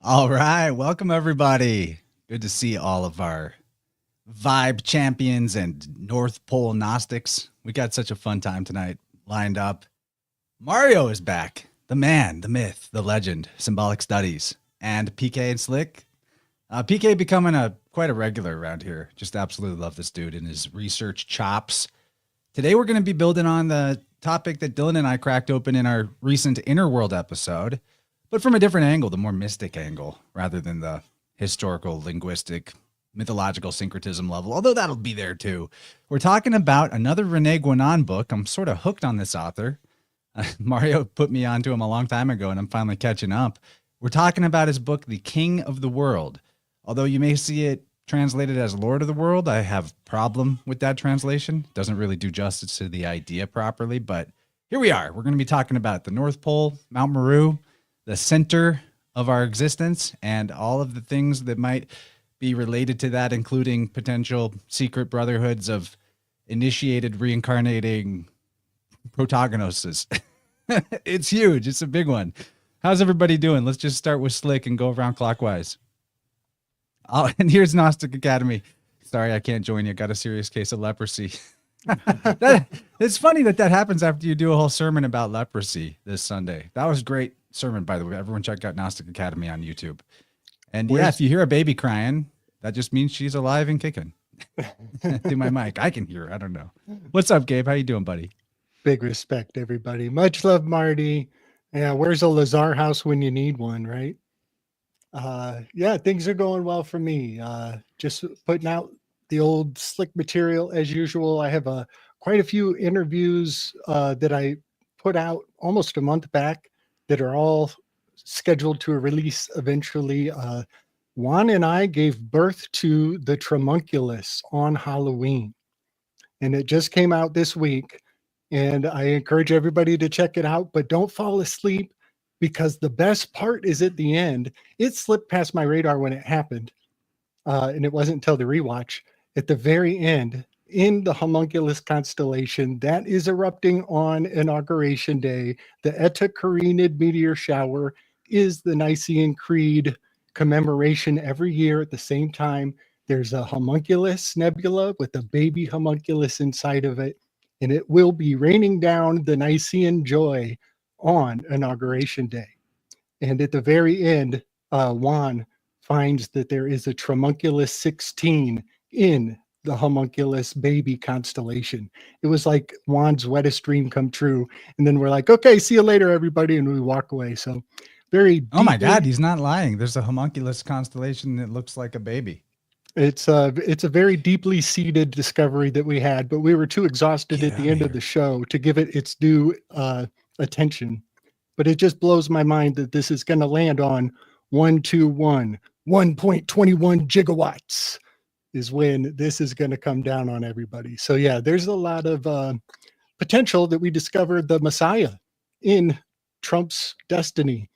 All right. Welcome, everybody. Good to see all of our vibe champions and North Pole Gnostics. We got such a fun time tonight lined up. Mario is back. The man, the myth, the legend, Symbolic Studies, and PK and Slick. PK becoming quite a regular around here. Just absolutely love this dude and his research chops. Today, we're going to be building on the topic that Dylan and I cracked open in our recent Inner World episode, but from a different angle, the more mystic angle, rather than the historical, linguistic, mythological syncretism level, although that'll be there too. We're talking about another Rene Guenon book. I'm sort of hooked on this author. Mario put me onto him a long time ago, and I'm finally catching up. We're talking about his book, The King of the World. Although you may see it translated as Lord of the World, I have a problem with that translation. It doesn't really do justice to the idea properly, but here we are. We're going to be talking about the North Pole, Mount Meru, the center of our existence, and all of the things that might be related to that, including potential secret brotherhoods of initiated reincarnating protagonists. It's huge. It's a big one. How's everybody doing? Let's just start with Slick and go around clockwise. Oh, and here's Gnostic Academy. Sorry, I can't join you. Got a serious case of leprosy. It's funny that happens after you do a whole sermon about leprosy this Sunday. That was a great sermon, by the way. Everyone check out Gnostic Academy on YouTube. And yeah, if you hear a baby crying, that just means she's alive and kicking. Do my mic. I can hear her. I don't know. What's up, Gabe? How you doing, buddy? Big respect, everybody. Much love, Marty. Yeah, where's a Lazar house when you need one, right? Yeah, things are going well for me. Just putting out the old Slick material as usual. I have quite a few interviews that I put out almost a month back that are all scheduled to release eventually. Juan and I gave birth to the Tremunculus on Halloween, and it just came out this week. And I encourage everybody to check it out, but don't fall asleep, because the best part is at the end. It slipped past my radar when it happened, and it wasn't until the rewatch. At the very end, in the homunculus constellation that is erupting on Inauguration Day, the Eta Carinid meteor shower is the Nicene Creed commemoration every year at the same time. There's a homunculus nebula with a baby homunculus inside of it, and it will be raining down the Nicene joy on Inauguration Day. And at the very end, Juan finds that there is a Tremunculus 16 in the homunculus baby constellation. It was like Juan's wettest dream come true. And then we're like, okay, see you later, everybody. And we walk away. So very Oh my God, he's not lying. There's a homunculus constellation that looks like a baby. It's a very deeply seated discovery that we had, but we were too exhausted at the end of the show to give it its due attention. But it just blows my mind that this is going to land on 121 1.21 gigawatts is when this is going to come down on everybody. So yeah, there's a lot of potential that we discovered the Messiah in Trump's destiny.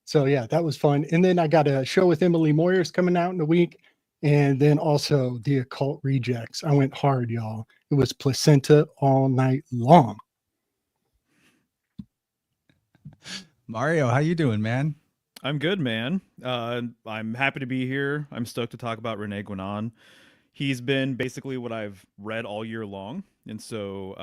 So yeah, that was fun. And then I got a show with Emily Moyers coming out in a week. And then also the Occult Rejects. I went hard, y'all. It was placenta all night long. Mario, how you doing, man? I'm good, man. I'm happy to be here. I'm stoked to talk about Rene Guenon. He's been basically what I've read all year long. And so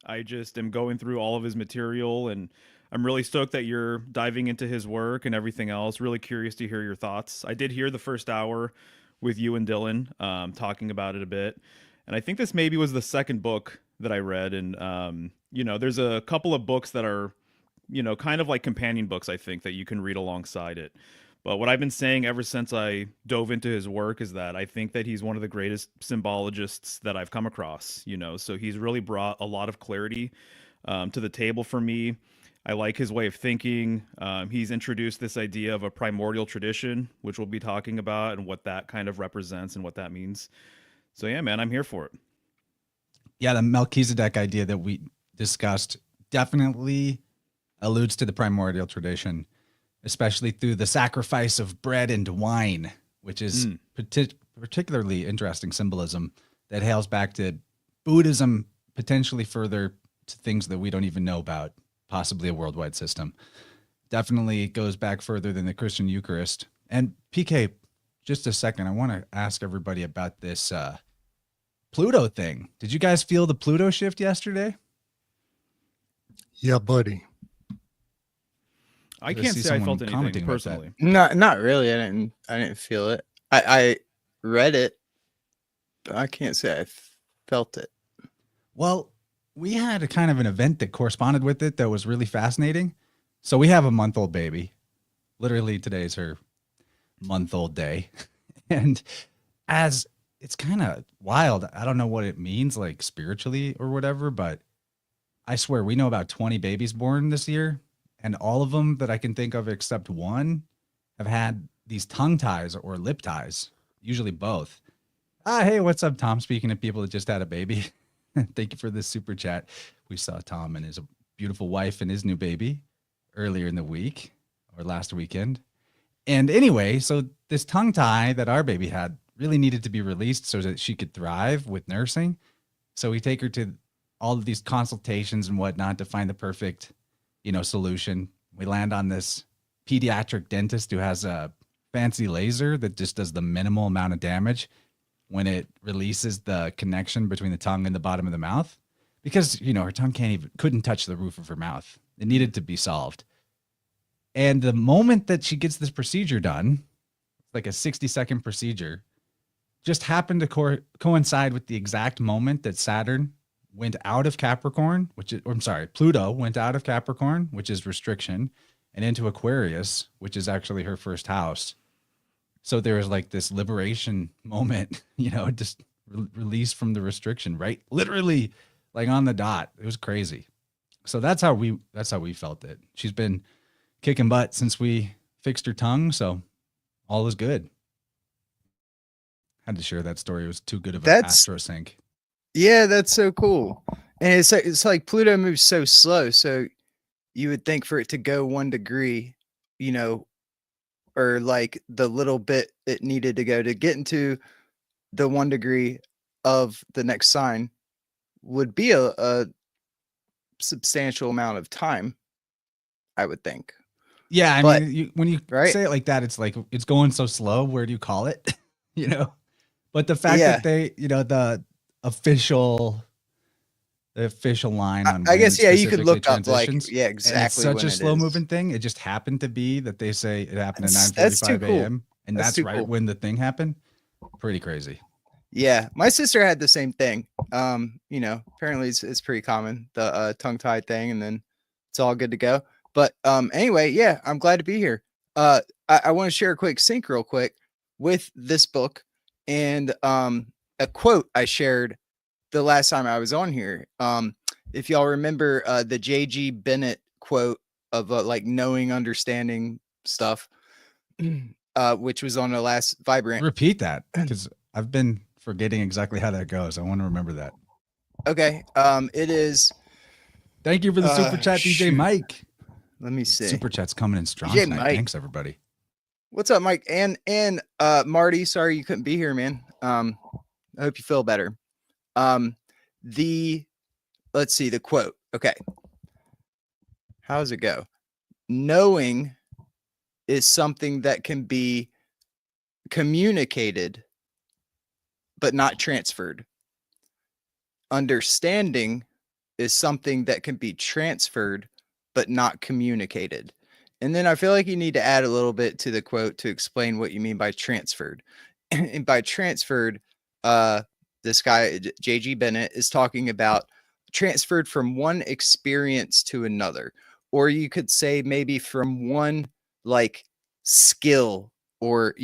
I just am going through all of his material, and I'm really stoked that you're diving into his work and everything else. Really curious to hear your thoughts. I did hear the first hour with you and Dylan talking about it a bit. And I think this maybe was the second book that I read. And, there's a couple of books that are, kind of like companion books, I think, that you can read alongside it. But what I've been saying ever since I dove into his work is that I think that he's one of the greatest symbologists that I've come across, So he's really brought a lot of clarity to the table for me. I like his way of thinking. He's introduced this idea of a primordial tradition, which we'll be talking about, and what that kind of represents and what that means. So yeah, man, I'm here for it. Yeah, the Melchizedek idea that we discussed definitely alludes to the primordial tradition, especially through the sacrifice of bread and wine, which is particularly interesting symbolism that hails back to Buddhism, potentially further to things that we don't even know about, possibly a worldwide system. definitely goes back further than the Christian Eucharist. And PK, just a second, I want to ask everybody about this Pluto thing. Did you guys feel the Pluto shift yesterday? Yeah, buddy. I Did I can't see say I someone felt commenting anything about that? personally. Not really. I didn't feel it. I read it, but I can't say I felt it. Well, we had a kind of an event that corresponded with it that was really fascinating. So we have a month-old baby. Literally today's her month-old day. And as it's kind of wild, I don't know what it means like spiritually or whatever, but I swear we know about 20 babies born this year, and all of them that I can think of except one have had these tongue ties or lip ties, usually both. Hey, what's up, Tom? Speaking of people that just had a baby. Thank you for this super chat. We saw Tom and his beautiful wife and his new baby earlier in the week or last weekend. And anyway, so this tongue tie that our baby had really needed to be released so that she could thrive with nursing. So we take her to all of these consultations and whatnot to find the perfect, solution. We land on this pediatric dentist who has a fancy laser that just does the minimal amount of damage when it releases the connection between the tongue and the bottom of the mouth, because her tongue couldn't touch the roof of her mouth. It needed to be solved. And the moment that she gets this procedure done, like a 60-second procedure, just happened to coincide with the exact moment that Saturn went out of Capricorn, Pluto went out of Capricorn, which is restriction, and into Aquarius, which is actually her first house. So there was like this liberation moment, just released from the restriction, right? Literally like on the dot. It was crazy. So that's how we felt it. She's been kicking butt since we fixed her tongue. So all is good. Had to share that story. It was too good of an astro sync. Yeah, that's so cool. And it's like Pluto moves so slow. So you would think for it to go 1 degree, or like the little bit it needed to go to get into the 1 degree of the next sign would be a substantial amount of time, I would think. Yeah, I mean, when you right? say it like that, it's like it's going so slow. Where do you call it? But the fact that they, the official line on, I guess, you could look up exactly. It's such a slow moving thing. It just happened to be that they say it happened at 9:45 a.m. And that's right cool. When the thing happened. Pretty crazy. Yeah, my sister had the same thing. Apparently it's pretty common, the tongue tied thing, and then it's all good to go. But anyway, yeah, I'm glad to be here. I want to share a quick sync real quick with this book and a quote I shared the last time I was on here. If y'all remember the J.G. Bennett quote of like knowing, understanding stuff, which was on the last Vibrant. Repeat that, because I've been forgetting exactly how that goes. I want to remember that. Okay. It is. Thank you for the super chat, DJ Mike. Let me see. Super chat's coming in strong DJ tonight. Mike. Thanks, everybody. What's up, Mike? And Marty, sorry you couldn't be here, man. I hope you feel better. Let's see the quote. Okay. How does it go? Knowing is something that can be communicated, but not transferred. Understanding is something that can be transferred, but not communicated. And then I feel like you need to add a little bit to the quote to explain what you mean by transferred. And by transferred, this guy, J.G. Bennett, is talking about transferred from one experience to another. Or you could say maybe from one like skill or,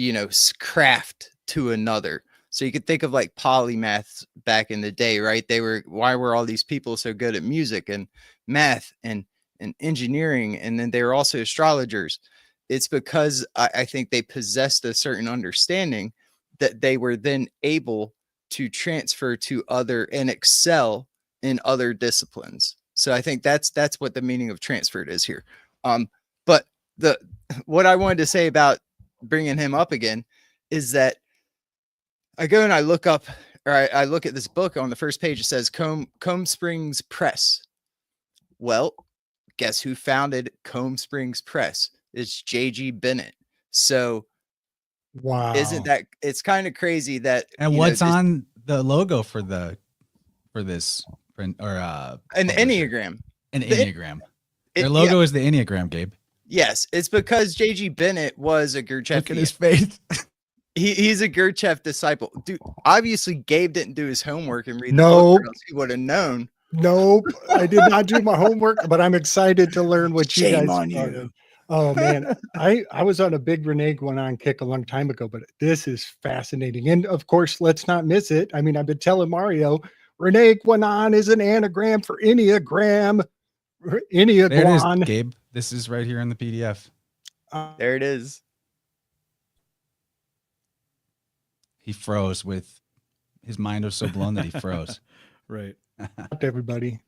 craft to another. So you could think of like polymaths back in the day, right? Why were all these people so good at music and math and engineering? And then they were also astrologers. It's because I think they possessed a certain understanding that they were then able to transfer to other and excel in other disciplines. So I think that's what the meaning of transferred is here. But what I wanted to say about bringing him up again is that I go and I look up, or I look at this book on the first page. It says Combe Springs Press. Well, Guess who founded Combe Springs Press? It's J.G. Bennett. So Wow. isn't that, it's kind of crazy that, And you know, what's on the logo for this print or an publisher? Enneagram? An The- Enneagram. Their Yeah, logo is the Enneagram, Gabe. yes, it's because J.G. Bennett was a Look at Gurdjieffian. his face. He's a Gurdjieff disciple. Dude, obviously Gabe didn't do his homework and read the Nope. book, or else he would have known. Nope, I did not do my homework, but I'm excited to learn what you Shame guys on you. started. Oh man, I was on a big Rene Guenon kick a long time ago, but this is fascinating. And of course, let's not miss it. I mean, I've been telling Mario, Rene Guenon is an anagram for Enneagram. There it is, Enneagram. Gabe. This is right here in the PDF. There it is. He froze with his mind was so blown that he froze. Right. Everybody.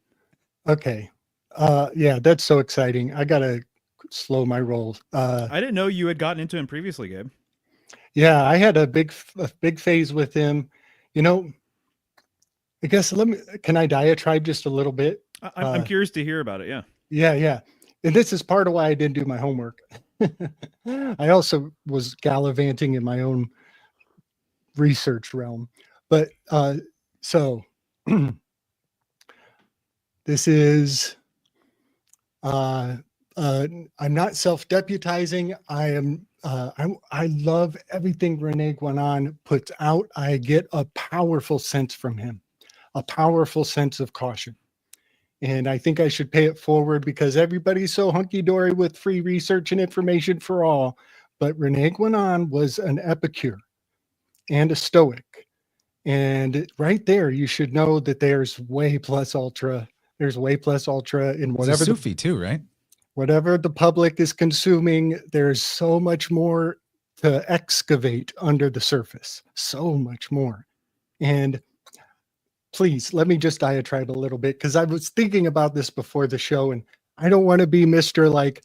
Okay. Yeah, that's so exciting. I gotta slow my roll. I didn't know you had gotten into him previously, Gabe. Yeah, I had a big phase with him. You know, I guess can I diatribe just a little bit? I'm curious to hear about it. Yeah. Yeah. And this is part of why I didn't do my homework. I also was gallivanting in my own research realm. But so this is I'm not self-deputizing. I love everything Rene Guenon puts out. I get a powerful sense from him, a powerful sense of caution. And I think I should pay it forward because everybody's so hunky-dory with free research and information for all. But Rene Guenon was an epicure and a stoic. And right there, you should know that there's way plus ultra. There's way plus ultra in He's a whatever Sufi too, right? whatever the public is consuming. There's so much more to excavate under the surface. So much more. And please let me just diatribe a little bit because I was thinking about this before the show, and I don't want to be Mr. Like,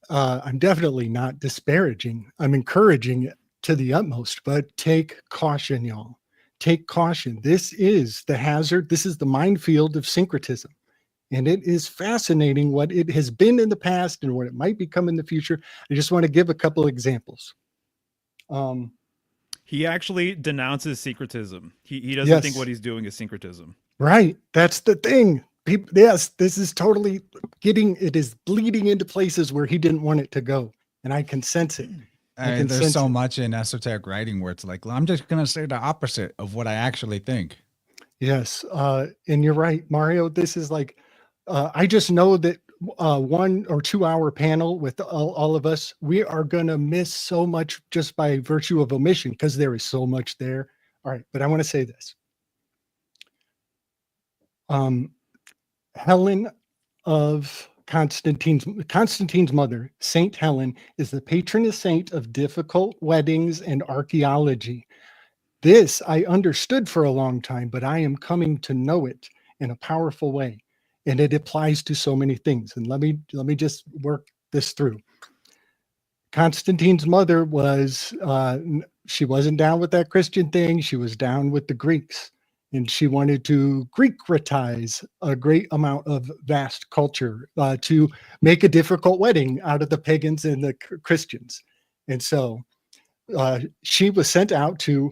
I'm definitely not disparaging. I'm encouraging it to the utmost, but take caution, y'all. Take caution. This is the hazard. This is the minefield of syncretism. And it is fascinating what it has been in the past and what it might become in the future. I just want to give a couple examples. He actually denounces syncretism. He doesn't think what he's doing is syncretism. Right. That's the thing. People, yes, this is totally it is bleeding into places where he didn't want it to go. And I can sense it. There's so much in esoteric writing where it's like, I'm just going to say the opposite of what I actually think. Yes. And you're right, Mario. This is like, I just know that 1 or 2 hour panel with all of us, we are going to miss so much just by virtue of omission because there is so much there. All right. But I want to say this. Helen of Constantine's mother, Saint Helen, is the patroness saint of difficult weddings and archaeology. This I understood for a long time, but I am coming to know it in a powerful way. And it applies to so many things. And let me just work this through. Constantine's mother was, she wasn't down with that Christian thing. She was down with the Greeks. And she wanted to Greekritize a great amount of vast culture to make a difficult wedding out of the pagans and the Christians. And so she was sent out to,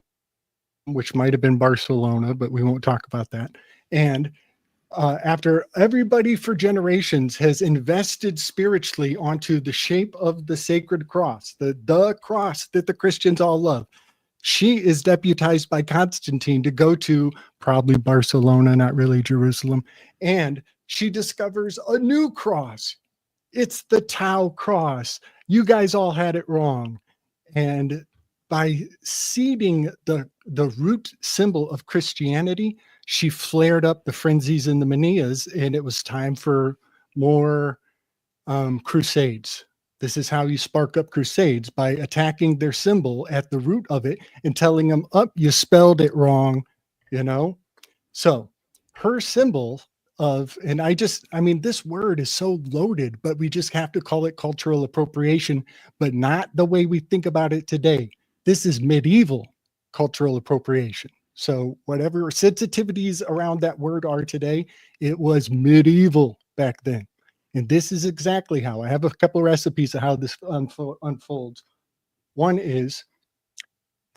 which might have been Barcelona, but we won't talk about that. And after everybody for generations has invested spiritually onto the shape of the sacred cross, the cross that the Christians all love, she is deputized by Constantine to go to probably Barcelona, not really Jerusalem. And she discovers a new cross. It's the Tau cross. You guys all had it wrong. And by seeding the root symbol of Christianity, she flared up the frenzies in the Manias, and it was time for more crusades. This is how you spark up crusades, by attacking their symbol at the root of it and telling them, you spelled it wrong, you know? So her symbol of, and this word is so loaded, but we just have to call it cultural appropriation, but not the way we think about it today. This is medieval cultural appropriation. So whatever sensitivities around that word are today, it was medieval back then. And this is exactly how. I have a couple of recipes of how this unfolds. One is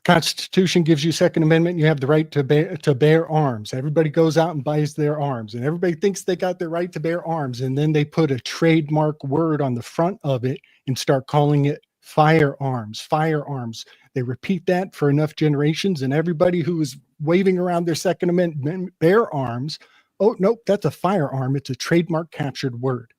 Constitution gives you Second Amendment. You have the right to bear arms. Everybody goes out and buys their arms, and everybody thinks they got the right to bear arms. And then they put a trademark word on the front of it and start calling it firearms, firearms. They repeat that for enough generations, and everybody who is waving around their Second Amendment bear arms, oh, nope, that's a firearm. It's a trademark captured word.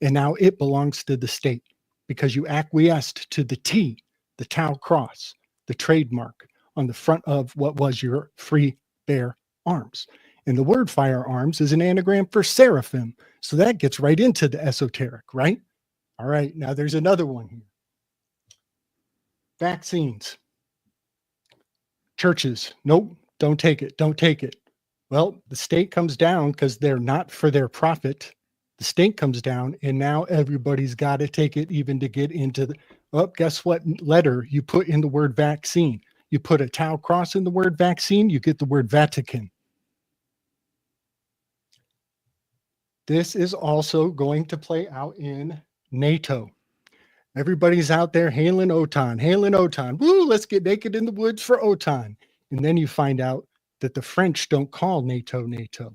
And now it belongs to the state because you acquiesced to the T, the Tau cross, the trademark on the front of what was your free bear arms. And the word firearms is an anagram for seraphim. So that gets right into the esoteric, right? All right, now there's another one here. Vaccines. Churches, nope, don't take it, don't take it. Well, the state comes down because they're not for their profit. The state comes down, and now everybody's got to take it even to get into the, well, guess what letter you put in the word vaccine? You put a Tau cross in the word vaccine, you get the word Vatican. This is also going to play out in NATO. Everybody's out there hailing OTAN, hailing OTAN. Woo, let's get naked in the woods for OTAN. And then you find out that the French don't call NATO NATO.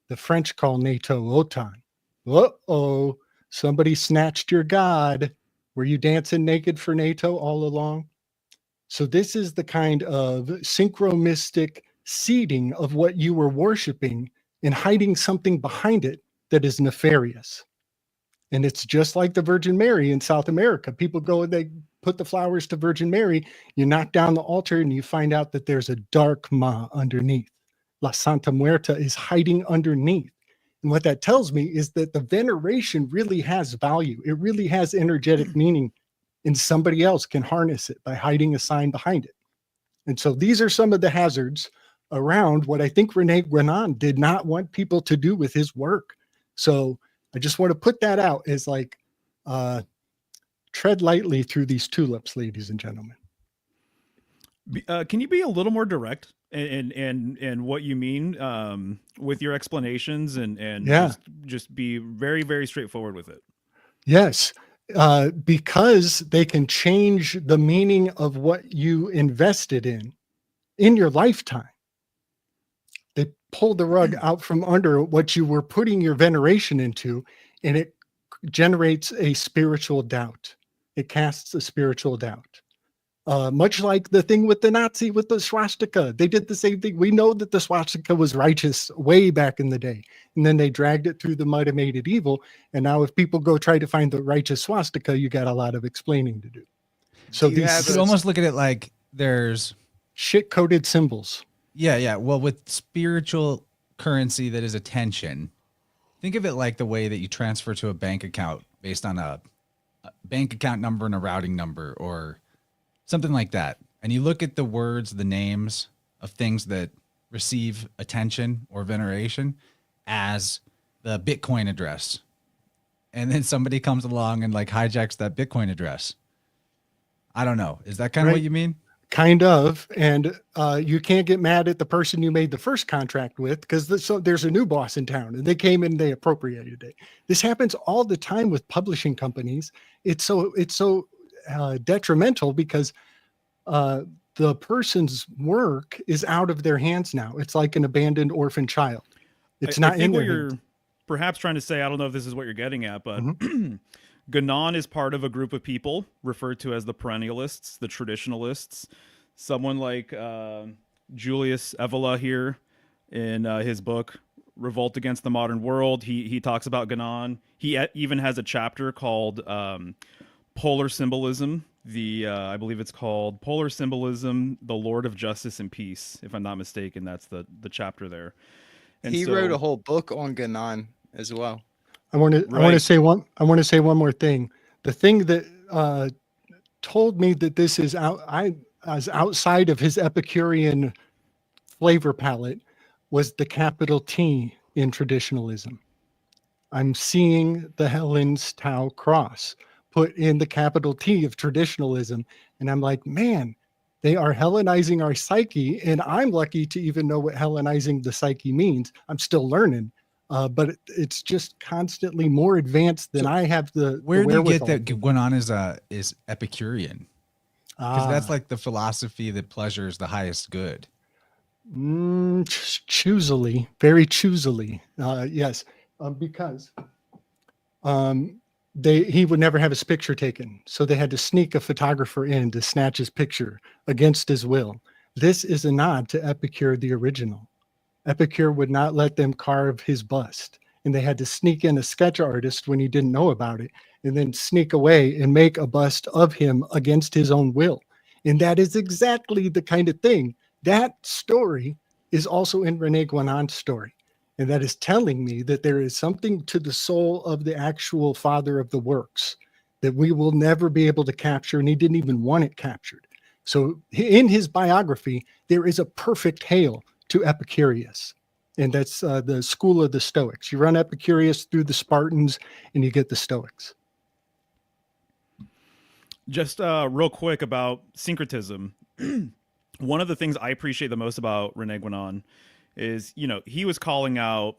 The French call NATO OTAN. Uh-oh, somebody snatched your God. Were you dancing naked for NATO all along? So this is the kind of synchromystic seeding of what you were worshiping and hiding something behind it that is nefarious. And it's just like the Virgin Mary in South America. People go and they put the flowers to Virgin Mary. You knock down the altar and you find out that there's a dark ma underneath. La Santa Muerta is hiding underneath. And what that tells me is that the veneration really has value. It really has energetic meaning, and somebody else can harness it by hiding a sign behind it. And so these are some of the hazards around what I think Rene Guenon did not want people to do with his work. So I just want to put that out as like, tread lightly through these tulips, ladies and gentlemen. Can you be a little more direct in what you mean with your explanations and yeah. just be very, very straightforward with it? Yes, because they can change the meaning of what you invested in your lifetime. They pull the rug out from under what you were putting your veneration into, and it generates a spiritual doubt. It casts a spiritual doubt. Much like the thing with the Nazi, with the swastika. They did the same thing. We know that the swastika was righteous way back in the day. And then they dragged it through the mud and made it evil. And now if people go try to find the righteous swastika, you got a lot of explaining to do. So you could almost look at it like there's shit-coded symbols. Yeah. Well, with spiritual currency that is attention, think of it like the way that you transfer to a bank account based on a bank account number and a routing number or something like that. And you look at the words, the names of things that receive attention or veneration as the Bitcoin address. And then somebody comes along and like hijacks that Bitcoin address. I don't know. Is that kind of what you mean? Kind of. And you can't get mad at the person you made the first contract with because there's a new boss in town and they came in and they appropriated it. This happens all the time with publishing companies. It's so detrimental because the person's work is out of their hands now. It's like an abandoned orphan child. It's not in their hands. You're perhaps trying to say, I don't know if this is what you're getting at, but Guenon is part of a group of people referred to as the perennialists, the traditionalists. Someone like Julius Evola here in his book Revolt Against the Modern World, he talks about Guenon. He even has a chapter called Polar Symbolism. I believe it's called Polar Symbolism, the Lord of Justice and Peace. If I'm not mistaken, that's the chapter there. And he wrote a whole book on Guenon as well. I want to say one more thing. The thing that told me that this is outside of his Epicurean flavor palette was the capital T in traditionalism. I'm seeing the Helen's Tau cross put in the capital T of traditionalism. And I'm like, man, they are Hellenizing our psyche. And I'm lucky to even know what Hellenizing the psyche means. I'm still learning. but it's just constantly more advanced than So I have the Where do you get wherewithal that to. Guenon is Epicurean? Because that's Ah, like the philosophy that pleasure is the highest good. choosily, very choosily. Yes, because he would never have his picture taken, so they had to sneak a photographer in to snatch his picture against his will. This is a nod to Epicure, the original. Epicure would not let them carve his bust, and they had to sneak in a sketch artist when he didn't know about it, and then sneak away and make a bust of him against his own will. And that is exactly the kind of thing. That story is also in Rene Guenon's story. And that is telling me that there is something to the soul of the actual father of the works that we will never be able to capture, and he didn't even want it captured. So in his biography, there is a perfect hail to Epicurus. And that's the school of the Stoics. You run Epicurus through the Spartans and you get the Stoics. Just real quick about syncretism. One of the things I appreciate the most about Rene Guenon is, he was calling out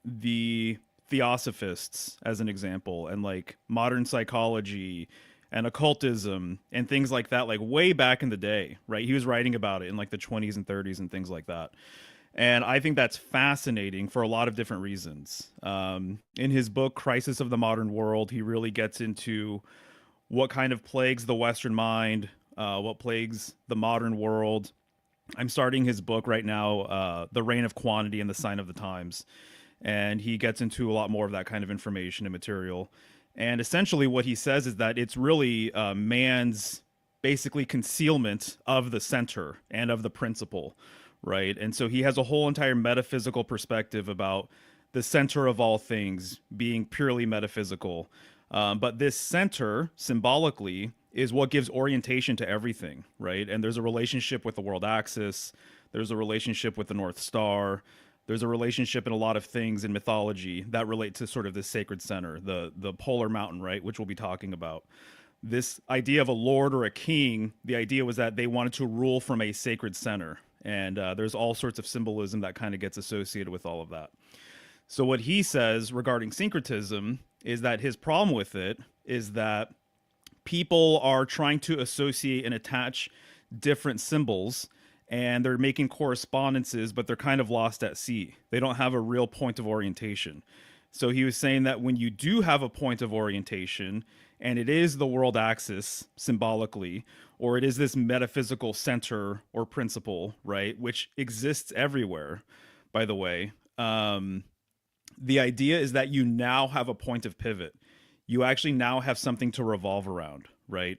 the theosophists as an example, and like modern psychology and occultism and things like that, like way back in the day, right? He was writing about it in like the 20s and 30s and things like that. And I think that's fascinating for a lot of different reasons. In his book, Crisis of the Modern World, he really gets into what kind of plagues the Western mind, what plagues the modern world. I'm starting his book right now, The Reign of Quantity and the Sign of the Times. And he gets into a lot more of that kind of information and material. And essentially what he says is that it's really man's basically concealment of the center and of the principle, right? And so he has a whole entire metaphysical perspective about the center of all things being purely metaphysical. But this center, symbolically, is what gives orientation to everything, right? And there's a relationship with the world axis. There's a relationship with the North Star. There's a relationship in a lot of things in mythology that relate to sort of this sacred center, the polar mountain, right? Which we'll be talking about. This idea of a lord or a king, the idea was that they wanted to rule from a sacred center. And there's all sorts of symbolism that kind of gets associated with all of that. So what he says regarding syncretism is that his problem with it is that people are trying to associate and attach different symbols, and they're making correspondences, but they're kind of lost at sea. They don't have a real point of orientation. So he was saying that when you do have a point of orientation, and it is the world axis symbolically, or it is this metaphysical center or principle, right, which exists everywhere, by the way, the idea is that you now have a point of pivot. You actually now have something to revolve around, right?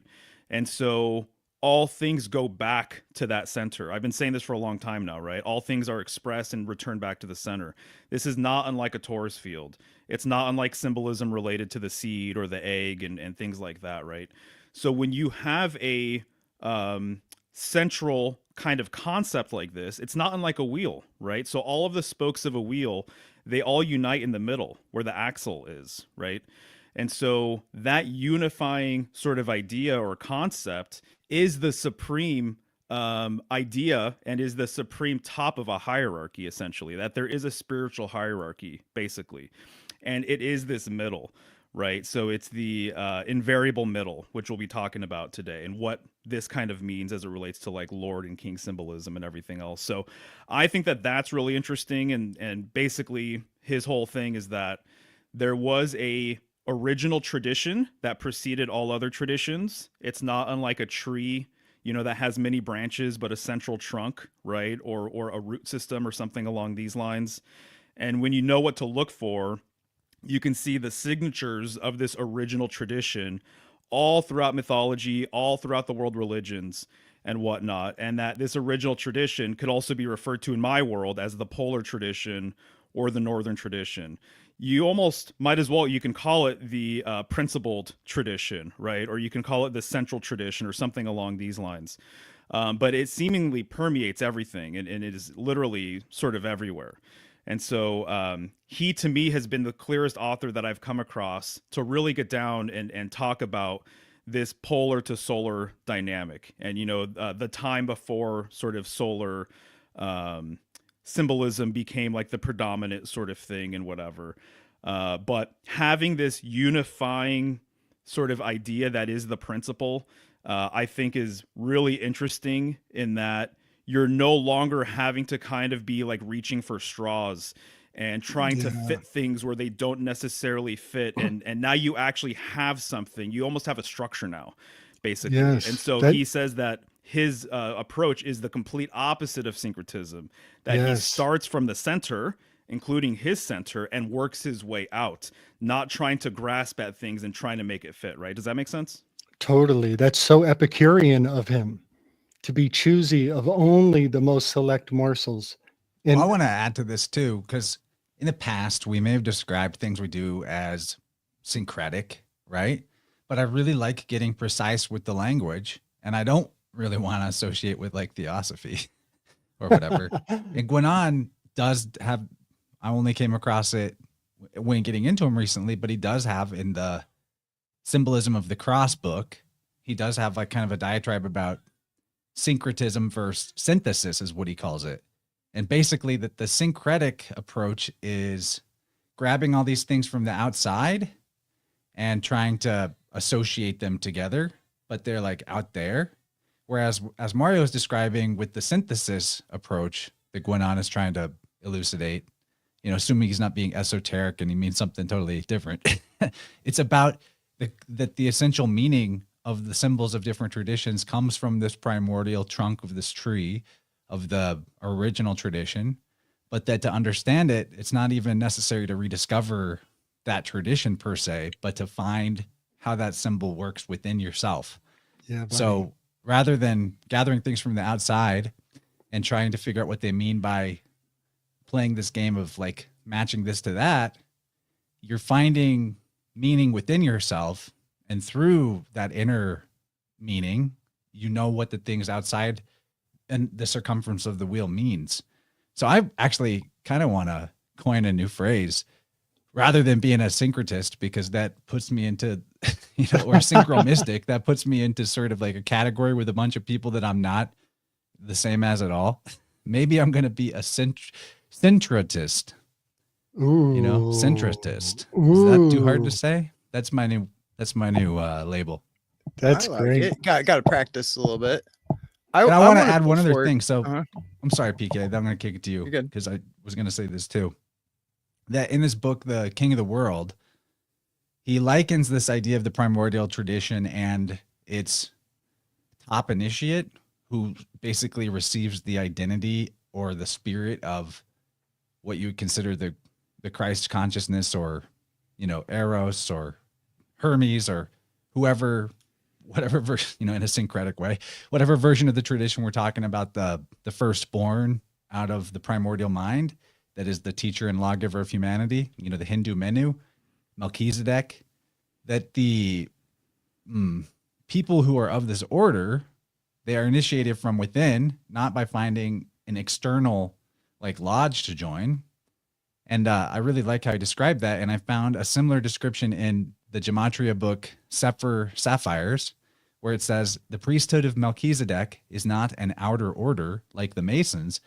And so all things go back to that center. I've been saying this for a long time now, right? All things are expressed and returned back to the center. This is not unlike a torus field. It's not unlike symbolism related to the seed or the egg and things like that, right? So when you have a central kind of concept like this, it's not unlike a wheel, right? So all of the spokes of a wheel, they all unite in the middle where the axle is, right? And so that unifying sort of idea or concept is the supreme idea and is the supreme top of a hierarchy, essentially, that there is a spiritual hierarchy, basically. And it is this middle, right? So it's the invariable middle, which we'll be talking about today, and what this kind of means as it relates to like Lord and King symbolism and everything else. So I think that that's really interesting. And basically his whole thing is that there was a original tradition that preceded all other traditions. It's not unlike a tree, that has many branches, but a central trunk, right? Or a root system or something along these lines. And when you know what to look for, you can see the signatures of this original tradition all throughout mythology, all throughout the world religions and whatnot. And that this original tradition could also be referred to in my world as the polar tradition or the northern tradition. You almost might as well, you can call it the principled tradition, right? Or you can call it the central tradition or something along these lines. But it seemingly permeates everything, and it is literally sort of everywhere. And so he, to me, has been the clearest author that I've come across to really get down and talk about this polar to solar dynamic. And, the time before sort of solar symbolism became like the predominant sort of thing and whatever. But having this unifying sort of idea that is the principle, I think is really interesting in that you're no longer having to kind of be like reaching for straws and trying to fit things where they don't necessarily fit. And now you actually have something. You almost have a structure now, basically. Yes, And so he says that his approach is the complete opposite of syncretism, that he starts from the center, including his center, and works his way out, not trying to grasp at things and trying to make it fit, right? Does that make sense? Totally. That's so Epicurean of him to be choosy of only the most select morsels. And Well, I want to add to this too, because in the past we may have described things we do as syncretic, right? But I really like getting precise with the language, and I don't really want to associate with like theosophy or whatever. And Guenon does have, I only came across it when getting into him recently, but he does have in the Symbolism of the Cross book, he does have like kind of a diatribe about syncretism versus synthesis is what he calls it. And basically that the syncretic approach is grabbing all these things from the outside and trying to associate them together, but they're like out there. Whereas as Mario is describing with the synthesis approach that Guenon is trying to elucidate, you know, assuming he's not being esoteric and he means something totally different. It's about the essential meaning of the symbols of different traditions comes from this primordial trunk of this tree of the original tradition, but that to understand it, it's not even necessary to rediscover that tradition per se, but to find how that symbol works within yourself. yeah, buddy. So rather than gathering things from the outside and trying to figure out what they mean by playing this game of like matching this to that, you're finding meaning within yourself. And through that inner meaning, you know what the things outside and the circumference of the wheel means. So I actually kind of want to coin a new phrase rather than being a syncretist, because that puts me into, you know, or synchromistic, that puts me into sort of like a category with a bunch of people that I'm not the same as at all. Maybe I'm going to be a syncretist, Ooh. you know, syncretist. Is that too hard to say? That's my new label. That's I like great. it. Got to practice a little bit. And I want to wanna add put one other forward- thing. So Uh-huh. I'm sorry, PK, I'm going to kick it to you You're good. because I was going to say this too. That in this book, The King of the World, he likens this idea of the primordial tradition and its top initiate, who basically receives the identity or the spirit of what you would consider the Christ consciousness, or, you know, Eros or Hermes or whoever, whatever version, you know, in a syncretic way, whatever version of the tradition we're talking about, the firstborn out of the primordial mind, that is the teacher and lawgiver of humanity, you know, the Hindu Menu, Melchizedek, that the people who are of this order, they are initiated from within, not by finding an external like lodge to join. And I really like how he described that. And I found a similar description in the Gematria book, Sefer Sapphires, where it says, the priesthood of Melchizedek is not an outer order like the Masons.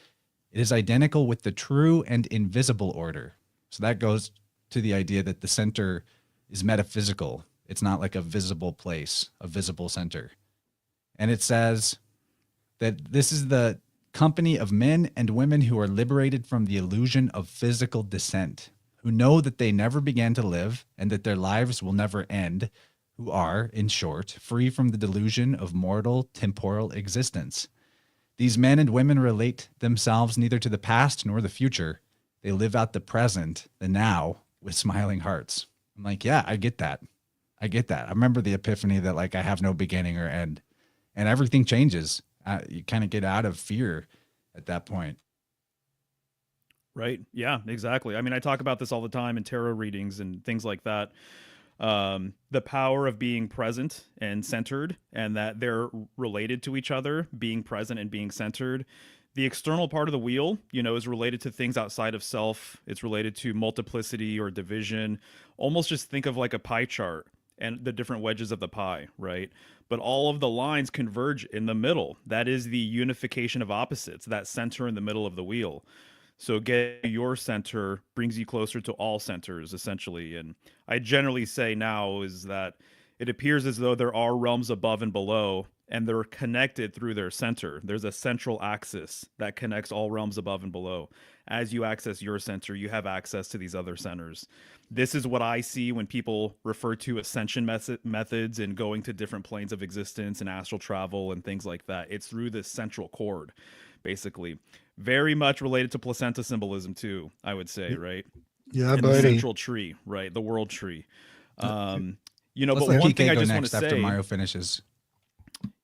It is identical with the true and invisible order. So that goes to the idea that the center is metaphysical. It's not like a visible place, a visible center. And it says that this is the company of men and women who are liberated from the illusion of physical descent, who know that they never began to live and that their lives will never end, who are, in short, free from the delusion of mortal temporal existence. These men and women relate themselves neither to the past nor the future. They live out the present, the now, with smiling hearts. I'm like, yeah, I get that. I get that. I remember the epiphany that like I have no beginning or end, and everything changes. You kind of get out of fear at that point. Right. Yeah, exactly. I mean, I talk about this all the time in tarot readings and things like that. The power of being present and centered, and that they're related to each other, being present and being centered. The external part of the wheel, you know, is related to things outside of self. It's related to multiplicity or division. Almost just think of like a pie chart and the different wedges of the pie, right? But all of the lines converge in the middle. That is the unification of opposites, that center in the middle of the wheel. So getting your center brings you closer to all centers, essentially. And I generally say now is that it appears as though there are realms above and below, and they're connected through their center. There's a central axis that connects all realms above and below. As you access your center, you have access to these other centers. This is what I see when people refer to ascension methods and going to different planes of existence and astral travel and things like that. It's through this central cord, basically. Very much related to placenta symbolism too, I would say, right? Yeah, And the buddy. central tree, right? The world tree. You know, Let's but let one PK thing I go just want next to after say, Mario finishes.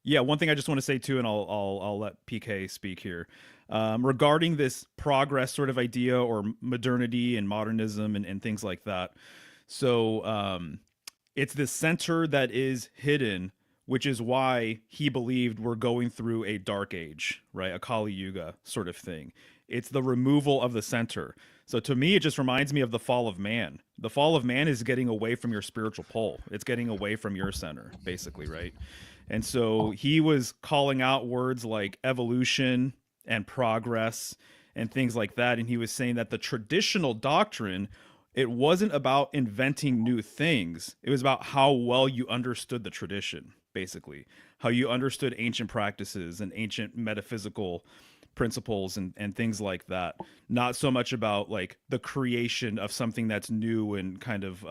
yeah, one thing I just want to say too, and I'll let PK speak here, regarding this progress sort of idea or modernity and modernism and things like that. So it's this center that is hidden, which is why he believed we're going through a dark age, right? A Kali Yuga sort of thing. It's the removal of the center. So to me, it just reminds me of the fall of man. The fall of man is getting away from your spiritual pole. It's getting away from your center, basically, right? And so he was calling out words like evolution and progress and things like that. And he was saying that the traditional doctrine, it wasn't about inventing new things. It was about how well you understood the tradition, basically, how you understood ancient practices and ancient metaphysical principles and things like that. Not so much about like the creation of something that's new and kind of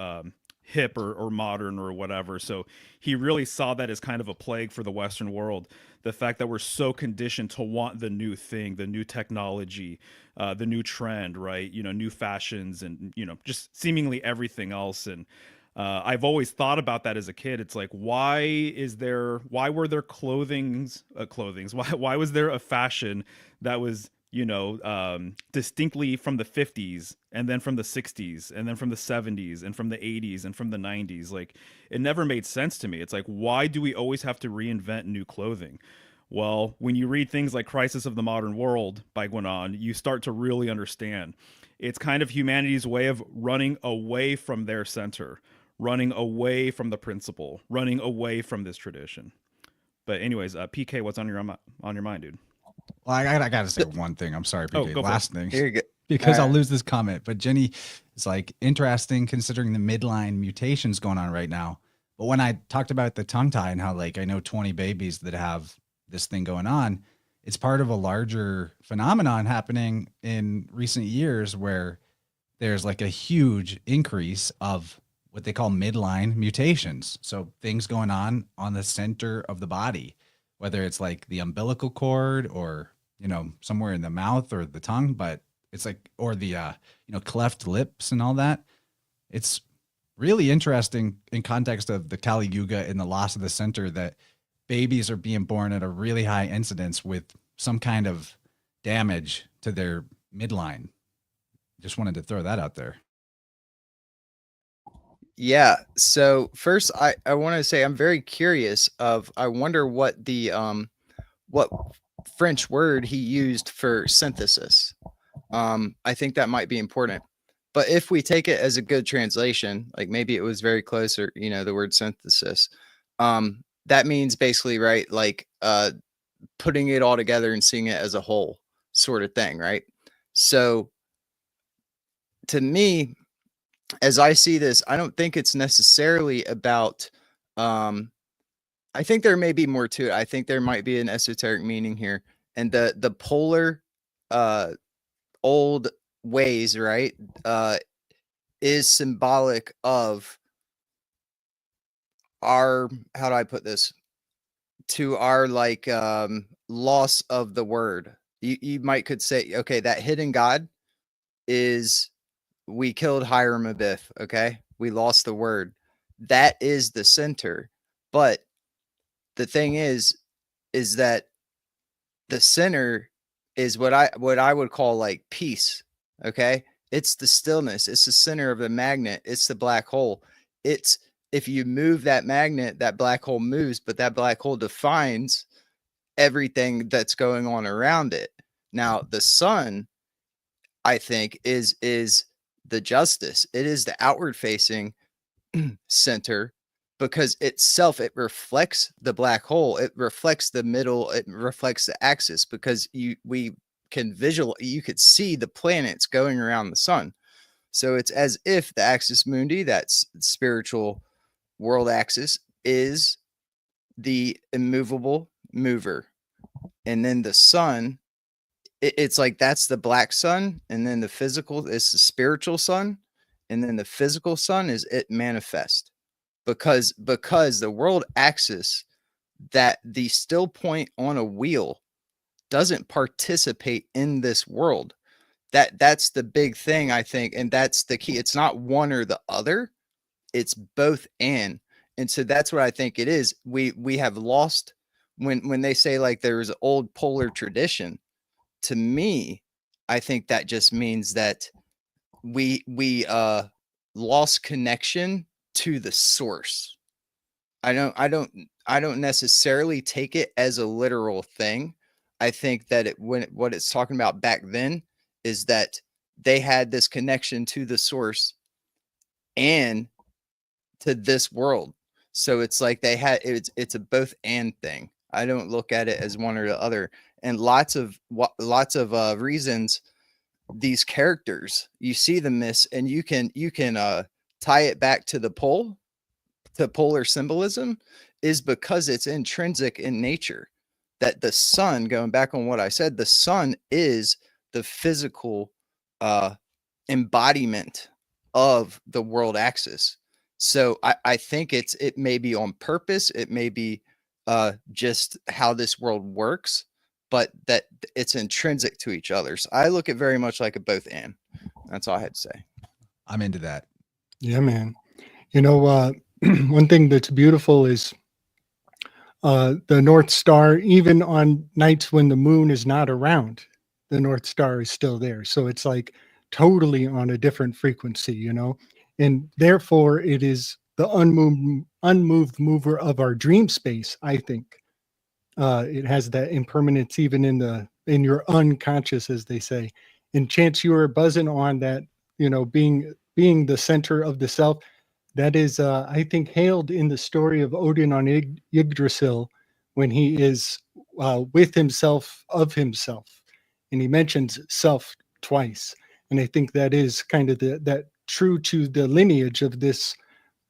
hip or modern or whatever. So he really saw that as kind of a plague for the Western world. The fact that we're so conditioned to want the new thing, the new technology, the new trend, right? You know, new fashions and, you know, just seemingly everything else. And I've always thought about that as a kid. It's like, why were there clothings? Why was there a fashion that was, you know, distinctly from the 50s and then from the 60s and then from the 70s and from the 80s and from the 90s? Like, it never made sense to me. It's like, why do we always have to reinvent new clothing? Well, when you read things like Crisis of the Modern World by Guenon, you start to really understand. It's kind of humanity's way of running away from their center, running away from the principle, running away from this tradition. But anyways, PK, what's on your mind, dude? Well, I gotta say one thing. I'm sorry, PK. go for Last thing. Here you go. Because I'll Alright. lose this comment. But Jenny is like interesting considering the midline mutations going on right now. But when I talked about the tongue tie and how like I know 20 babies that have this thing going on, it's part of a larger phenomenon happening in recent years where there's like a huge increase of what they call midline mutations. So things going on the center of the body, whether it's like the umbilical cord or, you know, somewhere in the mouth or the tongue, but it's like, or the, you know, cleft lips and all that. It's really interesting in context of the Kali Yuga and the loss of the center that babies are being born at a really high incidence with some kind of damage to their midline. Just wanted to throw that out there. Yeah. So first, I want to say I'm very curious of. I wonder what the what French word he used for synthesis. I think that might be important. But if we take it as a good translation, like maybe it was very close, or you know, the word synthesis, that means basically, right, like putting it all together and seeing it as a whole, sort of thing, right? So to me, as I see this, I don't think it's necessarily about I think there may be more to it. I think there might be an esoteric meaning here. And the polar old ways, right, is symbolic of our, how do I put this? To our like loss of the word. You might could say, okay, that hidden God is, we killed Hiram Abiff, okay? We lost the word. That is the center. But the thing is that the center is what I would call like peace, okay? It's the stillness. It's the center of the magnet. It's the black hole. It's, if you move that magnet, that black hole moves, but that black hole defines everything that's going on around it. Now, the sun, I think, is the justice. It is the outward facing center, because itself, it reflects the black hole. It reflects the middle. It reflects the axis, because we you could see the planets going around the sun. So it's as if the axis mundi, that's spiritual world axis, is the immovable mover. And then the sun, it's like that's the black sun, and then the physical is the spiritual sun, and then the physical sun is it manifest. Because the world axis, that the still point on a wheel, doesn't participate in this world. That's the big thing, I think, and that's the key. It's not one or the other, it's both and so that's what I think it is. We have lost, when they say like there's an old polar tradition, to me, I think that just means that we lost connection to the source. I don't necessarily take it as a literal thing. I think that what it's talking about back then is that they had this connection to the source and to this world. So it's like they had, it's a both and thing. I don't look at it as one or the other. And lots of reasons these characters, you see them miss, and you can tie it back to the polar symbolism, is because it's intrinsic in nature. That the sun, going back on what I said, the sun is the physical embodiment of the world axis. So I think it may be on purpose. It may be just how this world works, but that it's intrinsic to each other. So I look at very much like a both and. That's all I had to say. I'm into that. Yeah, man. You know, one thing that's beautiful is the North Star, even on nights when the moon is not around, the North Star is still there. So it's like totally on a different frequency, you know, and therefore it is the unmoved mover of our dream space. I think it has that impermanence even in your unconscious, as they say. And chance you are buzzing on that, you know, being the center of the self. That is, I think, hailed in the story of Odin on Yggdrasil, when he is with himself of himself, and he mentions self twice. And I think that is kind of that true to the lineage of this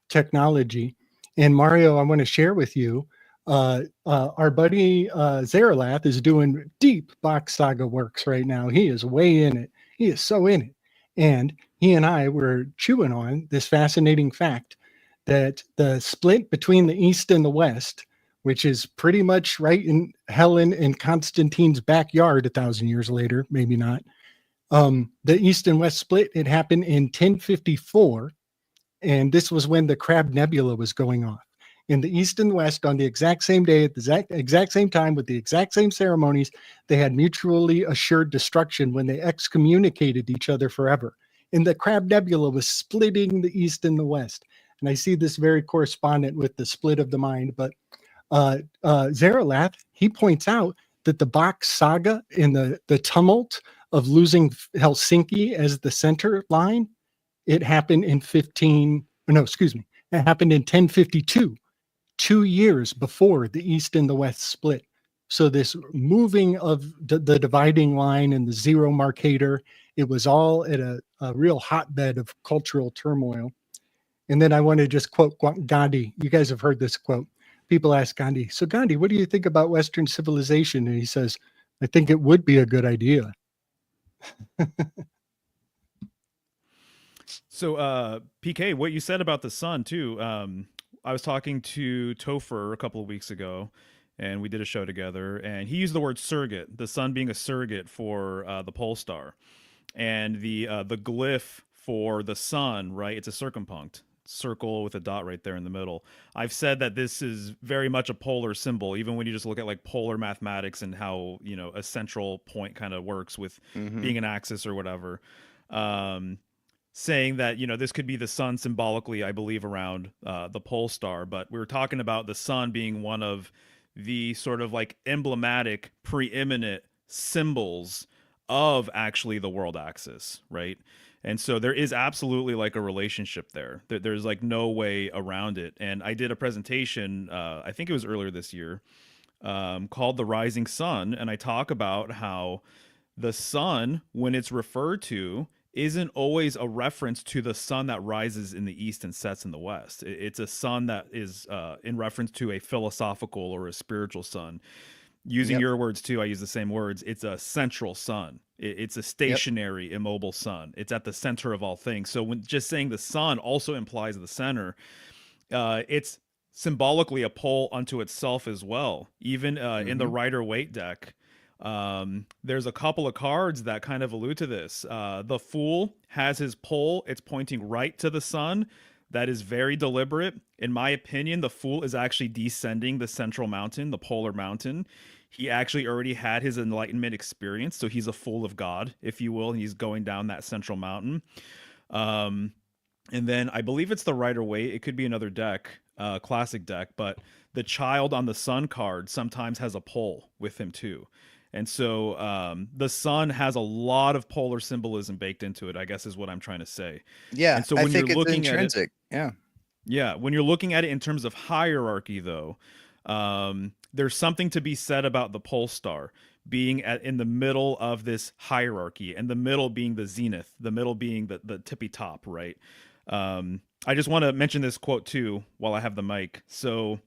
technology. And Mario, I want to share with you, our buddy Zaralath is doing deep Bach Saga works right now. He is way in it. He is so in it. And he and I were chewing on this fascinating fact that the split between the East and the West, which is pretty much right in Helen and Constantine's backyard 1,000 years later, maybe not. The East and West split, it happened in 1054. And this was when the Crab Nebula was going off. In the East and West, on the exact same day, at the exact same time, with the exact same ceremonies, they had mutually assured destruction when they excommunicated each other forever. And the Crab Nebula was splitting the East and the West. And I see this very correspondent with the split of the mind. But Zaralath, he points out that the Bach Saga, in the tumult of losing Helsinki as the center line, it happened in it happened in 1052, 2 years before the East and the West split. So this moving of the dividing line and the zero marcator, it was all at a real hotbed of cultural turmoil. And then I want to just quote Gandhi. You guys have heard this quote. People ask Gandhi, so Gandhi, what do you think about Western civilization? And he says, I think it would be a good idea. So, PK, what you said about the sun too. I was talking to Topher a couple of weeks ago, and we did a show together, and he used the word surrogate, the sun being a surrogate for the pole star, and the glyph for the sun, right? It's a circumpunct circle with a dot right there in the middle. I've said that this is very much a polar symbol, even when you just look at like polar mathematics and how, you know, a central point kind of works with being an axis or whatever. Saying that, you know, this could be the sun symbolically, I believe, around the pole star. But we were talking about the sun being one of the sort of like emblematic, preeminent symbols of actually the world axis, right? And so there is absolutely like a relationship there. There's like no way around it. And I did a presentation, I think it was earlier this year, called The Rising Sun. And I talk about how the sun, when it's referred to, isn't always a reference to the sun that rises in the east and sets in the west. It's a sun that is in reference to a philosophical or a spiritual sun. Using Yep. your words too, I use the same words. It's a central sun. It's a stationary, immobile sun. It's at the center of all things. So when just saying the sun also implies the center, it's symbolically a pole unto itself as well. Even in the Rider-Waite deck, there's a couple of cards that kind of allude to this. The Fool has his pole. It's pointing right to the sun. That is very deliberate. In my opinion, the Fool is actually descending the central mountain, the polar mountain. He actually already had his enlightenment experience, so he's a fool of God, if you will, and he's going down that central mountain. And then I believe it's the Rider-Waite. It could be another deck, classic deck, but the Child on the Sun card sometimes has a pole with him too. And so the sun has a lot of polar symbolism baked into it, I guess is what I'm trying to say. Yeah, And so I when think you're it's looking intrinsic. yeah, when you're looking at it in terms of hierarchy, though, there's something to be said about the pole star being in the middle of this hierarchy, and the middle being the zenith, the middle being the tippy top, right? I just want to mention this quote too while I have the mic. So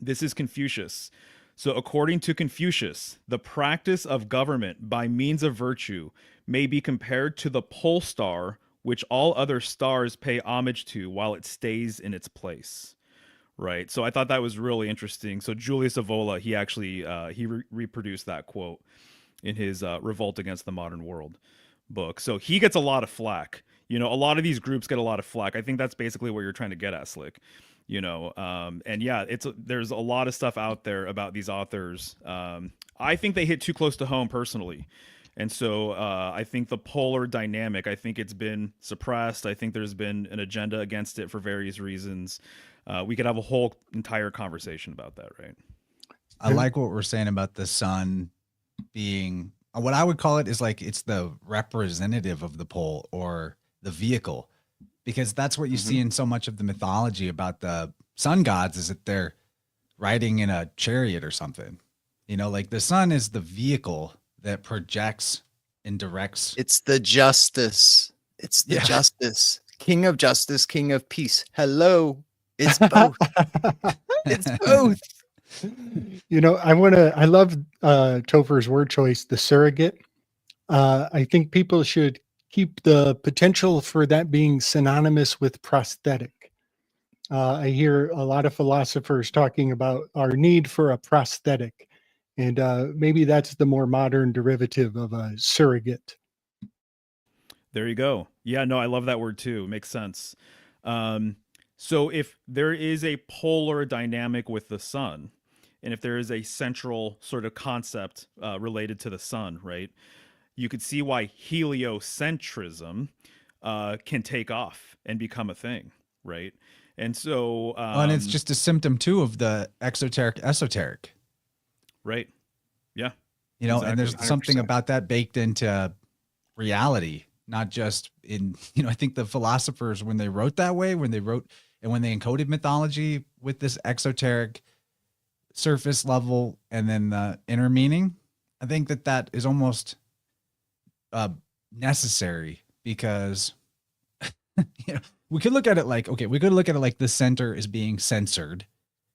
this is Confucius. So according to Confucius, the practice of government by means of virtue may be compared to the pole star, which all other stars pay homage to while it stays in its place. Right. So I thought that was really interesting. So Julius Evola, he actually reproduced that quote in his Revolt Against the Modern World book. So he gets a lot of flack. You know, a lot of these groups get a lot of flack. I think that's basically what you're trying to get at, Slick. You know, and yeah, there's a lot of stuff out there about these authors. I think they hit too close to home personally. And so I think the polar dynamic, I think it's been suppressed. I think there's been an agenda against it for various reasons. We could have a whole entire conversation about that, right? I like what we're saying about the sun being, what I would call it is like, it's the representative of the pole or the vehicle, because that's what you see in so much of the mythology about the sun gods, is that they're riding in a chariot or something. You know, like the sun is the vehicle that projects and directs. It's the justice. It's the justice. King of justice, king of peace. Hello. It's both. It's both. You know, I love Topher's word choice, the surrogate. I think people should keep the potential for that being synonymous with prosthetic. I hear a lot of philosophers talking about our need for a prosthetic, and maybe that's the more modern derivative of a surrogate. There you go. Yeah, no, I love that word too. It makes sense. So if there is a polar dynamic with the sun, and if there is a central sort of concept related to the sun, right, you could see why heliocentrism can take off and become a thing, right? And so... and it's just a symptom, too, of the exoteric esoteric. Right. Yeah. You know, Exactly. and there's 100%. something about that baked into reality, not just in, you know, I think the philosophers, when they wrote that way, when they encoded mythology with this exoteric surface level and then the inner meaning, I think that is almost necessary, because you know, we could look at it like, okay, we could look at it like the center is being censored,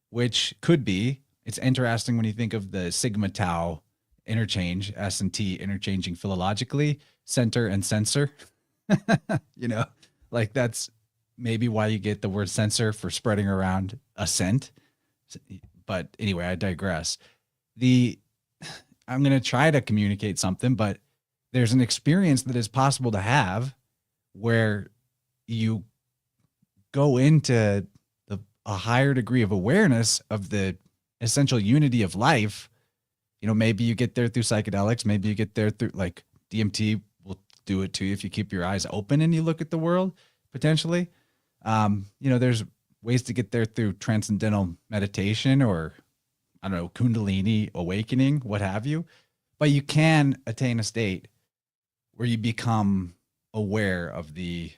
which could be, it's interesting when you think of the sigma tau interchange, S and T interchanging philologically, center and censor. You know, like that's maybe why you get the word censor for spreading around a scent. But anyway, I digress. I'm going to try to communicate something, but there's an experience that is possible to have where you go into a higher degree of awareness of the essential unity of life. You know, maybe you get there through psychedelics. Maybe you get there through, like, DMT will do it to you if you keep your eyes open and you look at the world, potentially. You know, there's ways to get there through transcendental meditation or, I don't know, Kundalini awakening, what have you. But you can attain a state where you become aware of the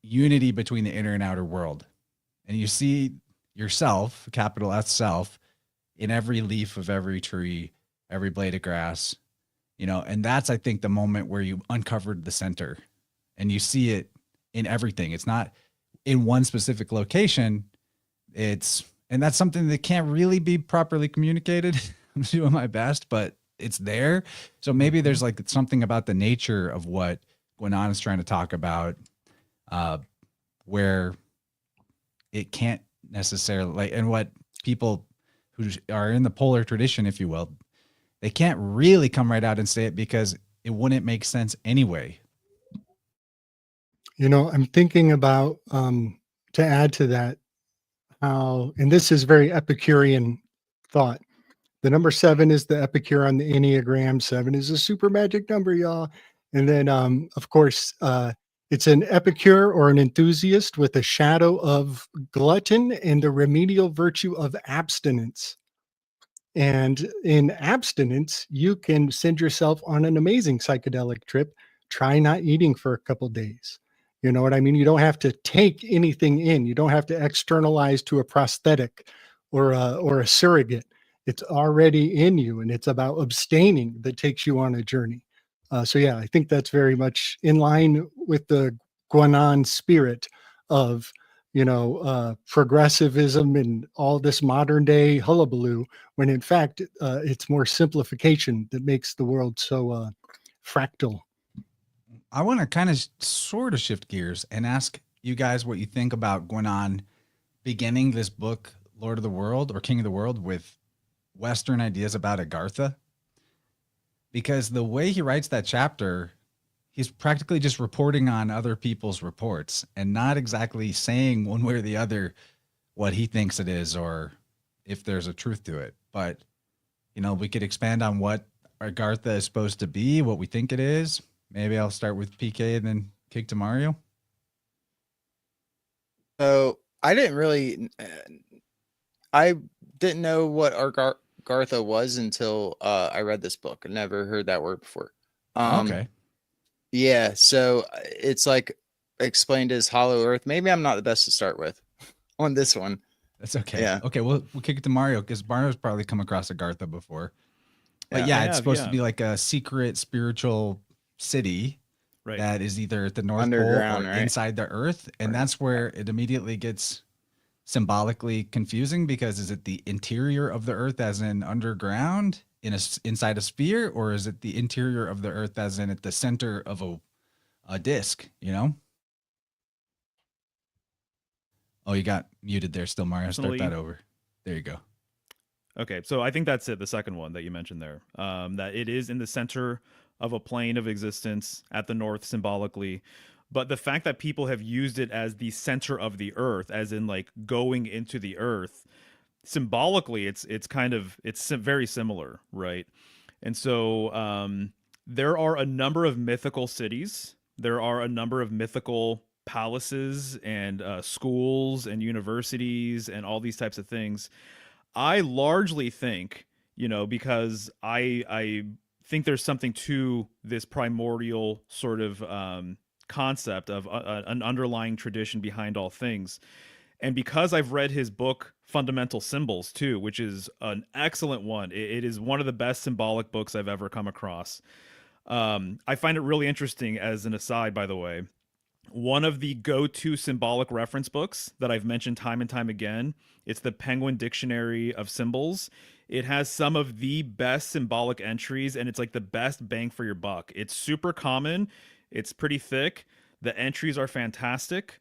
unity between the inner and outer world. And you see yourself, capital S self, in every leaf of every tree, every blade of grass, And that's, I think, the moment where you uncovered the center and you see it in everything. It's not in one specific location. And that's something that can't really be properly communicated. I'm doing my best, but it's there. So maybe there's like something about the nature of what Guenon is trying to talk about, where it can't necessarily, and what people who are in the polar tradition, if you will, they can't really come right out and say it because it wouldn't make sense anyway. I'm thinking about, to add to that, how, and this is very Epicurean thought. The number 7 is the Epicure on the Enneagram. 7 is a super magic number, y'all. And then, of course, it's an epicure or an enthusiast with a shadow of glutton and the remedial virtue of abstinence. And in abstinence, you can send yourself on an amazing psychedelic trip. Try not eating for a couple days. You know what I mean? You don't have to take anything in. You don't have to externalize to a prosthetic or a surrogate. It's already in you, and it's about abstaining that takes you on a journey. So yeah, I think that's very much in line with the Guenon spirit of progressivism and all this modern day hullabaloo, when in fact it's more simplification that makes the world so fractal. I want to kind of sort of shift gears and ask you guys what you think about Guenon beginning this book, Lord of the World or King of the World, with Western ideas about Agartha. Because the way he writes that chapter, he's practically just reporting on other people's reports and not exactly saying one way or the other what he thinks it is or if there's a truth to it. But, we could expand on what Agartha is supposed to be, what we think it is. Maybe I'll start with PK and then kick to Mario. So I didn't know what Agartha was until I read this book. I never heard that word before. Okay. Yeah, so it's like explained as hollow earth. Maybe I'm not the best to start with on this one. That's okay. Yeah. Okay, we'll kick it to Mario because Mario's probably come across Agartha before. But yeah, it's supposed to be like a secret spiritual city that is either at the North Pole or inside the Earth. And that's where it immediately gets symbolically confusing, because is it the interior of the Earth as in underground inside a sphere, or is it the interior of the Earth as in at the center of a disc, Oh, you got muted there still, Mario. Start that over. There you go. Okay, so I think that's it, the second one that you mentioned there, that it is in the center of a plane of existence at the North symbolically. But the fact that people have used it as the center of the Earth, as in like going into the Earth, symbolically, it's very similar, right? And so there are a number of mythical cities. There are a number of mythical palaces and schools and universities and all these types of things. I largely think, because I think there's something to this primordial sort of concept of an underlying tradition behind all things. And because I've read his book, Fundamental Symbols, too, which is an excellent one. It is one of the best symbolic books I've ever come across. I find it really interesting, as an aside, by the way. One of the go-to symbolic reference books that I've mentioned time and time again, it's the Penguin Dictionary of Symbols. It has some of the best symbolic entries, and it's like the best bang for your buck. It's super common. It's pretty thick. The entries are fantastic.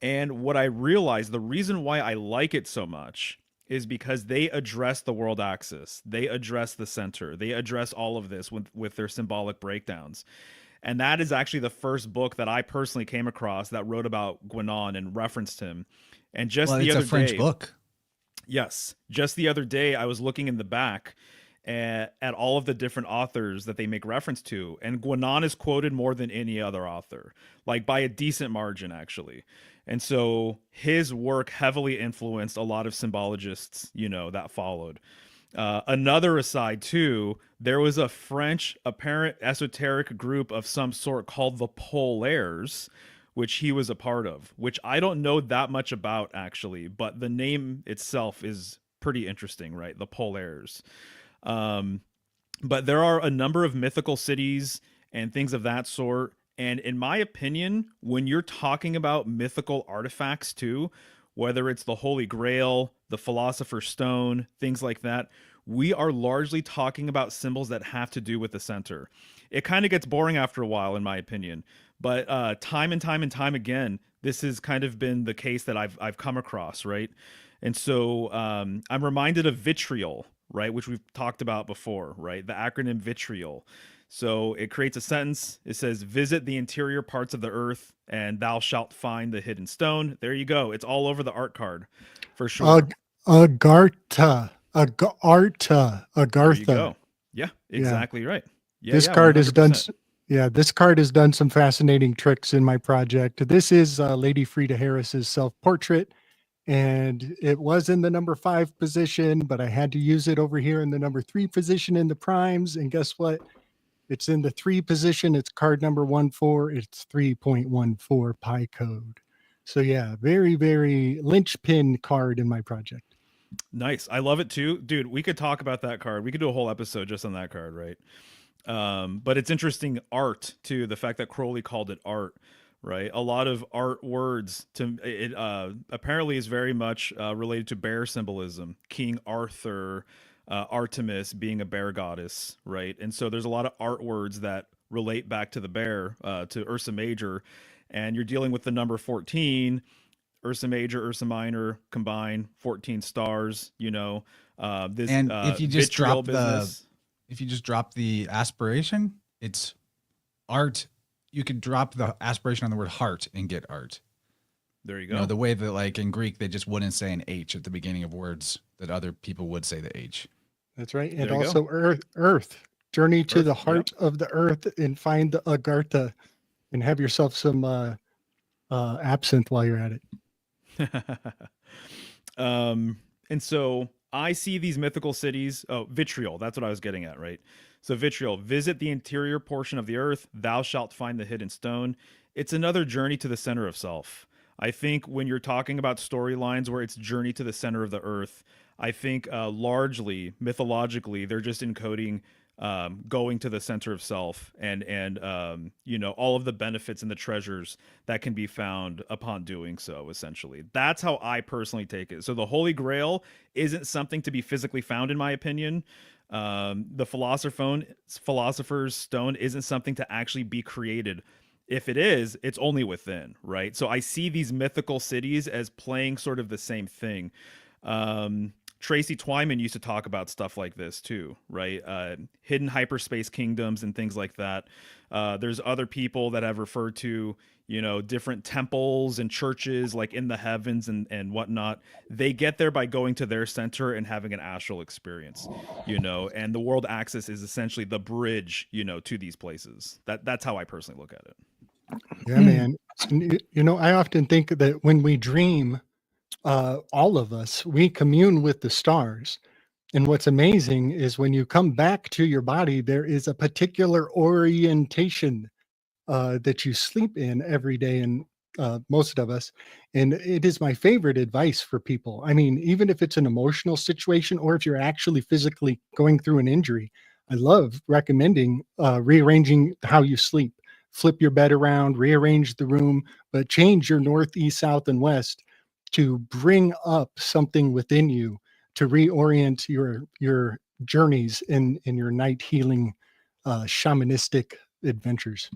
And what I realized, the reason why I like it so much is because they address the world axis. They address the center. They address all of this with their symbolic breakdowns. And that is actually the first book that I personally came across that wrote about Guenon and referenced him. And just the other day, it's a French book. Yes. Just the other day, I was looking in the back at all of the different authors that they make reference to. And Guenon is quoted more than any other author, like by a decent margin, actually. And so his work heavily influenced a lot of symbologists, that followed. Another aside, too, there was a French apparent esoteric group of some sort called the Polaris, which he was a part of, which I don't know that much about, actually, but the name itself is pretty interesting, right? The Polaris. But there are a number of mythical cities and things of that sort. And in my opinion, when you're talking about mythical artifacts too, whether it's the Holy Grail, the Philosopher's Stone, things like that, we are largely talking about symbols that have to do with the center. It kind of gets boring after a while, in my opinion. But time and time and time again, this has kind of been the case that I've come across, right? And so I'm reminded of vitriol, right, which we've talked about before, right? The acronym vitriol. So it creates a sentence. It says, "Visit the interior parts of the earth, and thou shalt find the hidden stone." There you go. It's all over the art card, for sure. Agartha. There you Agartha. go. Yeah, exactly right. Yeah, This yeah, card has done 100%. this card has done some fascinating tricks in my project. This is Lady Frida Harris's self-portrait, and it was in the number 5 position, but I had to use it over here in the number 3 position in the primes. And guess what? It's in the 3 position. It's card number 14. It's 3.14 pi code. So yeah, very, very linchpin card in my project. Nice. I love it too. Dude, we could talk about that card. We could do a whole episode just on that card, right? But it's interesting art too, the fact that Crowley called it art, right? A lot of art words to it apparently is very much related to bear symbolism. King Arthur, Artemis being a bear goddess, right? And so there's a lot of art words that relate back to the bear, to Ursa Major, and you're dealing with the number 14. Ursa Major, Ursa Minor combine 14 stars. You know, this And if you just vitriol drop business. if you just drop the aspiration, it's art. You could drop the aspiration on the word heart and get art. There you You go. know, the way that like in Greek, they just wouldn't say an H at the beginning of words that other people would say the H. That's right. And There you go. also Earth. Journey to the Earth, yep. heart of the earth and find the Agartha and have yourself some absinthe while you're at it. And so I see these mythical cities. Oh, vitriol. That's what I was getting at, right? So vitriol, visit the interior portion of the earth. Thou shalt find the hidden stone. It's another journey to the center of self. I think when you're talking about storylines where it's journey to the center of the earth, I think largely mythologically they're just encoding going to the center of self and you know, all of the benefits and the treasures that can be found upon doing so. Essentially, that's how I personally take it. So the Holy Grail isn't something to be physically found, in my opinion. The Philosopher's Stone isn't something to actually be created. If it is, it's only within, right? So I see these mythical cities as playing sort of the same thing. Tracy Twyman used to talk about stuff like this too, right? Hidden hyperspace kingdoms and things like that. There's other people that have referred to, you know, different temples and churches like in the heavens and whatnot. They get there by going to their center and having an astral experience, you know, and the world axis is essentially the bridge, you know, to these places. That's how I personally look at it. Yeah, man. You know, I often think that when we dream, all of us, we commune with the stars. And what's amazing is when you come back to your body, there is a particular orientation that you sleep in every day, and most of us. And it is my favorite advice for people. I mean, even if it's an emotional situation or if you're actually physically going through an injury, I love recommending rearranging how you sleep. Flip your bed around, rearrange the room, but change your north, east, south, and west to bring up something within you to reorient your journeys in your night healing shamanistic adventures.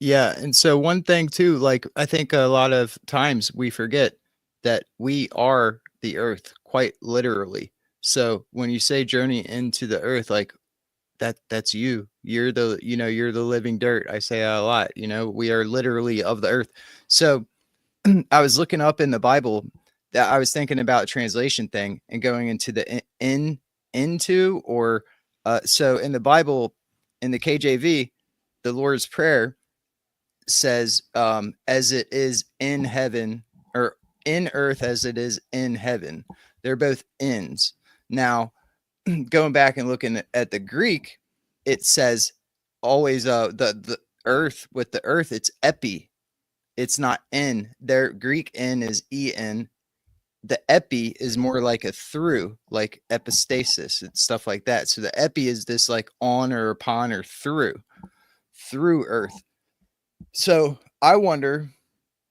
Yeah, and so one thing too, like I think a lot of times we forget that we are the earth quite literally. So when you say journey into the earth, like that's you. You're the, you know, you're the living dirt. I say that a lot, you know, we are literally of the earth. So I was looking up in the Bible that I was thinking about a translation thing and going into the into or so in the Bible, in the KJV, the Lord's Prayer says, as it is in heaven, or in earth as it is in heaven. They're both ins. Now, going back and looking at the Greek, it says always the earth, with the earth, it's epi. It's not n. Their Greek n is en. the epi is more like a through, like epistasis and stuff like that. So the epi is this like on or upon or through Earth. So I wonder,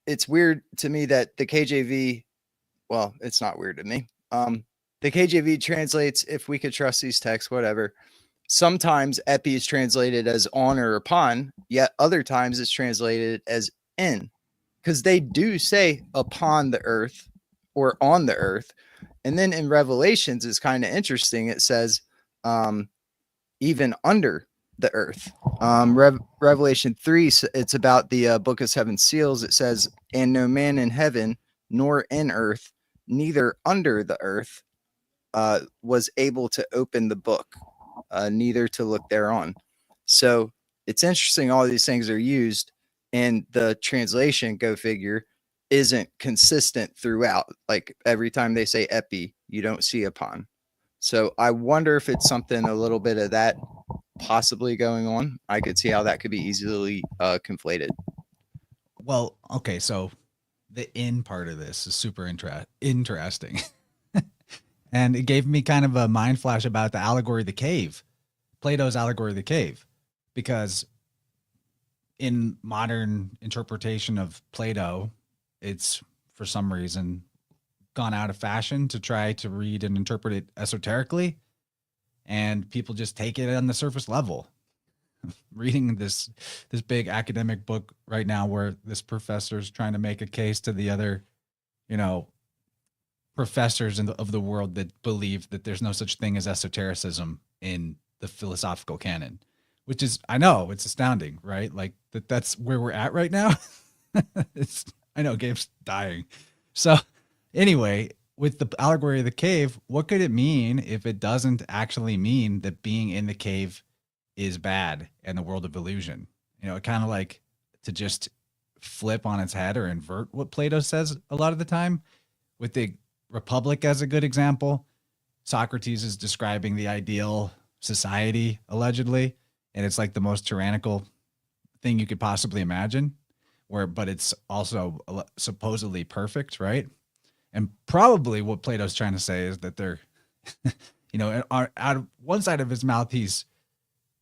it's weird to me that the KJV, well, it's not weird to me. The KJV translates, if we could trust these texts, whatever. Sometimes epi is translated as on or upon, yet other times it's translated as in, because they do say upon the earth or on the earth. And then in Revelations, it's kind of interesting. It says even under the earth. Revelation 3, it's about the book of seven seals. It says, and no man in heaven nor in earth, neither under the earth, was able to open the book, neither to look thereon. So it's interesting all these things are used, and the translation, go figure, isn't consistent throughout. Like every time they say epi, you don't see upon. So I wonder if it's something, a little bit of that possibly going on. I could see how that could be easily conflated. Well, okay, so the in part of this is super interesting. And it gave me kind of a mind flash about the Allegory of the Cave, Plato's Allegory of the Cave, because in modern interpretation of Plato, it's for some reason gone out of fashion to try to read and interpret it esoterically, and people just take it on the surface level. Reading this big academic book right now where this professor's trying to make a case to the other, professors of the world that believe that there's no such thing as esotericism in the philosophical canon, which is, I know, it's astounding, right? Like that's where we're at right now. I know Gabe's dying. So anyway, with the Allegory of the Cave, what could it mean if it doesn't actually mean that being in the cave is bad and the world of illusion? It kind of like to just flip on its head or invert what Plato says a lot of the time. With the Republic as a good example, Socrates is describing the ideal society, allegedly, and it's like the most tyrannical thing you could possibly imagine, but it's also supposedly perfect, right? And probably what Plato's trying to say is that they're, out of one side of his mouth, he's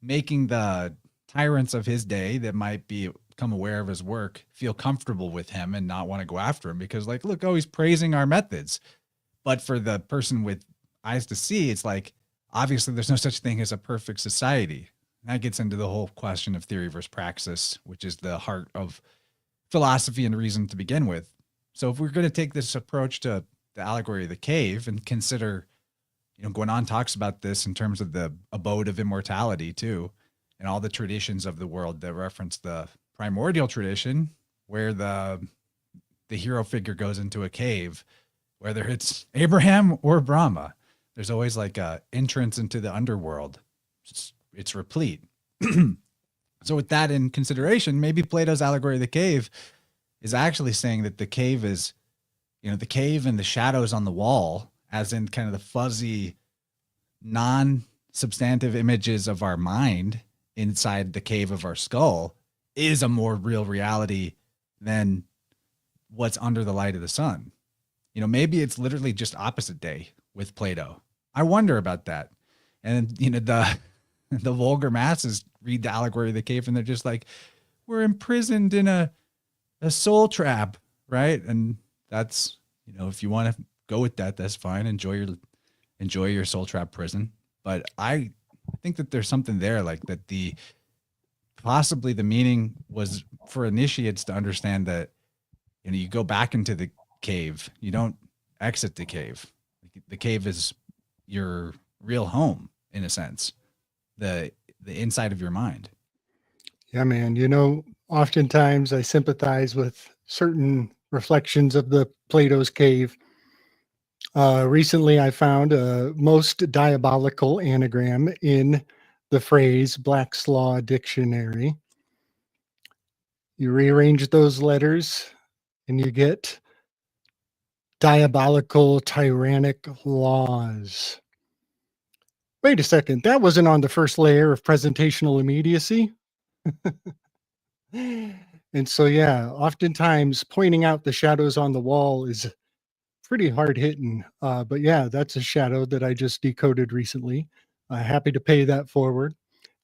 making the tyrants of his day that might become aware of his work feel comfortable with him and not want to go after him because, like, look, he's praising our methods. But for the person with eyes to see, it's like, obviously there's no such thing as a perfect society. And that gets into the whole question of theory versus praxis, which is the heart of philosophy and reason to begin with. So if we're going to take this approach to the Allegory of the Cave and consider, Guenon talks about this in terms of the abode of immortality too, and all the traditions of the world that reference the Primordial Tradition, where the hero figure goes into a cave, whether it's Abraham or Brahma, there's always like a entrance into the underworld. It's replete. So with that in consideration, maybe Plato's Allegory of the Cave is actually saying that the cave is, the cave and the shadows on the wall, as in kind of the fuzzy, non-substantive images of our mind inside the cave of our skull, is a more real reality than what's under the light of the sun. Maybe it's literally just opposite day with Plato. I wonder about that. And, the vulgar masses read the Allegory of the Cave and they're just like, we're imprisoned in a soul trap, right? And that's, if you want to go with that, that's fine. Enjoy your soul trap prison. But I think that there's something there, like that possibly the meaning was for initiates to understand that, you go back into the cave, you don't exit the cave. The cave is your real home, in a sense, the inside of your mind. Yeah, man. Oftentimes I sympathize with certain reflections of the Plato's cave. Recently, I found a most diabolical anagram in the phrase Black's Law Dictionary. You rearrange those letters and you get diabolical, tyrannic laws. Wait a second, that wasn't on the first layer of presentational immediacy. And so, yeah, oftentimes pointing out the shadows on the wall is pretty hard hitting. But yeah, that's a shadow that I just decoded recently. Happy to pay that forward.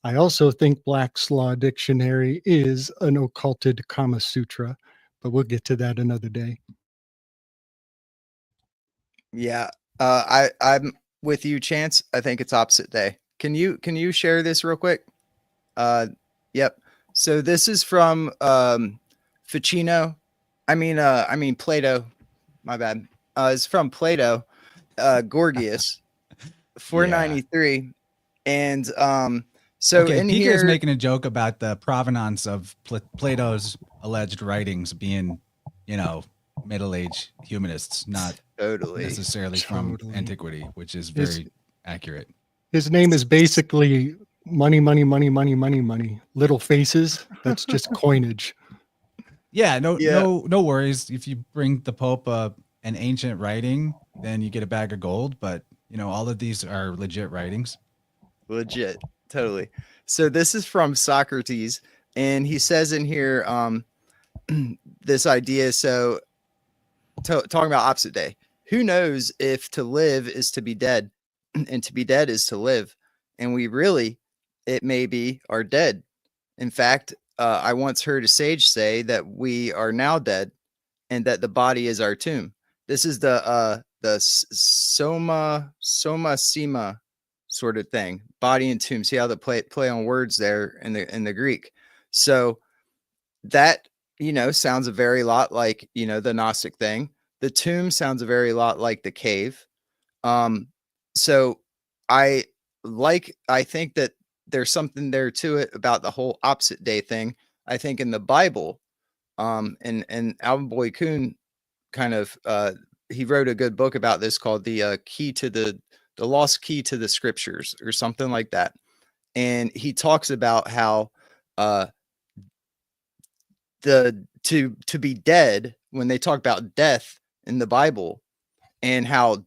I also think Black's Law Dictionary is an occulted Kama Sutra, but we'll get to that another day. Yeah. I'm with you, Chance. I think it's opposite day. Can you share this real quick? Yep. So this is from Ficino. I mean Plato. My bad. It's from Plato, Gorgias, 493. And so okay, in Pika is here, making a joke about the provenance of Plato's alleged writings being, middle-aged humanists, not totally necessarily from Totally. antiquity, which is very accurate. His name is basically money, money, money, money, money, money. Little faces. That's just coinage. Yeah, Yeah. no worries. If you bring the Pope an ancient writing, then you get a bag of gold. But all of these are legit writings. legit, totally. So this is from Socrates, and he says in here this idea. So talking about opposite day, who knows if to live is to be dead and to be dead is to live, and we really, it may be, are dead. In fact, I once heard a sage say that we are now dead and that the body is our tomb. This is the soma sema sort of thing, body and tomb. See how the play on words there in the Greek. So that sounds a very lot like the Gnostic thing. The tomb sounds a very lot like the cave. So I think that there's something there to it about the whole opposite day thing. I think in the Bible, and Alvin Boy Kuhn kind of he wrote a good book about this called the key to the lost key to the scriptures or something like that. And he talks about how to be dead, when they talk about death in the Bible, and how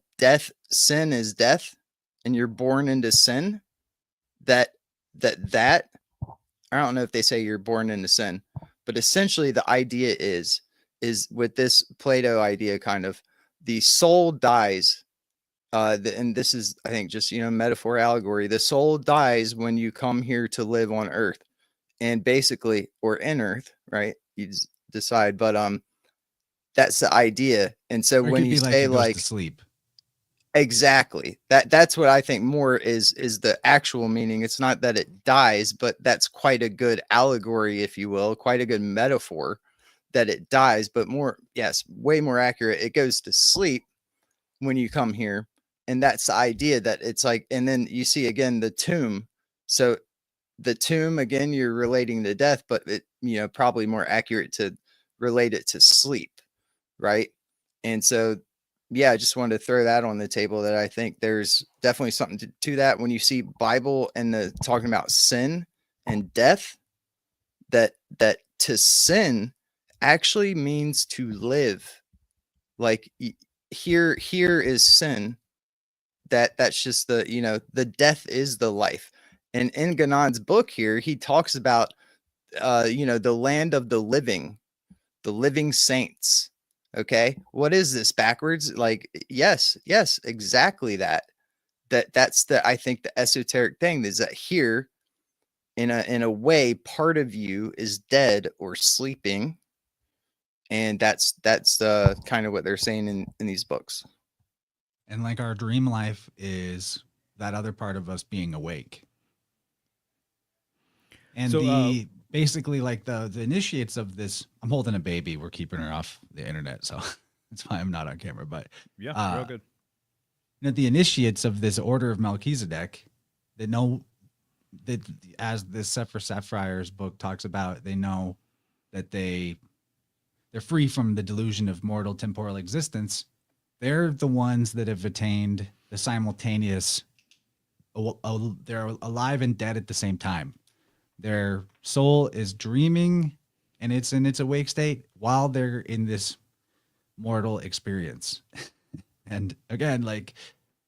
sin is death, and you're born into sin, that I don't know if they say you're born into sin, but essentially the idea is with this Plato idea, kind of the soul dies. And this is, I think, just metaphor, allegory. The soul dies when you come here to live on earth, and basically, or in earth, right? You decide, but that's the idea. And so Or it when could you be say it goes to sleep. exactly, that's what I think more is the actual meaning. It's not that it dies, but that's quite a good allegory, if you will, quite a good metaphor, that it dies, but more, yes, way more accurate, it goes to sleep when you come here. And that's the idea, that it's like, and then you see again the tomb. So the tomb, again, you're relating to death, but it, probably more accurate to relate it to sleep, right? And so, yeah, I just wanted to throw that on the table, that I think there's definitely something to that. When you see Bible and the talking about sin and death, that to sin actually means to live. Like here is sin. That's just the death is the life. And in Guénon's book here, he talks about the land of the living saints. Okay, what is this backwards? Like, yes, exactly that. That's the, I think, the esoteric thing is that here, in a way, part of you is dead or sleeping, and that's kind of what they're saying in these books. And like our dream life is that other part of us being awake. And So, basically like the initiates of this, I'm holding a baby. We're keeping her off the internet, so that's why I'm not on camera. But yeah, real good. The initiates of this order of Melchizedek, they know that, as this Sefer Sapphire's book talks about, they know that they're free from the delusion of mortal temporal existence. They're the ones that have attained the simultaneous, they're alive and dead at the same time. Their soul is dreaming and it's in its awake state while they're in this mortal experience. And again, like,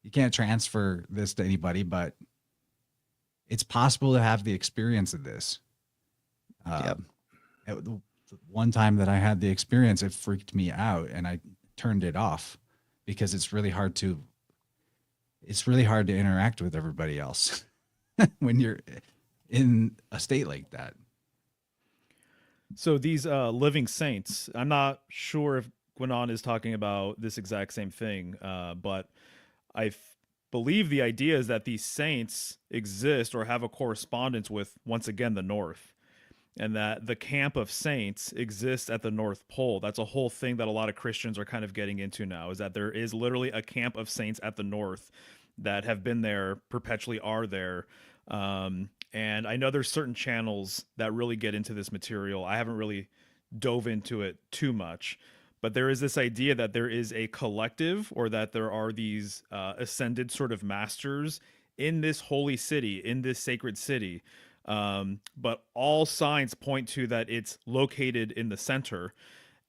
you can't transfer this to anybody, but it's possible to have the experience of this. Yep. At the one time that I had the experience, it freaked me out and I turned it off because it's really hard to interact with everybody else when you're in a state like that. So these living saints, I'm not sure if Guenon is talking about this exact same thing, but I believe the idea is that these saints exist or have a correspondence with, once again, the North, and that the camp of saints exists at the North Pole. That's a whole thing that a lot of Christians are kind of getting into now, is that there is literally a camp of saints at the North that have been there, perpetually are there. And I know there's certain channels that really get into this material. I haven't really dove into it too much, but there is this idea that there is a collective, or that there are these ascended sort of masters in this holy city, in this sacred city. But all signs point to that it's located in the center.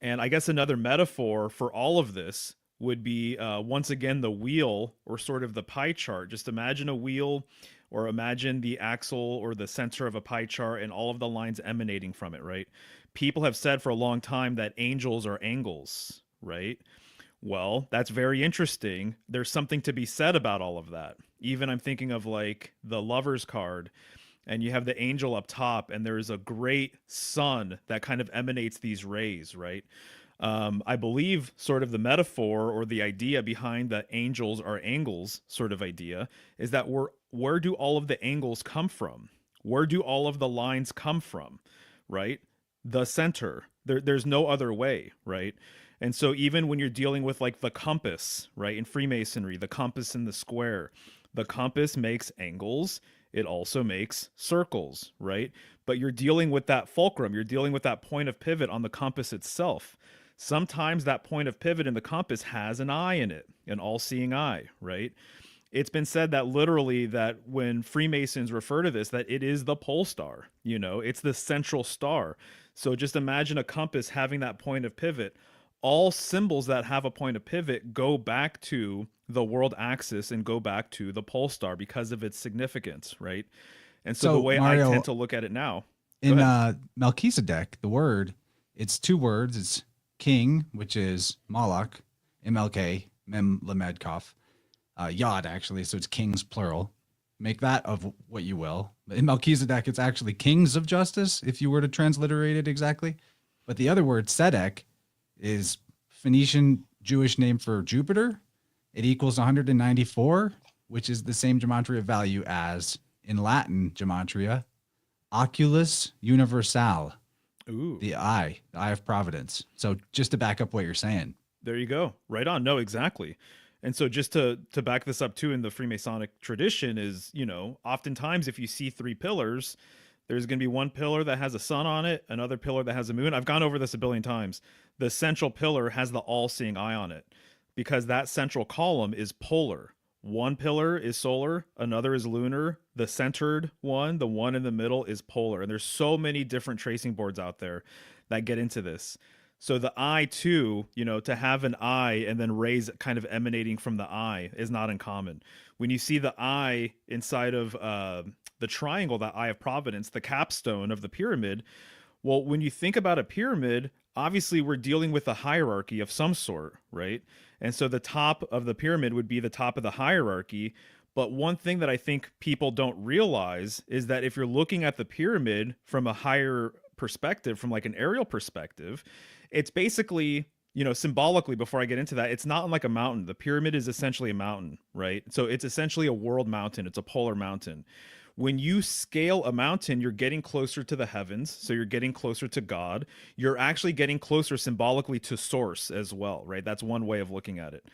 And I guess another metaphor for all of this would be, once again, the wheel, or sort of the pie chart. Just imagine a wheel, or imagine the axle or the center of a pie chart and all of the lines emanating from it, right? People have said for a long time that angels are angles, right? Well, that's very interesting. There's something to be said about all of that. Even I'm thinking of like the Lover's card, and you have the angel up top, and there's a great sun that kind of emanates these rays, right? I believe sort of the metaphor or the idea behind the angels are angles sort of idea is that where do all of the angles come from? Where do all of the lines come from, right? The center. There's no other way, right? And so even when you're dealing with like the compass, right, in Freemasonry, the compass and the square, the compass makes angles. It also makes circles, right? But you're dealing with that fulcrum. You're dealing with that point of pivot on the compass itself. Sometimes that point of pivot in the compass has an eye in it, an all-seeing eye, right? It's been said that literally that when Freemasons refer to this, that it is the pole star, it's the central star. So just imagine a compass having that point of pivot. All symbols that have a point of pivot go back to the world axis and go back to the pole star because of its significance, right? And so the way Mario, I tend to look at it now. In Melchizedek, the word, it's two words. It's king, which is Moloch, MLK, Mem Lamed Kaf, Yod, actually. So it's kings, plural. Make that of what you will. In Melchizedek, it's actually kings of justice, if you were to transliterate it exactly. But the other word, Sedek, is Phoenician Jewish name for Jupiter. It equals 194, which is the same gematria value as, in Latin gematria, Oculus Universale. Ooh. The eye of providence. So just to back up what you're saying. There you go. Right on. No, exactly. And so just to back this up too, in the Freemasonic tradition is, oftentimes if you see three pillars, there's going to be one pillar that has a sun on it, another pillar that has a moon. I've gone over this a billion times. The central pillar has the all-seeing eye on it because that central column is polar. One pillar is solar, another is lunar. The centered one, the one in the middle, is polar. And there's so many different tracing boards out there that get into this. So the eye too, to have an eye and then rays kind of emanating from the eye is not uncommon. When you see the eye inside of the triangle, that eye of providence, the capstone of the pyramid, well, when you think about a pyramid, obviously we're dealing with a hierarchy of some sort, right? And so the top of the pyramid would be the top of the hierarchy. But one thing that I think people don't realize is that if you're looking at the pyramid from a higher perspective, from like an aerial perspective, it's basically, symbolically, before I get into that, it's not like a mountain. The pyramid is essentially a mountain, right? So it's essentially a world mountain. It's a polar mountain. When you scale a mountain, you're getting closer to the heavens. So you're getting closer to God. You're actually getting closer symbolically to source as well, right? That's one way of looking at it.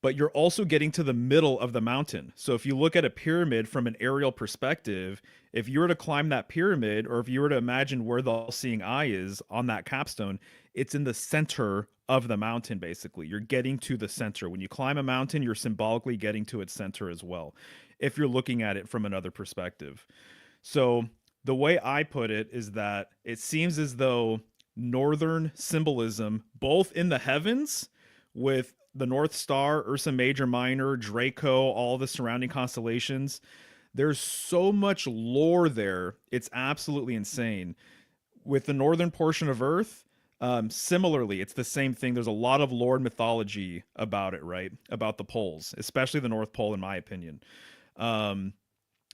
But you're also getting to the middle of the mountain. So if you look at a pyramid from an aerial perspective, if you were to climb that pyramid, or if you were to imagine where the all-seeing eye is on that capstone, it's in the center of the mountain, basically. You're getting to the center. When you climb a mountain, you're symbolically getting to its center as well, if you're looking at it from another perspective. So the way I put it is that it seems as though northern symbolism, both in the heavens with the North Star, Ursa Major, Minor, Draco, all the surrounding constellations, there's so much lore there. It's absolutely insane. With the northern portion of Earth, Similarly, it's the same thing. There's a lot of lore and mythology about it, right? About the poles, especially the North Pole, in my opinion. Um,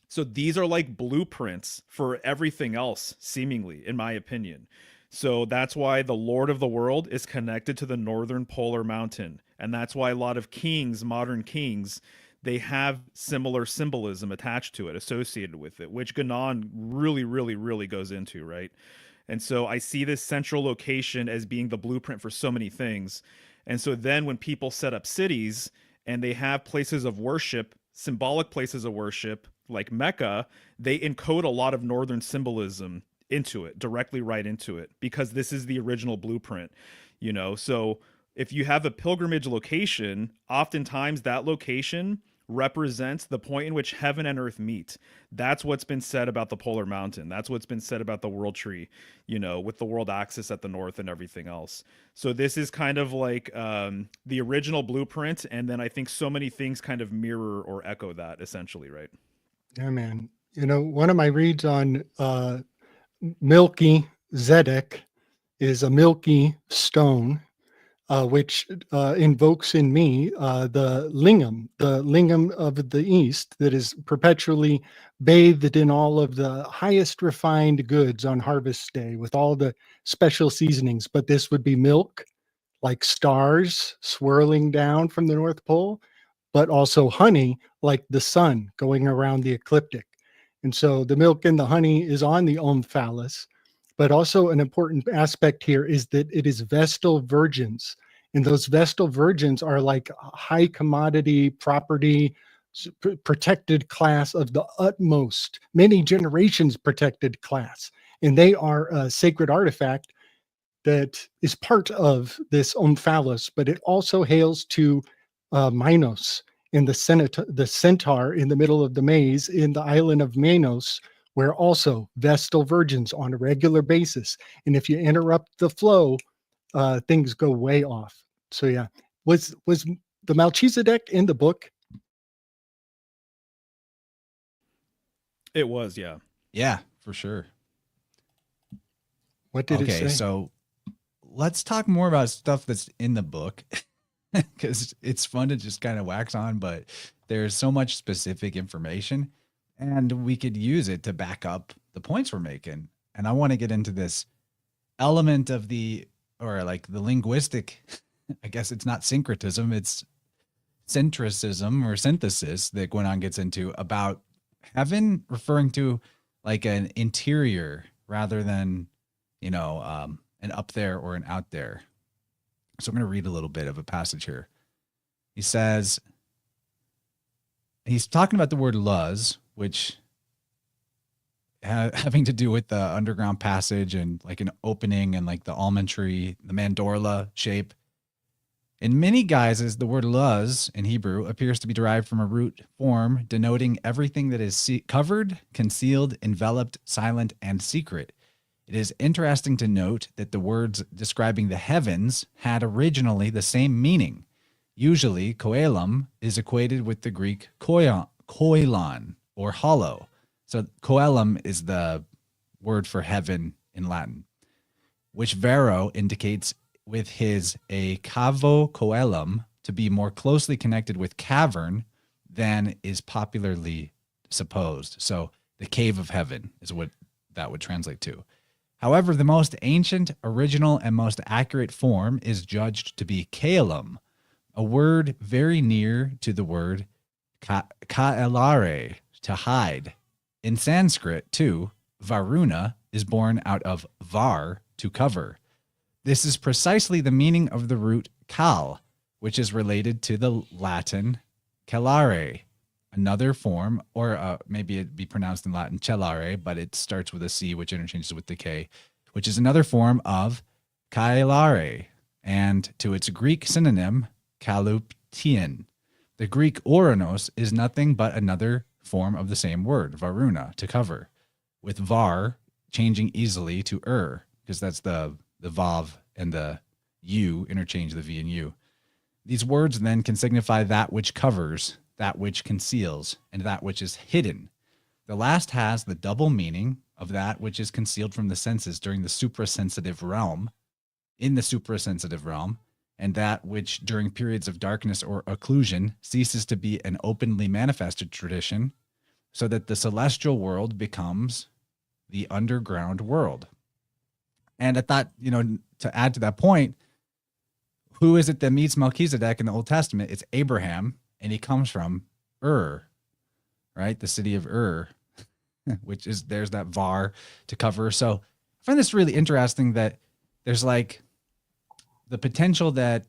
so these are like blueprints for everything else, seemingly, in my opinion. So that's why the Lord of the World is connected to the Northern Polar Mountain. And that's why a lot of kings, modern kings, they have similar symbolism attached to it, associated with it, which Guenon really, really, really goes into, right? And so I see this central location as being the blueprint for so many things. And so then when people set up cities and they have places of worship, symbolic places of worship like Mecca, they encode a lot of northern symbolism into it, directly right into it, because this is the original blueprint, you know? So if you have a pilgrimage location, oftentimes that location represents the point in which heaven and earth meet. That's what's been said about the polar mountain. That's what's been said about the world tree, you know, with the world axis at the north and everything else. So this is kind of like the original blueprint. And then I think so many things kind of mirror or echo that essentially, right? Yeah, man. You know, one of my reads on Milky Zedek is a milky stone, which invokes in me the lingam of the East that is perpetually bathed in all of the highest refined goods on harvest day with all the special seasonings. But this would be milk, like stars swirling down from the North Pole, but also honey, like the sun going around the ecliptic. And so the milk and the honey is on the omphalos, but also an important aspect here is that it is Vestal virgins. And those Vestal virgins are like high commodity property, protected class of the utmost, many generations protected class. And they are a sacred artifact that is part of this omphalos, but it also hails to Minos in the centaur in the middle of the maze in the island of Minos, where also Vestal virgins on a regular basis. And if you interrupt the flow, things go way off. So yeah, was the Melchizedek in the book? It was, yeah. Yeah, for sure. What did it Okay, say? so let's talk more about stuff that's in the book because it's fun to just kind of wax on, but there's so much specific information and we could use it to back up the points we're making. And I want to get into this element of the, or like the linguistic, I guess it's not syncretism, it's centricism or synthesis that Guenon gets into about heaven referring to like an interior rather than, you know, an up there or an out there. So I'm going to read a little bit of a passage here. He says, he's talking about the word luz, which having to do with the underground passage and like an opening and like the almond tree, the mandorla shape. In many guises, the word luz in Hebrew appears to be derived from a root form denoting everything that is covered, concealed, enveloped, silent, and secret. It is interesting to note that the words describing the heavens had originally the same meaning. Usually, coelum is equated with the Greek koilon, or hollow. So coelum is the word for heaven in Latin, which Varro indicates with his a cavo coelum to be more closely connected with cavern than is popularly supposed. So the cave of heaven is what that would translate to. However, the most ancient, original, and most accurate form is judged to be kaelum, a word very near to the word kaelare, to hide. In Sanskrit, too, varuna is born out of var, to cover. This is precisely the meaning of the root kal, which is related to the Latin celare, another form, or maybe it'd be pronounced in Latin celare, but it starts with a C, which interchanges with the K, which is another form of kaelare, and to its Greek synonym, kaluptian. The Greek oranos is nothing but another form of the same word, varuna, to cover, with var changing easily to because that's the vav and the u interchange the v and u. These words then can signify that which covers, that which conceals, and that which is hidden. The last has the double meaning of that which is concealed from the senses during the suprasensitive realm, in the suprasensitive realm, and that which during periods of darkness or occlusion ceases to be an openly manifested tradition, so that the celestial world becomes the underground world. And I thought, to add to that point, who is it that meets Melchizedek in the Old Testament? It's Abraham, and he comes from Ur, right? The city of Ur, which is, there's that var to cover. So I find this really interesting that there's like the potential that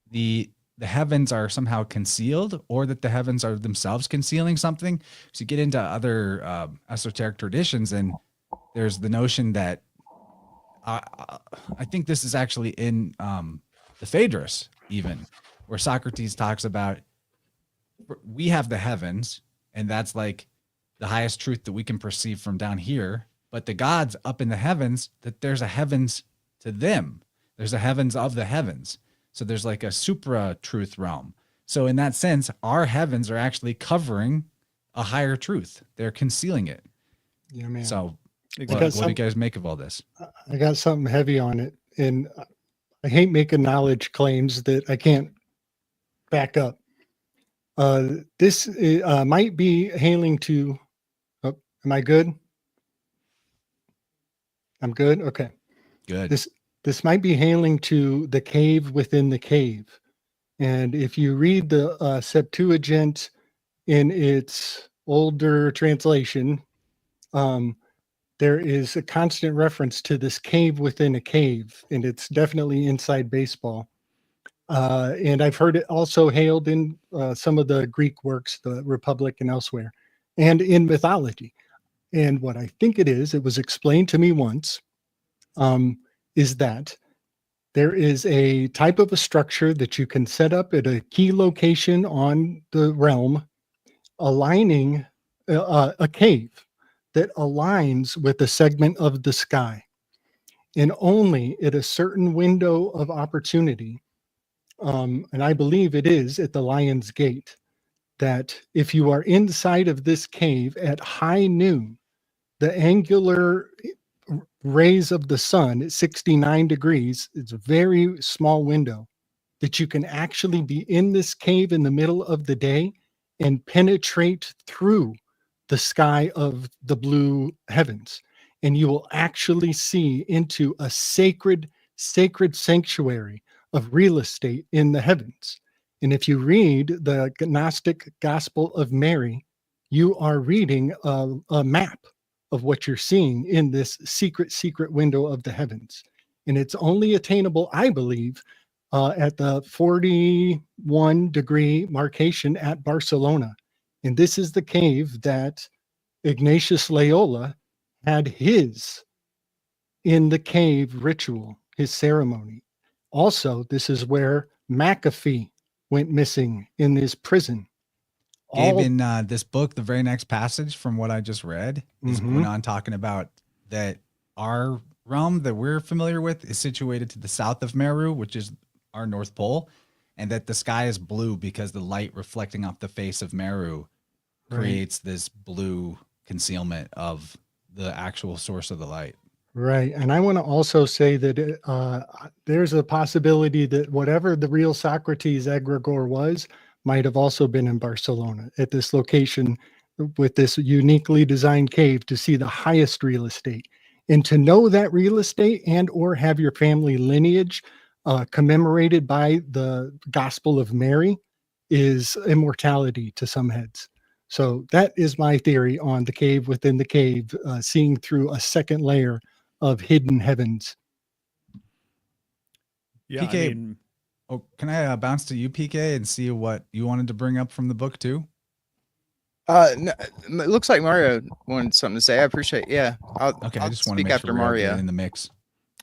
the heavens are somehow concealed, or that the heavens are themselves concealing something. So you get into other esoteric traditions, and there's the notion that I think this is actually in the Phaedrus, even, where Socrates talks about, we have the heavens, and that's like the highest truth that we can perceive from down here. But the gods up in the heavens, that there's a heavens to them. There's a heavens of the heavens. So there's like a supra truth realm. So in that sense, our heavens are actually covering a higher truth. They're concealing it. Yeah, man. So Exactly. what do you guys make of all this? I got something heavy on it, and I hate making knowledge claims that I can't back up. This might be hailing to. Oh, am I good? I'm good. Okay. Good. This might be hailing to the cave within the cave, and if you read the Septuagint in its older translation, there is a constant reference to this cave within a cave, and it's definitely inside baseball. And I've heard it also hailed in some of the Greek works, the Republic and elsewhere, and in mythology. And what I think it was explained to me once, is that there is a type of a structure that you can set up at a key location on the realm, aligning a cave that aligns with a segment of the sky, and only at a certain window of opportunity. And I believe it is at the Lion's Gate, that if you are inside of this cave at high noon, the angular rays of the sun at 69 degrees, it's a very small window, that you can actually be in this cave in the middle of the day and penetrate through the sky of the blue heavens, and you will actually see into a sacred sanctuary of real estate in the heavens. And if you read the Gnostic Gospel of Mary, you are reading a map of what you're seeing in this secret window of the heavens. And it's only attainable, I believe, at the 41-degree marcation at Barcelona. And this is the cave that Ignatius Loyola had his in the cave ritual, his ceremony. Also, this is where McAfee went missing in his prison. Gabe, in this book, the very next passage from what I just read is going on talking about that our realm that we're familiar with is situated to the south of Meru, which is our North Pole, and that the sky is blue because the light reflecting off the face of Meru creates this blue concealment of the actual source of the light. Right. And I want to also say that there's a possibility that whatever the real Socrates egregore was might have also been in Barcelona at this location with this uniquely designed cave to see the highest real estate. And to know that real estate and or have your family lineage commemorated by the Gospel of Mary is immortality to some heads. So that is my theory on the cave within the cave, seeing through a second layer of hidden heavens. Yeah, PK, I mean, can I bounce to you, PK, and see what you wanted to bring up from the book too? No, it looks like Mario wanted something to say. I appreciate. Yeah. I'll I just want to speak make after sure we all get Mario in the mix.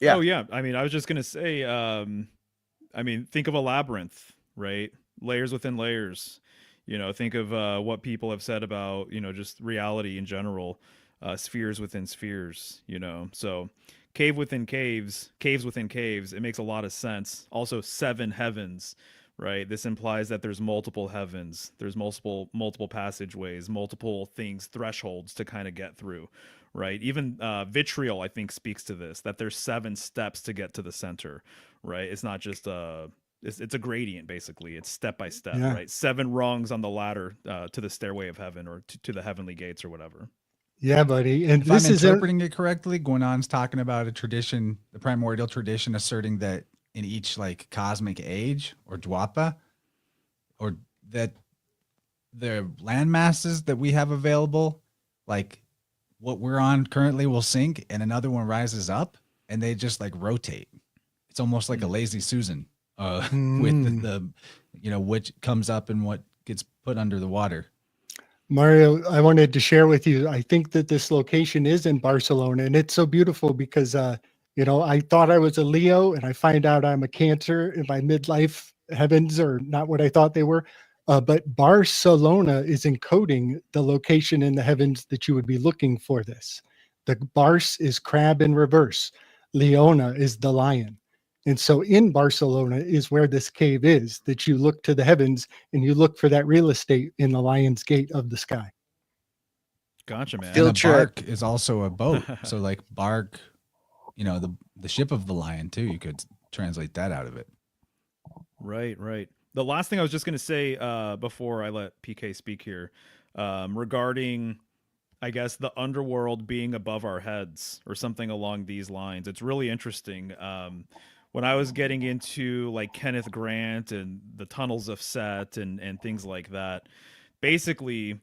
Yeah. Oh yeah. I mean, I was just gonna say, I mean, think of a labyrinth, right? Layers within layers. Think of what people have said about, just reality in general, spheres within spheres, So cave within caves, caves within caves, it makes a lot of sense. Also 7 heavens, right? This implies that there's multiple heavens, there's multiple passageways, multiple things, thresholds to kind of get through, right? Even vitriol, I think, speaks to this, that there's 7 steps to get to the center, right? It's not just it's a gradient, basically. It's step by step, Yeah. right? 7 rungs on the ladder to the stairway of heaven, or to the heavenly gates, or whatever. Yeah, buddy. And If I'm this is interpreting it correctly, Guenon's talking about a tradition, the primordial tradition, asserting that in each like cosmic age or dwapa, or that the land masses that we have available, like what we're on currently, will sink and another one rises up, and they just like rotate. It's almost like a lazy Susan, with the which comes up and what gets put under the water. Mario, I wanted to share with you, I think that this location is in Barcelona, and it's so beautiful because, I thought I was a Leo, and I find out I'm a Cancer, and my midlife heavens are not what I thought they were. But Barcelona is encoding the location in the heavens that you would be looking for this. The Barce is crab in reverse. Leona is the lion. And so in Barcelona is where this cave is, that you look to the heavens and you look for that real estate in the lion's gate of the sky. Gotcha, man. Field And a trip. bark is also a boat. So like bark, the ship of the lion too. You could translate that out of it. Right. The last thing I was just going to say before I let PK speak here, regarding, I guess, the underworld being above our heads or something along these lines. It's really interesting. When I was getting into like Kenneth Grant and the tunnels of Set and things like that, basically,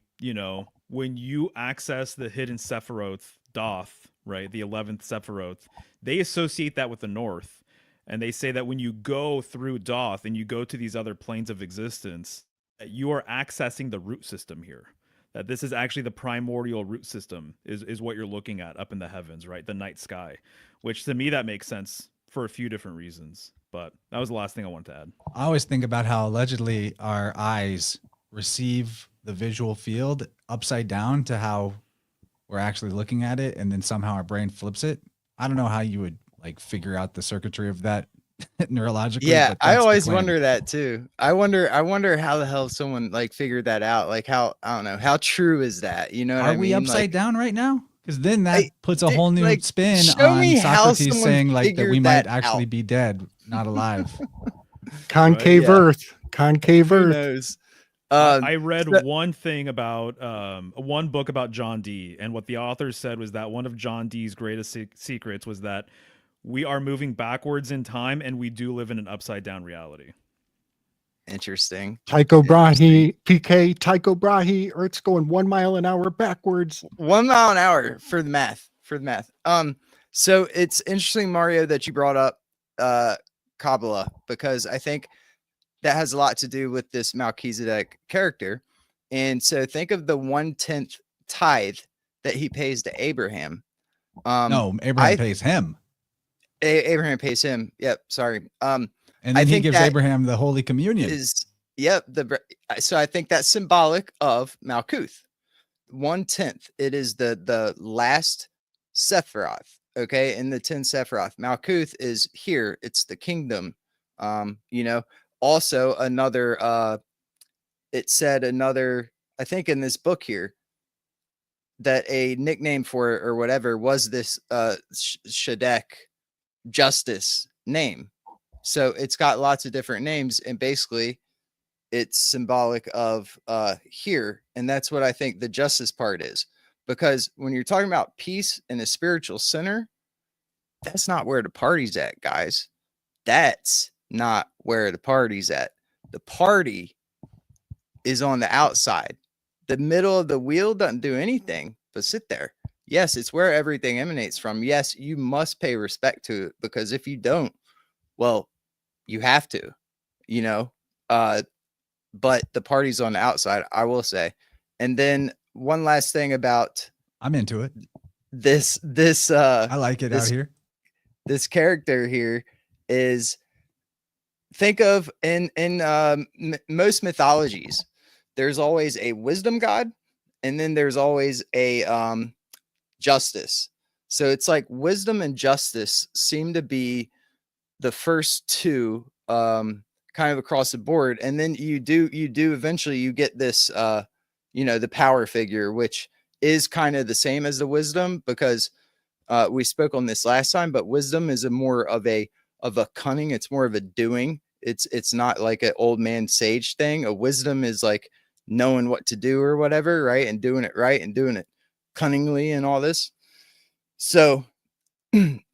when you access the hidden Sephiroth Doth, right, the 11th Sephiroth, they associate that with the North. And they say that when you go through Doth and you go to these other planes of existence, that you are accessing the root system here. That this is actually the primordial root system is what you're looking at up in the heavens, right? The night sky, which to me, that makes sense for a few different reasons. But that was the last thing I wanted to add. I always think about how allegedly our eyes receive the visual field upside down to how we're actually looking at it, and then somehow our brain flips it. I don't know how you would like figure out the circuitry of that neurologically. Yeah, but I that's the always claim. wonder that too. I wonder how the hell someone like figured that out. Like how, I don't know, how true is that? You know what Are I we mean? upside Like, down right now? Because then that puts a Dude, whole new like, spin show on me how Socrates someone saying like that we figured might that actually out. be dead, not alive. Concave yeah. Earth. Concave Who Earth. knows? I read so- one thing about one book about John Dee, and what the author said was that one of John Dee's greatest secrets was that we are moving backwards in time, and we do live in an upside down reality. Interesting. Tycho Brahe, PK, Tycho Brahe, Earth's going 1 mile an hour backwards. 1 mile an hour for the math. So it's interesting, Mario, that you brought up Kabbalah, because I think that has a lot to do with this Melchizedek character. And so think of the 1/10 tithe that he pays to Abraham. No, Abraham pays him. Abraham pays him. Yep. Sorry. And I then he think gives that Abraham the Holy Communion. So I think that's symbolic of Malkuth. 1/10. It is the last Sephiroth. Okay. In the 10 Sephiroth, Malkuth is here. It's the kingdom. Also another, it said another, I think in this book here, that a nickname for it or whatever was this Shadek justice name. So it's got lots of different names, and basically it's symbolic of here. And that's what I think the justice part is, because when you're talking about peace in a spiritual center, that's not where the party's at, guys. That's not where the party's at. The party is on the outside. The middle of the wheel doesn't do anything but sit there. Yes, it's where everything emanates from. Yes, you must pay respect to it, because if you don't, well, you have to, but the party's on the outside, I will say. And then one last thing about I'm into it. this I like it out here. This character here is, think of in most mythologies, there's always a wisdom god, and then there's always a justice. So it's like wisdom and justice seem to be the first two kind of across the board, and then you do eventually you get this the power figure, which is kind of the same as the wisdom, because we spoke on this last time, but wisdom is a more of a cunning. It's more of a doing. It's not like an old man sage thing. A wisdom is like knowing what to do or whatever, right? And doing it right and doing it cunningly and all this. So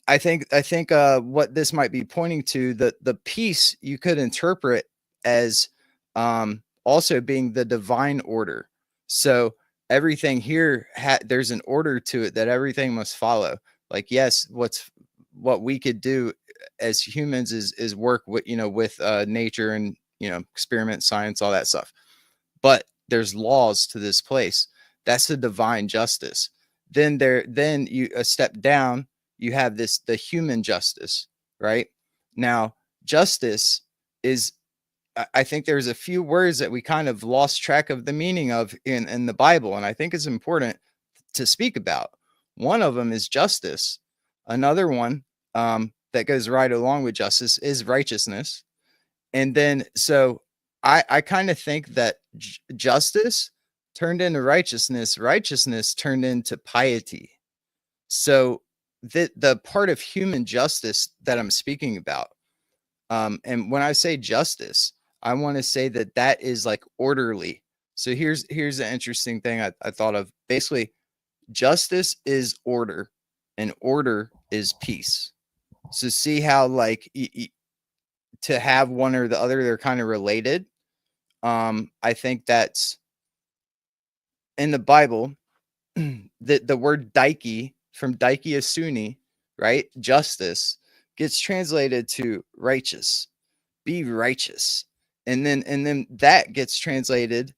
I think what this might be pointing to, the peace you could interpret as also being the divine order. So everything here, there's an order to it that everything must follow. Like, yes, what we could do as humans is work with, with nature and, experiment, science, all that stuff. But there's laws to this place. That's the divine justice. Then you a step down, you have the human justice, right? Now, justice is, I think there's a few words that we kind of lost track of the meaning of in the Bible, and I think it's important to speak about. One of them is justice. Another one that goes right along with justice is righteousness. And then, so I kind of think that justice turned into righteousness, righteousness turned into piety. So the part of human justice that I'm speaking about, and when I say justice, I want to say that is like orderly. So here's the interesting thing I thought of. Basically, justice is order, and order is peace. So see how, like, to have one or the other, they're kind of related. I think that's in the Bible. The word daiki, from daiki asuni, right? Justice gets translated to righteous. Be righteous. And then that gets translated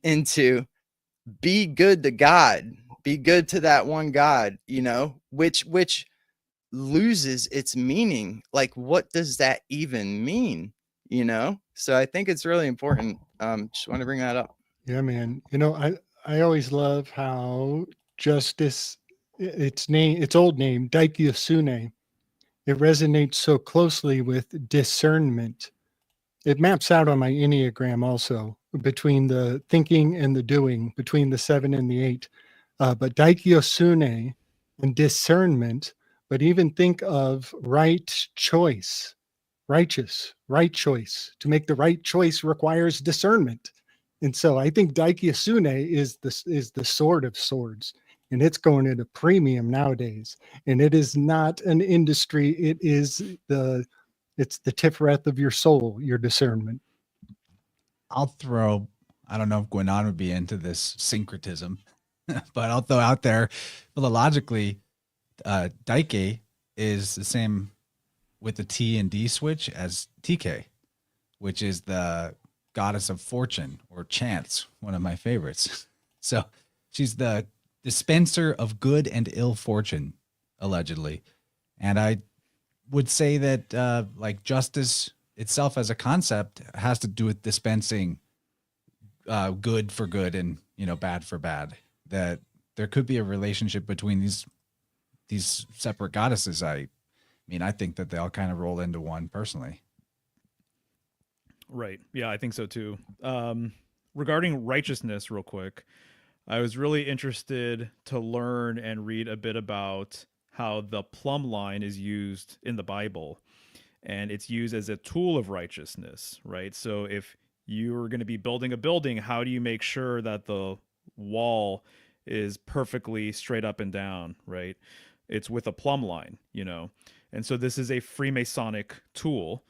into be good to God. Be good to that one God, which loses its meaning. Like, what does that even mean? So I think it's really important. Just want to bring that up. Yeah, man. I always love how justice, its old name, Daikyosune, it resonates so closely with discernment. It maps out on my Enneagram also, between the thinking and the doing, between the 7 and the 8. But Daikyosune and discernment, but even think of right choice, righteous, right choice. To make the right choice requires discernment. And so I think Daikyosune is the sword of swords, and it's going at a premium nowadays. And it is not an industry. It's the Tiferet of your soul, your discernment. I don't know if Guenon would be into this syncretism, but I'll throw out there, philologically, Daike is the same with the T and D switch as TK, which is the goddess of fortune or chance, one of my favorites. So she's the dispenser of good and ill fortune, allegedly. And I would say that like justice itself as a concept has to do with dispensing good for good and bad for bad. That there could be a relationship between these separate goddesses. I think that they all kind of roll into one personally. Right. Yeah, I think so too. Regarding righteousness, real quick, I was really interested to learn and read a bit about how the plumb line is used in the Bible, and it's used as a tool of righteousness, right? So if you're going to be building a building, how do you make sure that the wall is perfectly straight up and down, right? It's with a plumb line, And so this is a Freemasonic tool.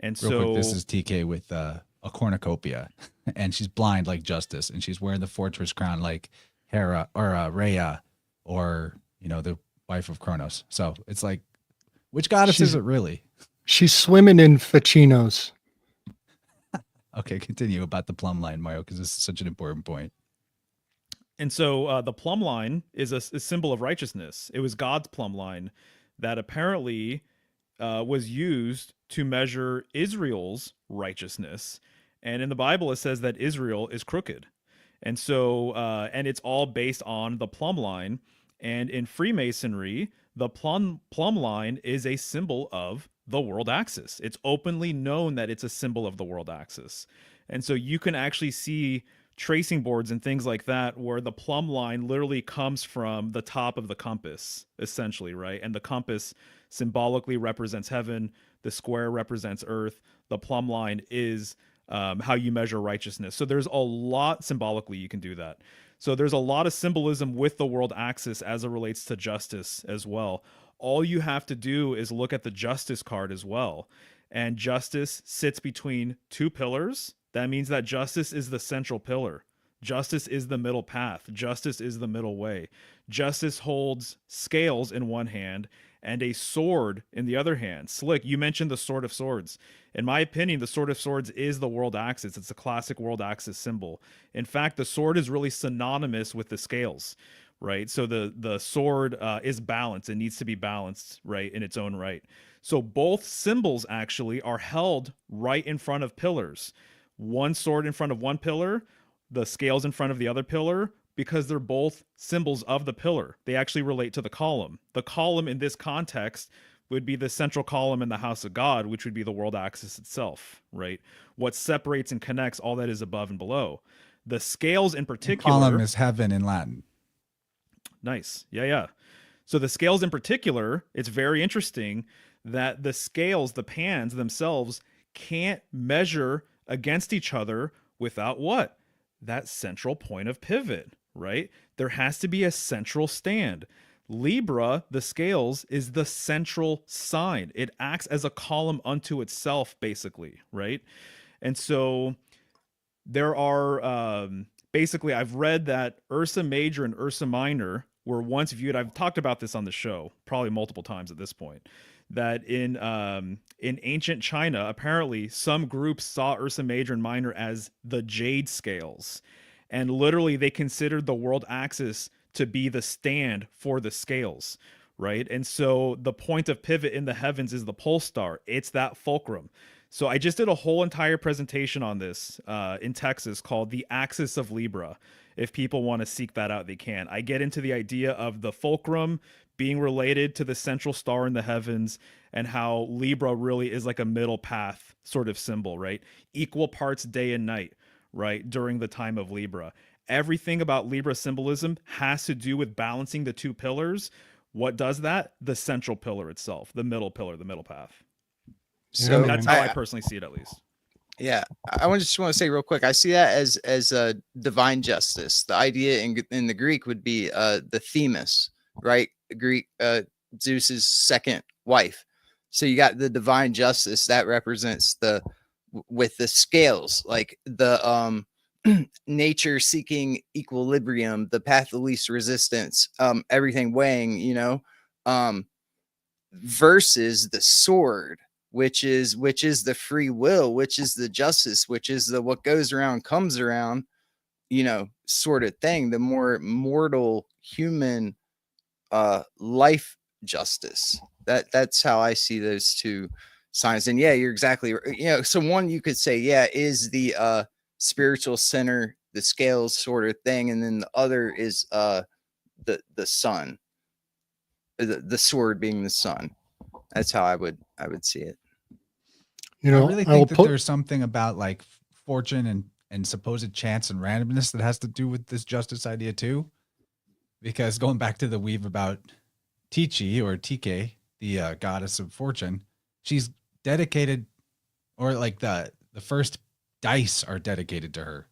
And Real quick, this is TK with a cornucopia, and she's blind like Justice, and she's wearing the fortress crown like Hera or Rhea, or the wife of Kronos. So it's like, which goddess is it really? She's swimming in Facinos. Okay, continue about the plumb line, Mario, because this is such an important point. And so the plumb line is a symbol of righteousness. It was God's plumb line that apparently was used to measure Israel's righteousness. And in the Bible, it says that Israel is crooked. And so, and it's all based on the plumb line. And in Freemasonry, the plumb line is a symbol of the world axis. It's openly known that it's a symbol of the world axis. And so you can actually see tracing boards and things like that, where the plumb line literally comes from the top of the compass, essentially, right? And the compass symbolically represents heaven, the square represents earth, the plumb line is how you measure righteousness. So there's a lot symbolically you can do that. So there's a lot of symbolism with the world axis as it relates to justice as well. All you have to do is look at the justice card as well. And justice sits between two pillars. That means that justice is the central pillar. Justice is the middle path. Justice is the middle way. Justice holds scales in one hand and a sword in the other hand. Slick, you mentioned the Sword of Swords. In my opinion, the Sword of Swords is the world axis. It's a classic world axis symbol. In fact, the sword is really synonymous with the scales, right? So the sword is balanced. It needs to be balanced, right, in its own right. So both symbols actually are held right in front of pillars. One sword in front of one pillar, the scales in front of the other pillar, because they're both symbols of the pillar. They actually relate to the column. The column in this context would be the central column in the house of God, which would be the world axis itself, right? What separates and connects all that is above and below. The scales in particular... The column is heaven in Latin. Nice. Yeah. So the scales in particular, it's very interesting that the scales, the pans themselves, can't measure against each other without what? That central point of pivot, right? There has to be a central stand. Libra, the scales, is the central sign. It acts as a column unto itself, basically, right? And so there are, basically, I've read that Ursa Major and Ursa Minor were once viewed, I've talked about this on the show, probably multiple times at this point, that in ancient China, apparently some groups saw Ursa Major and Minor as the jade scales. And literally they considered the world axis to be the stand for the scales, right? And so the point of pivot in the heavens is the pole star. It's that fulcrum. So I just did a whole entire presentation on this in Texas called The Axis of Libra. If people want to seek that out, they can. I get into the idea of the fulcrum being related to the central star in the heavens and how Libra really is like a middle path sort of symbol, right? Equal parts day and night, right? During the time of Libra. Everything about Libra symbolism has to do with balancing the two pillars. What does that? The central pillar itself, the middle pillar, the middle path. So That's how I personally see it, at least. Yeah, I just want to say real quick. I see that as a divine justice. The idea in the Greek would be the Themis, right? The Greek Zeus's second wife. So you got the divine justice that represents with the scales, like the nature seeking equilibrium, the path of least resistance, everything weighing, versus the sword, which is the free will, which is the justice, which is the what goes around comes around, sort of thing, the more mortal human life justice. That's how I see those two signs. And yeah, you're exactly right. So one you could say, is the spiritual center, the scales sort of thing, and then the other is the sun, the sword being the sun. That's how I would see it. I really think that there's something about like fortune and supposed chance and randomness that has to do with this justice idea too. Because going back to the weave about Tichi or Tike, the goddess of fortune, she's dedicated, or like the first dice are dedicated to her.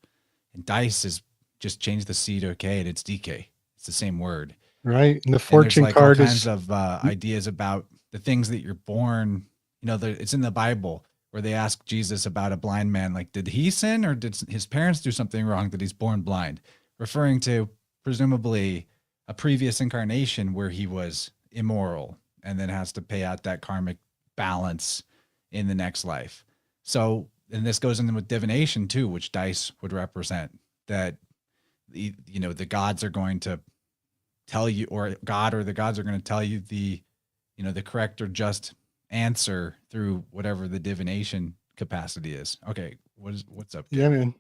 And dice is just change the C to a K and it's DK. It's the same word. Right. And the fortune like card all kinds of ideas about the things that you're born. It's in the Bible where they ask Jesus about a blind man, like, did he sin or did his parents do something wrong that he's born blind? Referring to presumably a previous incarnation where he was immoral and then has to pay out that karmic balance in the next life. So, and this goes in with divination too, which dice would represent, that the gods are going to tell you, or God or the gods are going to tell you the correct or just answer through whatever the divination capacity is. Okay, what's up? Yeah, man.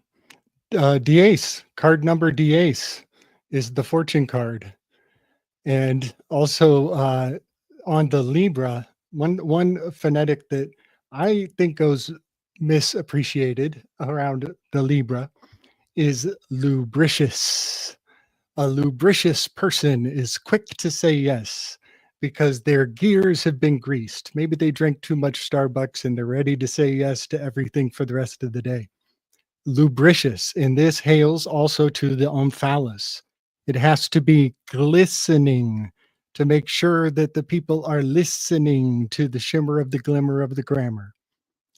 D-Ace, card number D-Ace is the fortune card. And also on the Libra, one phonetic that I think goes misappreciated around the Libra is lubricious. A lubricious person is quick to say yes because their gears have been greased. Maybe they drink too much Starbucks and they're ready to say yes to everything for the rest of the day. Lubricious, and this hails also to the omphalos. It has to be glistening to make sure that the people are listening to the shimmer of the glimmer of the grammar.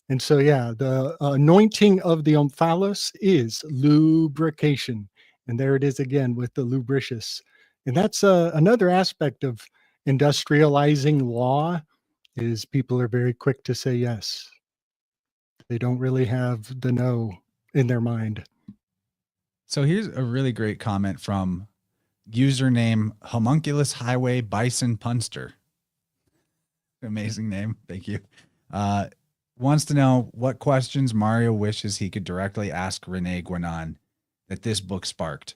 And so, yeah, the anointing of the omphalos is lubrication. And there it is again with the lubricious. And that's another aspect of industrializing law is people are very quick to say yes. They don't really have the no in their mind. So here's a really great comment from username Homunculus Highway Bison Punster. Amazing name. Thank you. Wants to know what questions Mario wishes he could directly ask Rene Guenon that this book sparked.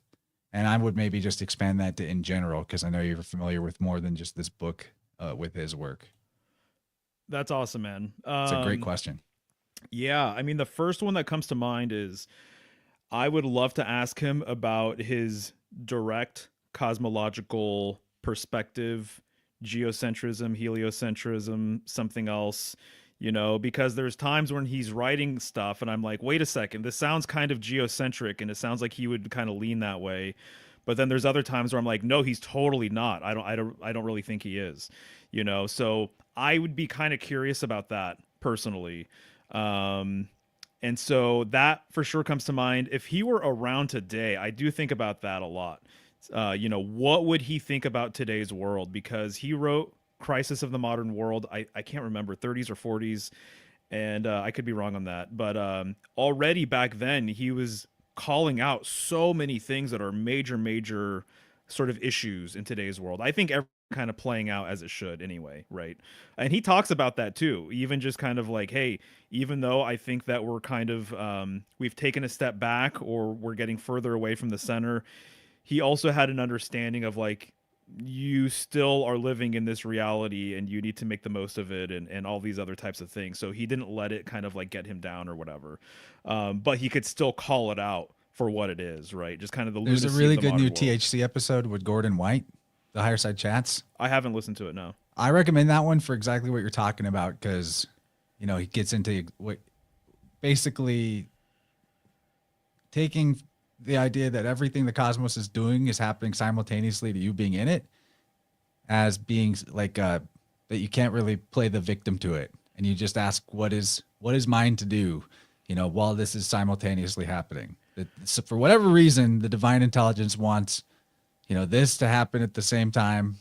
And I would maybe just expand that to in general, because I know you're familiar with more than just this book with his work. That's awesome, man. It's a great question. Yeah, I mean, the first one that comes to mind is I would love to ask him about his direct cosmological perspective, geocentrism, heliocentrism, something else, you know, because there's times when he's writing stuff and I'm like, wait a second, this sounds kind of geocentric and it sounds like he would kind of lean that way. But then there's other times where I'm like, no, he's totally not. I don't really think he is, you know? So I would be kind of curious about that personally. And so that for sure comes to mind. If he were around today, I do think about that a lot. You know, what would he think about today's world? Because he wrote Crisis of the Modern World. I can't remember, 30s or 40s. And I could be wrong on that. But already back then, he was calling out so many things that are major sort of issues in today's world. I think everything kind of playing out as it should anyway, right? And he talks about that too, even just kind of like, hey, even though I think that we're kind of, we've taken a step back or we're getting further away from the center, he also had an understanding of like, you still are living in this reality and you need to make the most of it and all these other types of things. So he didn't let it kind of like get him down or whatever. But he could still call it out for what it is, right? Just kind of the There's a lunacy really of the good new modern world. THC episode with Gordon White, the Higher Side Chats. I haven't listened to it, no. I recommend that one for exactly what you're talking about, because, you know, he gets into what basically taking the idea that everything the cosmos is doing is happening simultaneously to you being in it, as being like that you can't really play the victim to it, and you just ask what is mine to do, you know, while this is simultaneously happening. So for whatever reason, the divine intelligence wants, you know, this to happen at the same time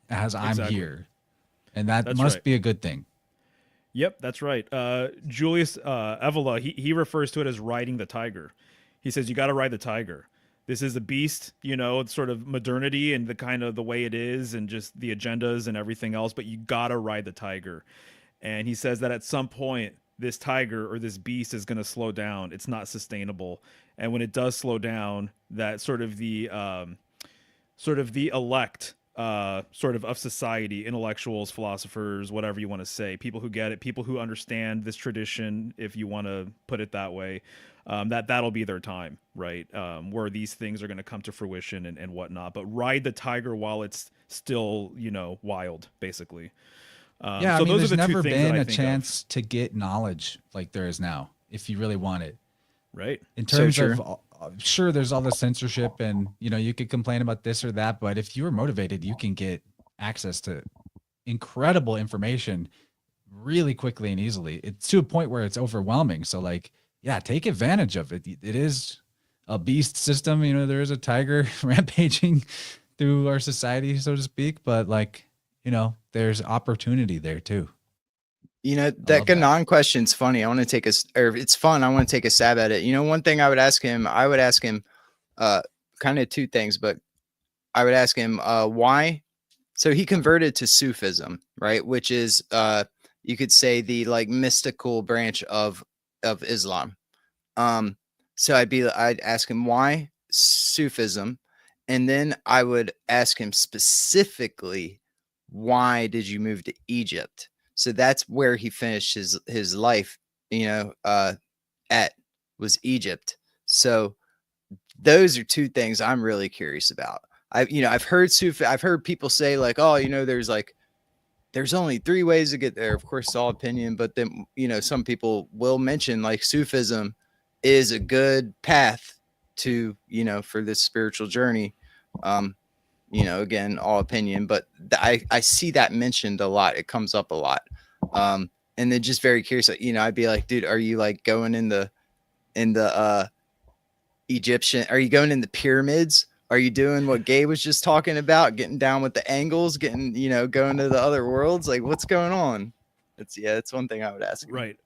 as I'm here, and that's must right. be a good thing. Yep, that's right. Julius Evola, he refers to it as riding the tiger. He says you got to ride the tiger. This is a beast, you know, it's sort of modernity and the kind of the way it is and just the agendas and everything else, but you got to ride the tiger. And he says that at some point, this tiger or this beast is going to slow down. It's not sustainable. And when it does slow down, that sort of the elect sort of society, intellectuals, philosophers, whatever you want to say, people who get it, people who understand this tradition, if you want to put it that way, that'll be their time, right? Where these things are going to come to fruition and whatnot. But ride the tiger while it's still, you know, wild, basically. Yeah, so I mean, those there's are the two never things been that I a think chance to get knowledge like there is now, if you really want it. Right. In terms So of, sure, there's all the censorship and, you know, you could complain about this or that, but if you are motivated, you can get access to incredible information really quickly and easily. It's to a point where it's overwhelming. So like, yeah, take advantage of it. It is a beast system. You know, there is a tiger rampaging through our society, so to speak, but like, you know, there's opportunity there too. You know, love that that. Guenon question's funny. I want to take it's fun. I want to take a stab at it. You know, one thing I would ask him kind of two things, but I would ask him why. So he converted to Sufism, right? Which is you could say the like mystical branch of Islam. So I'd ask him why Sufism, and then I would ask him specifically, why did you move to Egypt? So that's where he finished his life, you know, at was Egypt. So those are two things I'm really curious about. I've heard people say like, oh, there's only 3 ways to get there. Of course, it's all opinion, but then, some people will mention like Sufism is a good path to, for this spiritual journey. Again, all opinion, but I see that mentioned a lot. It comes up a lot. And then just very curious, I'd be like, dude, are you like going in the Egyptian? Are you going in the pyramids? Are you doing what Gabe was just talking about, getting down with the angles, going to the other worlds? Like, what's going on? It's one thing I would ask. Right.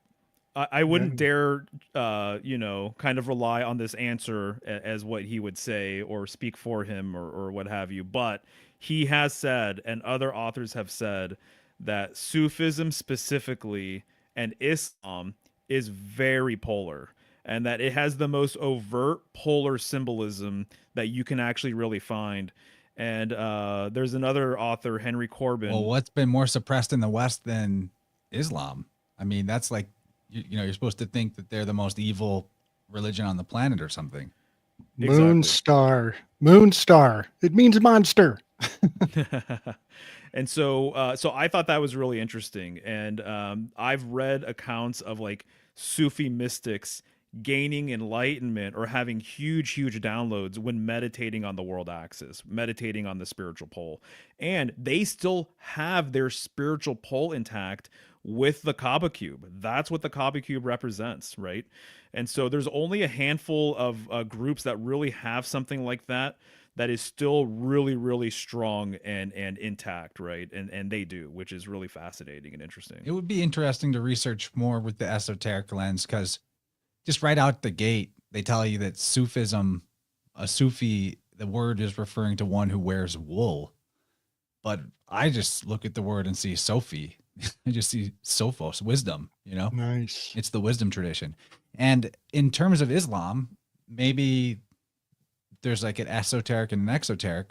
I wouldn't dare, kind of rely on this answer as what he would say or speak for him or what have you. But he has said, and other authors have said, that Sufism specifically and Islam is very polar, and that it has the most overt polar symbolism that you can actually really find. And there's another author, Henry Corbin. Well, what's been more suppressed in the West than Islam? I mean, that's like, you're supposed to think that they're the most evil religion on the planet or something. Moonstar. It means monster. And so I thought that was really interesting. And I've read accounts of like Sufi mystics gaining enlightenment or having huge downloads when meditating on the world axis, meditating on the spiritual pole. And they still have their spiritual pole intact with the Kaaba cube. That's what the Kaaba cube represents, right? And so there's only a handful of groups that really have something like that is still really strong and intact, right? And they do, which is really fascinating and interesting. It would be interesting to research more with the esoteric lens, because just right out the gate, they tell you that Sufism, a Sufi, the word is referring to one who wears wool. But I just look at the word and see Sophie. I just see Sophos, wisdom, Nice. It's the wisdom tradition. And in terms of Islam, maybe there's like an esoteric and an exoteric,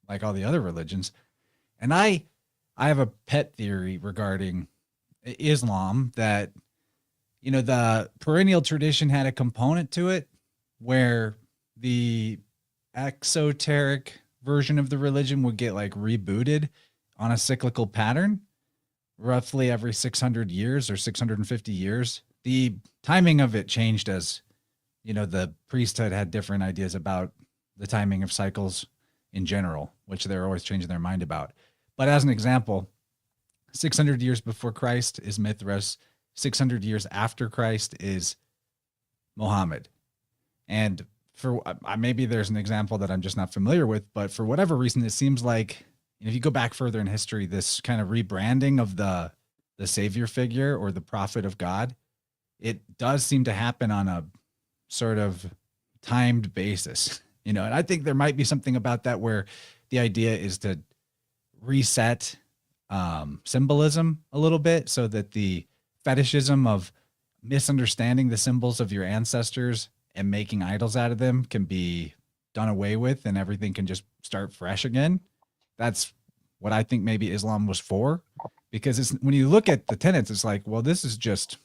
like all the other religions. And I have a pet theory regarding Islam that, the perennial tradition had a component to it where the exoteric version of the religion would get like rebooted on a cyclical pattern roughly every 600 years or 650 years. The timing of it changed as, the priesthood had different ideas about the timing of cycles in general, which they're always changing their mind about. But as an example, 600 years before Christ is Mithras. 600 years after Christ is Muhammad. And for maybe there's an example that I'm just not familiar with, but for whatever reason, it seems like if you go back further in history, this kind of rebranding of the savior figure or the prophet of God, it does seem to happen on a sort of timed basis, and I think there might be something about that where the idea is to reset symbolism a little bit so that the fetishism of misunderstanding the symbols of your ancestors and making idols out of them can be done away with and everything can just start fresh again. That's what I think maybe Islam was for, because when you look at the tenets, it's like, well, this is just,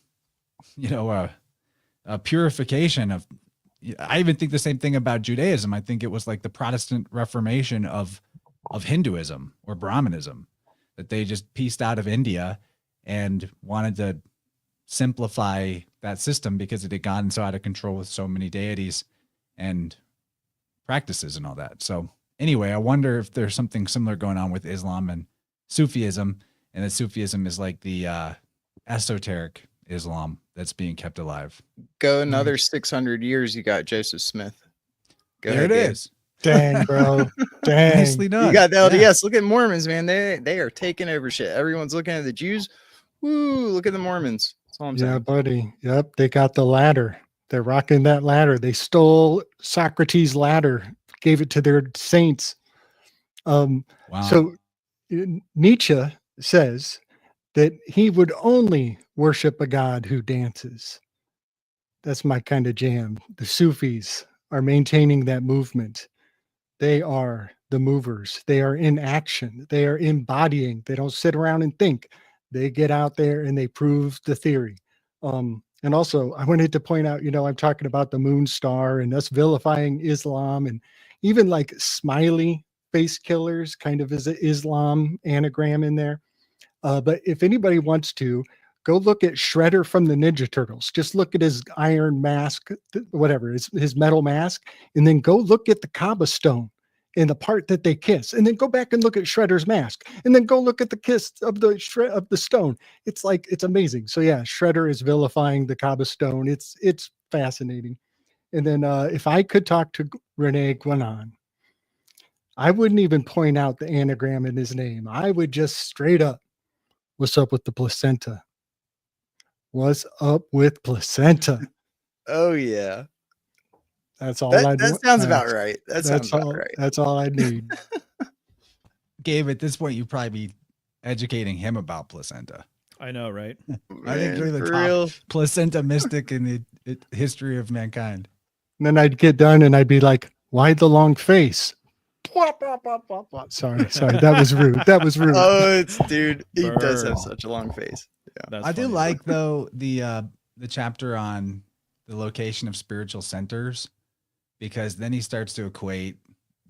a purification of, I even think the same thing about Judaism. I think it was like the Protestant Reformation of Hinduism or Brahmanism, that they just pieced out of India and wanted to simplify that system because it had gotten so out of control with so many deities and practices and all that. So anyway, I wonder if there's something similar going on with Islam and Sufism, and that Sufism is like the esoteric Islam that's being kept alive. Go another 600 years, you got Joseph Smith. There it is. Dang, bro. Dang. Nicely done. You got the LDS. Look at Mormons, man. They are taking over shit. Everyone's looking at the Jews. Woo, look at the Mormons. That's all I'm saying. Yeah, buddy. Yep. They got the ladder. They're rocking that ladder. They stole Socrates' ladder, gave it to their saints. Wow. So Nietzsche says that he would only worship a god who dances. That's my kind of jam. The Sufis are maintaining that movement. They are the movers. They are in action. They are embodying. They don't sit around and think. They get out there and they prove the theory. And also, I wanted to point out, I'm talking about the moon star and us vilifying Islam, and even like smiley face killers kind of is an Islam anagram in there. But if anybody wants to, go look at Shredder from the Ninja Turtles. Just look at his iron mask, whatever, his metal mask, and then go look at the Kaaba stone in the part that they kiss, and then go back and look at Shredder's mask, and then go look at the kiss of the stone. It's amazing. So yeah, Shredder is vilifying the Kaaba stone. It's fascinating. And then if I could talk to Rene Guenon, I wouldn't even point out the anagram in his name. I would just straight up, what's up with the placenta? What's up with placenta? Oh yeah. That's all that sounds about right. That's all I need. Gabe, at this point, you'd probably be educating him about placenta. I know, right? I think you're the for top real. placenta mystic in the history of mankind. And then I'd get done and I'd be like, why the long face? Sorry. That was rude. Oh, dude, he does Burn. have such a long face. Yeah. I do like though the chapter on the location of spiritual centers, because then he starts to equate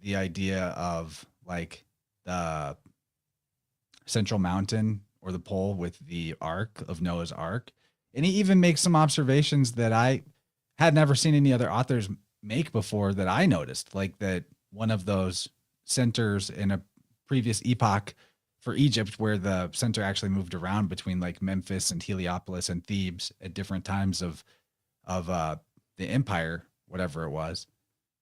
the idea of like the central mountain or the pole with the ark of Noah's Ark. And he even makes some observations that I had never seen any other authors make before, that I noticed, like that one of those centers in a previous epoch for Egypt, where the center actually moved around between like Memphis and Heliopolis and Thebes at different times of the empire, whatever it was,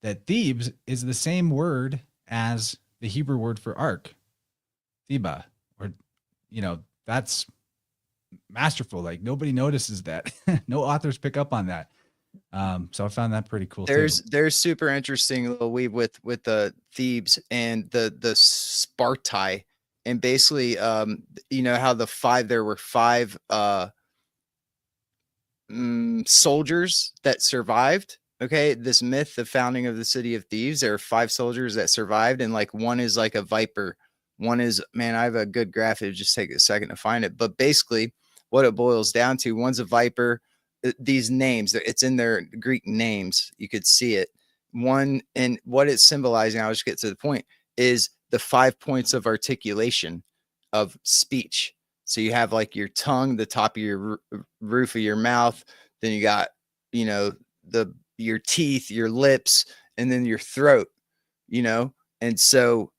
that Thebes is the same word as the Hebrew word for ark, Theba, or, that's masterful. Like nobody notices that. No authors pick up on that. So I found that pretty cool. There's super interesting little weave with the Thebes and the Spartai, and basically how there were five soldiers that survived. Okay, this myth, the founding of the city of Thebes, there are 5 soldiers that survived, and like one is like a viper, one is, man, I have a good graph, it would just take a second to find it, but basically what it boils down to, one's a viper. These names, it's in their Greek names, you could see it. One, and what it's symbolizing, I'll just get to the point, is the 5 points of articulation of speech. So you have like your tongue, the top of your roof of your mouth, then you got, your teeth, your lips, and then your throat, and so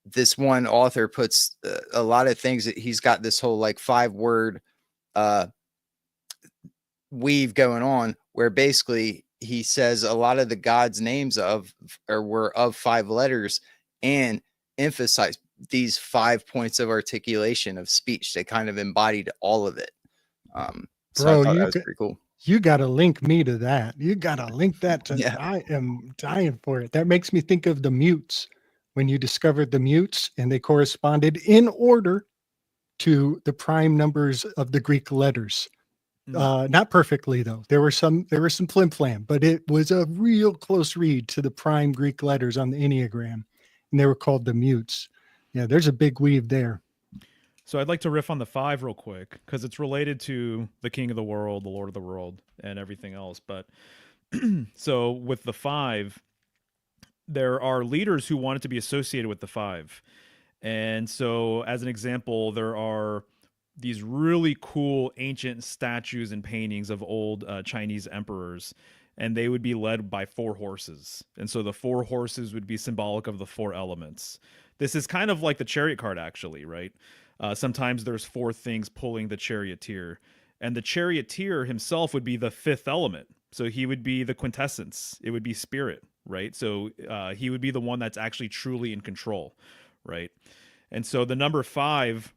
this one author puts a lot of things that he's got this whole like 5-word weave going on, where basically he says a lot of the gods' names were of 5 letters, and emphasize these 5 points of articulation of speech. They kind of embodied all of it. So I thought that was pretty cool. You got to link me to that. You got to link that to, Yeah. I am dying for it. That makes me think of the mutes, when you discovered the mutes and they corresponded in order to the prime numbers of the Greek letters. Not perfectly though. There were some flim flam, but it was a real close read to the prime Greek letters on the Enneagram, and they were called the mutes. Yeah, there's a big weave there. So I'd like to riff on the 5 real quick, because it's related to the King of the World, the Lord of the World, and everything else. But so with the 5, there are leaders who wanted to be associated with the 5. And so as an example, there are these really cool ancient statues and paintings of old Chinese emperors, and they would be led by 4 horses. And so the 4 horses would be symbolic of the 4 elements. This is kind of like the chariot card, actually, right? Sometimes there's 4 things pulling the charioteer, and the charioteer himself would be the 5th element. So he would be the quintessence. It would be spirit, right? So he would be the one that's actually truly in control, right? And so the number 5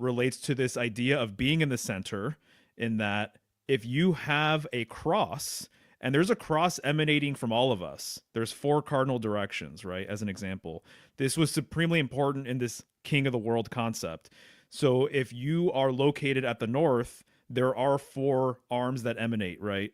relates to this idea of being in the center, in that if you have a cross, and there's a cross emanating from all of us, there's 4 cardinal directions, right? As an example, this was supremely important in this King of the World concept. So if you are located at the north, there are 4 arms that emanate, right?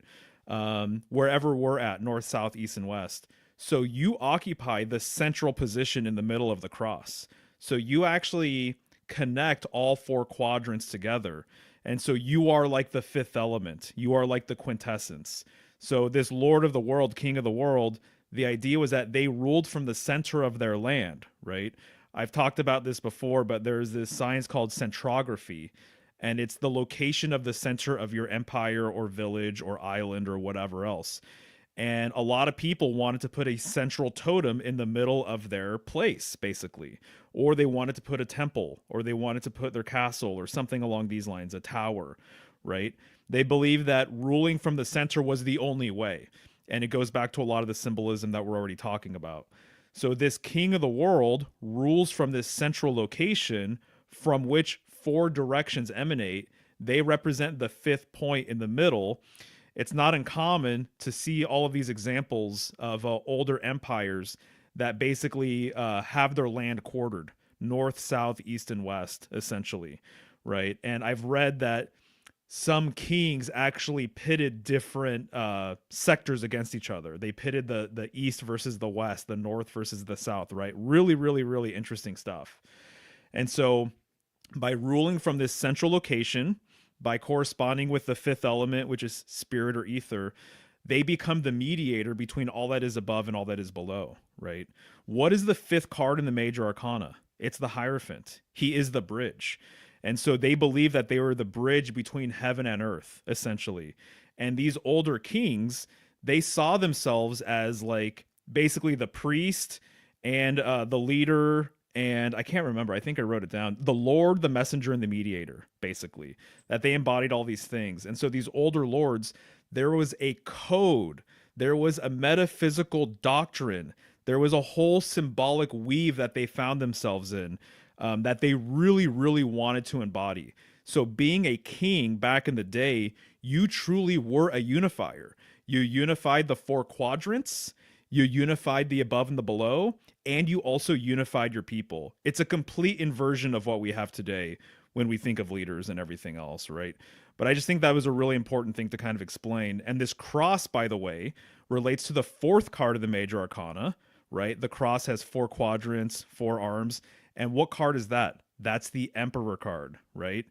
Wherever we're at, north, south, east, and west. So you occupy the central position in the middle of the cross. So you actually connect all 4 quadrants together. And so you are like the fifth element. You are like the quintessence. So this Lord of the world, King of the world, the idea was that they ruled from the center of their land, right? I've talked about this before, but there's this science called centrography, and it's the location of the center of your empire or village or island or whatever else. And a lot of people wanted to put a central totem in the middle of their place, basically. Or they wanted to put a temple, or they wanted to put their castle, or something along these lines, a tower, right? They believed that ruling from the center was the only way. And it goes back to a lot of the symbolism that we're already talking about. So this king of the world rules from this central location from which four directions emanate. They represent the fifth point in the middle. It's not uncommon to see all of these examples of older empires that basically have their land quartered north, south, east, and west, essentially, right? And I've read that some kings actually pitted different sectors against each other. They pitted the east versus the west, the north versus the south, right? Really, really, really interesting stuff. And so by ruling from this central location, by corresponding with the fifth element, which is spirit or ether, they become the mediator between all that is above and all that is below, right? What is the fifth card in the major arcana? It's the Hierophant. He is the bridge. And so they believe that they were the bridge between heaven and earth, essentially. And these older kings, they saw themselves as like basically the priest and the leader, and I can't remember, I think I wrote it down, the Lord, the messenger, and the mediator, basically, that they embodied all these things. And so these older lords, there was a code, there was a metaphysical doctrine, there was a whole symbolic weave that they found themselves in, that they really, really wanted to embody. So being a king back in the day, you truly were a unifier. You unified the four quadrants, you unified the above and the below, and you also unified your people. It's a complete inversion of what we have today when we think of leaders and everything else, right? But I just think that was a really important thing to kind of explain. And this cross, by the way, relates to the fourth card of the major arcana, right? The cross has four quadrants, four arms. And what card is that? That's the Emperor card, right?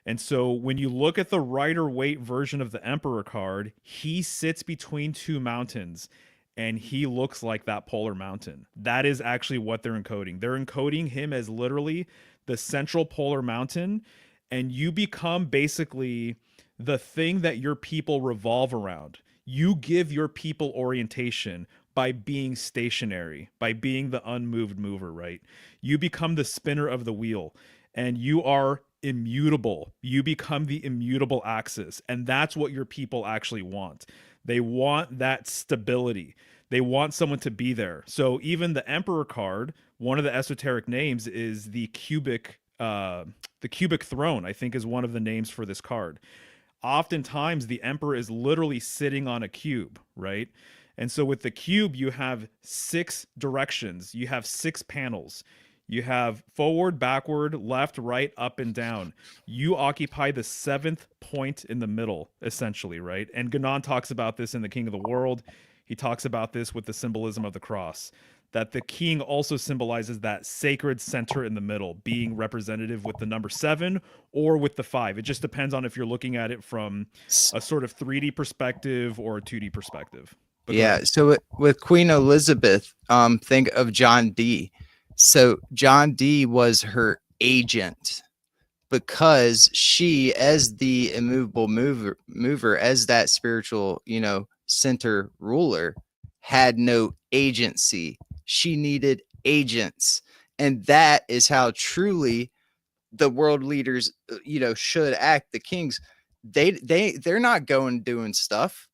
And so when you look at the Rider-Waite version of the Emperor card, he sits between two mountains, and he looks like that polar mountain. That is actually what they're encoding. They're encoding him as literally the central polar mountain, and you become basically the thing that your people revolve around. You give your people orientation by being stationary, by being the unmoved mover, right? You become the spinner of the wheel, and you are immutable. You become the immutable axis, and that's what your people actually want. They want that stability. They want someone to be there. So even the Emperor card, one of the esoteric names is the cubic throne, I think is one of the names for this card. Oftentimes the Emperor is literally sitting on a cube, right? And so with the cube, you have 6 directions. You have 6 panels. You have forward, backward, left, right, up, and down. You occupy the 7th point in the middle, essentially, right? And Guenon talks about this in The King of the World. He talks about this with the symbolism of the cross, that the king also symbolizes that sacred center in the middle, being representative with the number 7 or with the 5. It just depends on if you're looking at it from a sort of 3D perspective or a 2D perspective. But yeah, so with Queen Elizabeth, think of John Dee. So John Dee was her agent because she, as the immovable mover, as that spiritual, center ruler, had no agency. She needed agents. And that is how truly the world leaders, should act. The kings, they're not going doing stuff.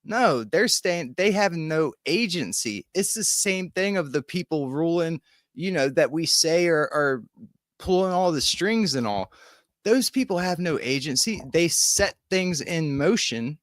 No, they're staying. They have no agency. It's the same thing of the people ruling, that we say are pulling all the strings and all. Those people have no agency. They set things in motion,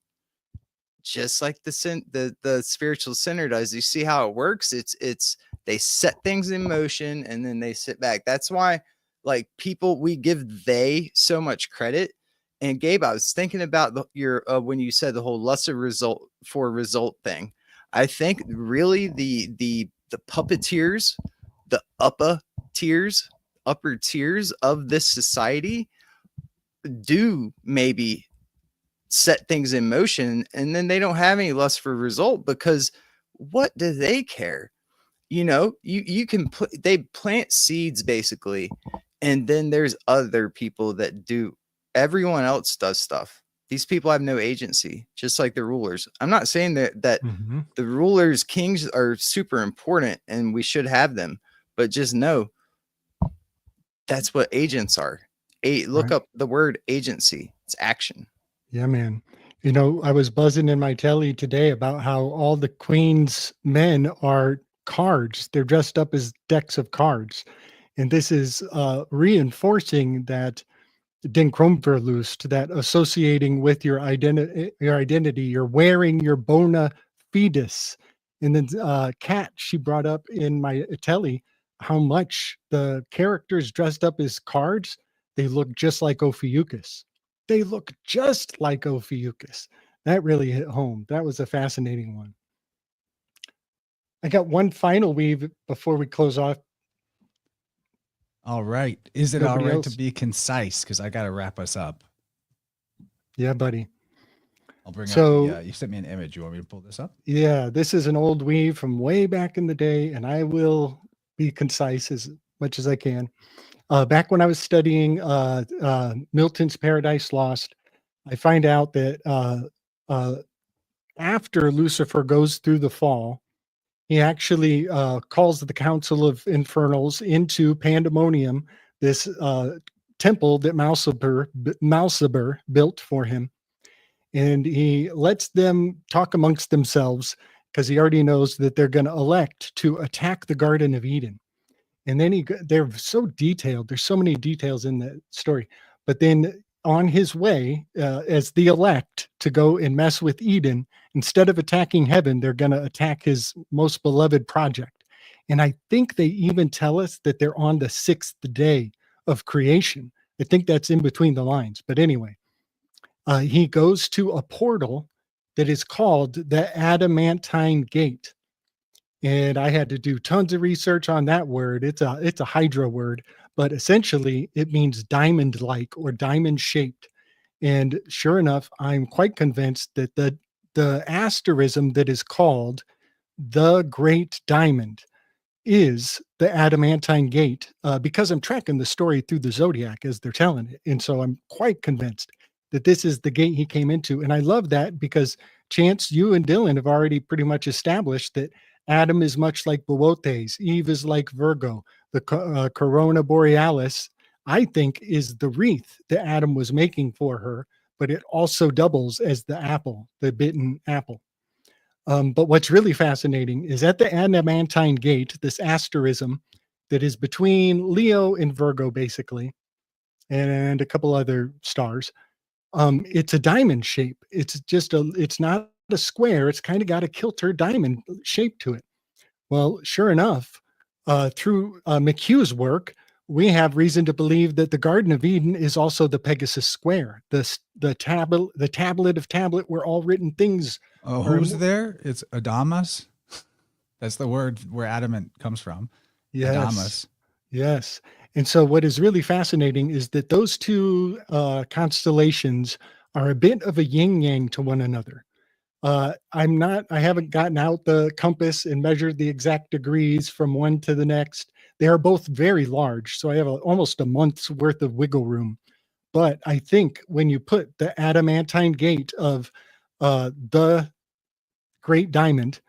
just like the spiritual center does. You see how it works? It's they set things in motion and then they sit back. That's why, like, people, we give they so much credit. And Gabe, I was thinking about your when you said the whole lesser result for result thing. I think really the puppeteers, the upper tiers of this society do maybe set things in motion, and then they don't have any lust for result, because what do they care? You know, you can they plant seeds basically, and then there's other people that do. Everyone else does stuff. These people have no agency, just like the rulers. I'm not saying that Mhm. the rulers, kings, are super important and we should have them, but just know that's what agents are. Look Right. up the word agency. It's action. Yeah, man. You know, I was buzzing in my telly today about how all the queen's men are cards. They're dressed up as decks of cards. And this is reinforcing that Den Kromverlust, that associating with your identity, you're wearing your bona fides. And then Kat, she brought up in my telly how much the characters dressed up as cards, they look just like Ophiuchus. They look just like Ophiuchus. That really hit home. That was a fascinating one. I got one final weave before we close off. All right. Is it all Nobody right to else? be concise? Because I got to wrap us up. Yeah, buddy. I'll bring So- up the, you sent me an image. You want me to pull this up? Yeah, this is an old weave from way back in the day, and I will be concise as much as I can. Back when I was studying Milton's Paradise Lost, I find out that after Lucifer goes through the fall, he actually calls the Council of Infernals into Pandemonium, this temple that Mouseber built for him. And he lets them talk amongst themselves because he already knows that they're going to elect to attack the Garden of Eden. And then they're so detailed. There's so many details in the story. But then on his way, as the elect to go and mess with Eden, instead of attacking heaven, they're going to attack his most beloved project. And I think they even tell us that they're on the 6th day of creation. I think that's in between the lines. But anyway, he goes to a portal that is called the Adamantine Gate. And I had to do tons of research on that word. It's a Hydra word, but essentially it means diamond-like or diamond-shaped. And sure enough, I'm quite convinced that the asterism that is called the Great Diamond is the Adamantine Gate, because I'm tracking the story through the Zodiac as they're telling it. And so I'm quite convinced that this is the gate he came into. And I love that because Chance, you and Dylan have already pretty much established that Adam is much like Boötes, Eve is like Virgo, the Corona Borealis, I think, is the wreath that Adam was making for her, but it also doubles as the apple, the bitten apple. But what's really fascinating is at the Adamantine Gate, this asterism that is between Leo and Virgo, basically, and a couple other stars. It's a diamond shape. It's not a square. It's kind of got a kilter diamond shape to it. Well, sure enough, through McHugh's work, we have reason to believe that the Garden of Eden is also the Pegasus Square, the tablet of tablet where all written things. Oh, who's there? It's Adamas. That's the word where adamant comes from. Yes. Adamas. Yes. And so what is really fascinating is that those two constellations are a bit of a yin yang to one another. I haven't gotten out the compass and measured the exact degrees from one to the next. They are both very large. So I have almost a month's worth of wiggle room. But I think when you put the Adamantine Gate of the Great Diamond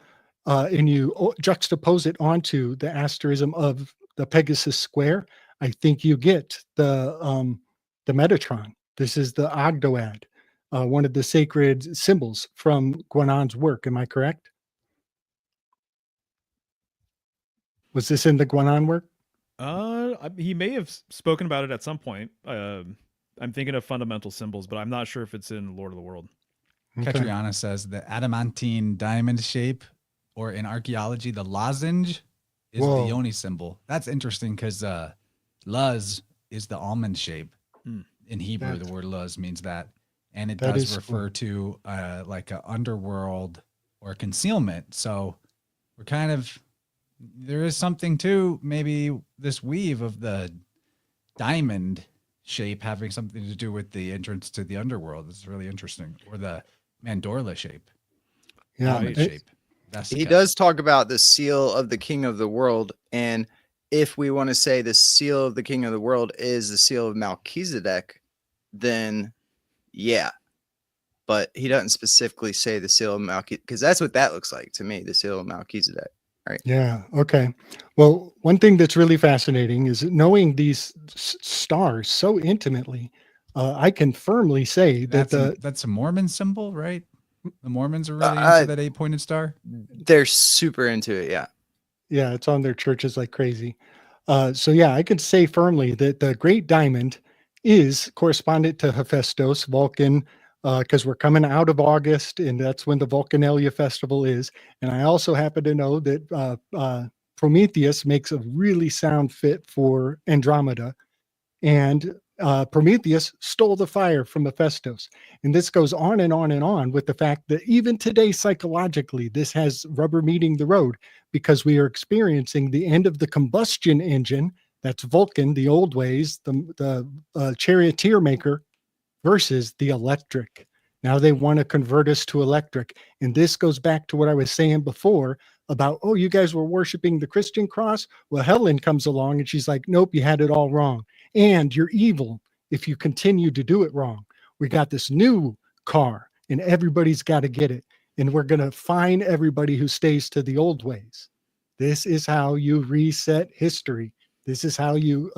and you juxtapose it onto the asterism of the Pegasus Square, I think you get the Metatron. This is the Ogdoad, one of the sacred symbols from Guenon's work. Am I correct? Was this in the Guenon work? He may have spoken about it at some point. I'm thinking of fundamental symbols, but I'm not sure if it's in Lord of the World. Okay. Catriona says the adamantine diamond shape, or in archaeology, the lozenge, is Whoa. the yoni symbol. That's interesting because luz is the almond shape. In Hebrew, the word luz means that. And it That does is refer to like an underworld or concealment. So we're kind of, there is something to maybe this weave of the diamond shape having something to do with the entrance to the underworld. This is really interesting. Or the mandorla shape, Yeah, almond it- shape. He Vesica. does talk about the seal of the king of the world. And if we want to say the seal of the king of the world is the seal of Melchizedek, then yeah. But he doesn't specifically say the seal of Melchizedek, because that's what that looks like to me, the seal of Melchizedek. Yeah. Okay. Well, one thing that's really fascinating is knowing these stars so intimately. I can firmly say that That's a Mormon symbol, right? The Mormons are really into that 8-pointed star. They're super into it. Yeah. yeah, it's on their churches like crazy. So yeah, I could say firmly that the Great Diamond is correspondent to Hephaestus, Vulcan, because we're coming out of August, and that's when the Vulcanelia festival is. And I also happen to know that Prometheus makes a really sound fit for Andromeda, and Prometheus stole the fire from Hephaestus. And this goes on and on and on with the fact that even today, psychologically, this has rubber meeting the road, because we are experiencing the end of the combustion engine. That's Vulcan, the old ways, the charioteer maker, versus the electric. Now they want to convert us to electric. And this goes back to what I was saying before about, oh, you guys were worshiping the Christian cross. Well, Helen comes along and she's like, nope, you had it all wrong. And you're evil if you continue to do it wrong. We got this new car and everybody's got to get it. And we're going to fine everybody who stays to the old ways. This is how you reset history. This is how you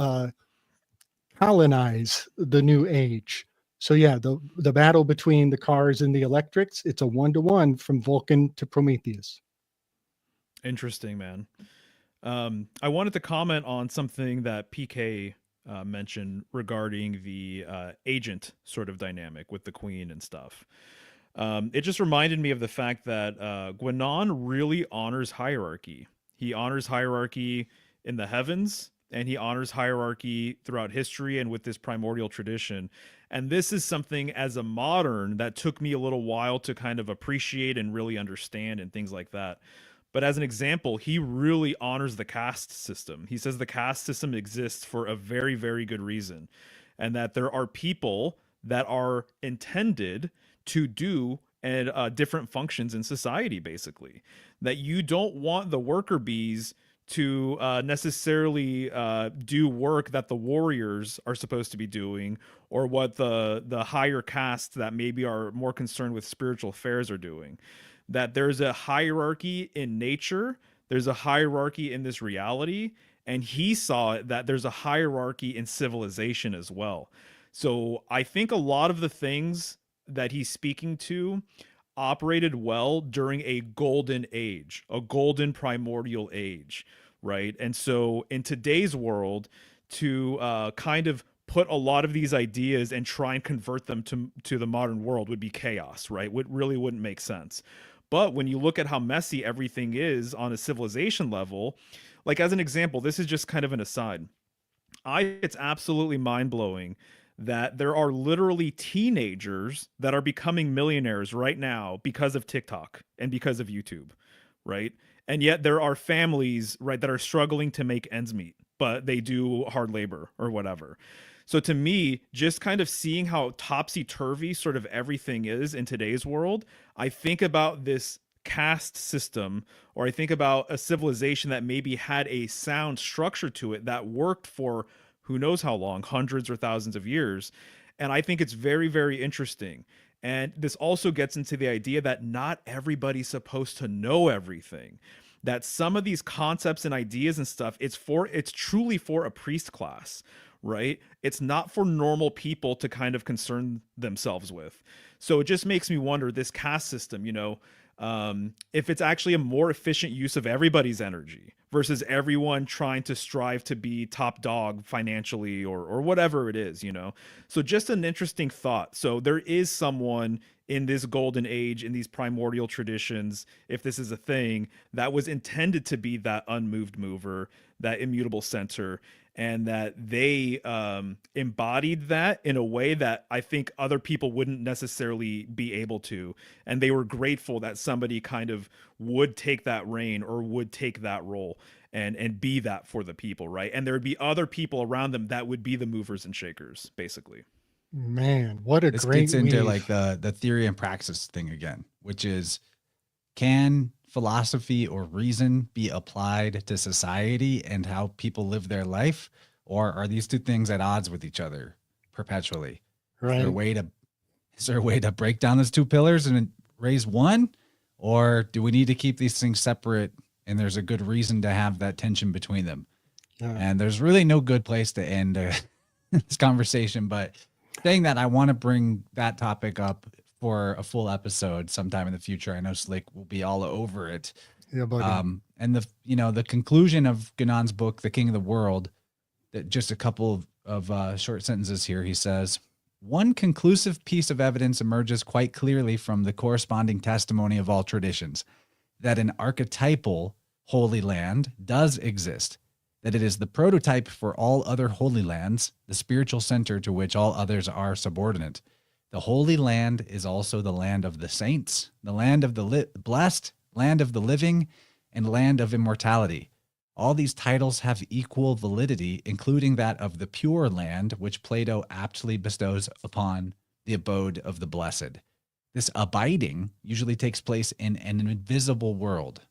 colonize the new age. So yeah, the battle between the cars and the electrics, it's a 1-to-1 from Vulcan to Prometheus. Interesting, man. I wanted to comment on something that PK mentioned regarding the agent sort of dynamic with the queen and stuff. It just reminded me of the fact that Guenon really honors hierarchy. He honors hierarchy in the heavens, and he honors hierarchy throughout history and with this primordial tradition. And this is something as a modern that took me a little while to kind of appreciate and really understand and things like that. But as an example, he really honors the caste system. He says the caste system exists for a very, very good reason, and that there are people that are intended to do and different functions in society, basically. That you don't want the worker bees to necessarily do work that the warriors are supposed to be doing, or what the higher castes that maybe are more concerned with spiritual affairs are doing. That there's a hierarchy in nature, there's a hierarchy in this reality, and he saw that there's a hierarchy in civilization as well. So I think a lot of the things that he's speaking to operated well during a golden age, a golden primordial age, right? And so in today's world, to kind of put a lot of these ideas and try and convert them to the modern world would be chaos, right? What really wouldn't make sense. But when you look at how messy everything is on a civilization level, like as an example, this is just kind of an aside. It's absolutely mind-blowing that there are literally teenagers that are becoming millionaires right now because of TikTok and because of YouTube, right? And yet there are families, right, that are struggling to make ends meet, but they do hard labor or whatever. So to me, just kind of seeing how topsy-turvy sort of everything is in today's world, I think about this caste system, or I think about a civilization that maybe had a sound structure to it that worked for who knows how long, hundreds or thousands of years. And I think it's very, very interesting. And this also gets into the idea that not everybody's supposed to know everything. That some of these concepts and ideas and stuff, it's truly for a priest class, right? It's not for normal people to kind of concern themselves with. So it just makes me wonder, this caste system, if it's actually a more efficient use of everybody's energy versus everyone trying to strive to be top dog financially or whatever it is, So just an interesting thought. So there is someone in this golden age, in these primordial traditions, if this is a thing, that was intended to be that unmoved mover, that immutable center. and that they embodied that in a way that I think other people wouldn't necessarily be able to. And they were grateful that somebody kind of would take that reign or would take that role and be that for the people, right? And there would be other people around them that would be the movers and shakers, basically. Man, what a This great gets into weave. like the theory and praxis thing again, which is, can philosophy or reason be applied to society and how people live their life, or are these two things at odds with each other perpetually? Right. Is there a way to break down those two pillars and raise one, or do we need to keep these things separate? And there's a good reason to have that tension between them. Yeah. And there's really no good place to end this conversation. But saying that, I want to bring that topic up for a full episode sometime in the future. I know Slick will be all over it. Yeah, buddy. And the conclusion of Guénon's book, The King of the World, that just a couple of short sentences here. He says, one conclusive piece of evidence emerges quite clearly from the corresponding testimony of all traditions, that an archetypal holy land does exist, that it is the prototype for all other holy lands, the spiritual center to which all others are subordinate. The Holy Land is also the land of the saints, the land of the blessed, land of the living, and land of immortality. All these titles have equal validity, including that of the pure land, which Plato aptly bestows upon the abode of the blessed. This abiding usually takes place in an invisible world.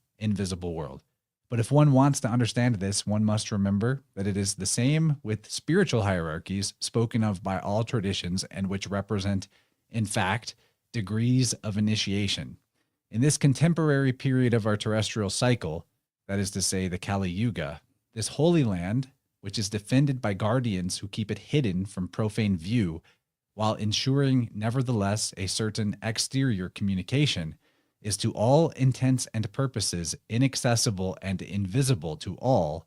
But if one wants to understand this, one must remember that it is the same with spiritual hierarchies spoken of by all traditions and which represent, in fact, degrees of initiation. In this contemporary period of our terrestrial cycle, that is to say, the Kali Yuga, this holy land, which is defended by guardians who keep it hidden from profane view, while ensuring, nevertheless, a certain exterior communication, is to all intents and purposes inaccessible and invisible to all,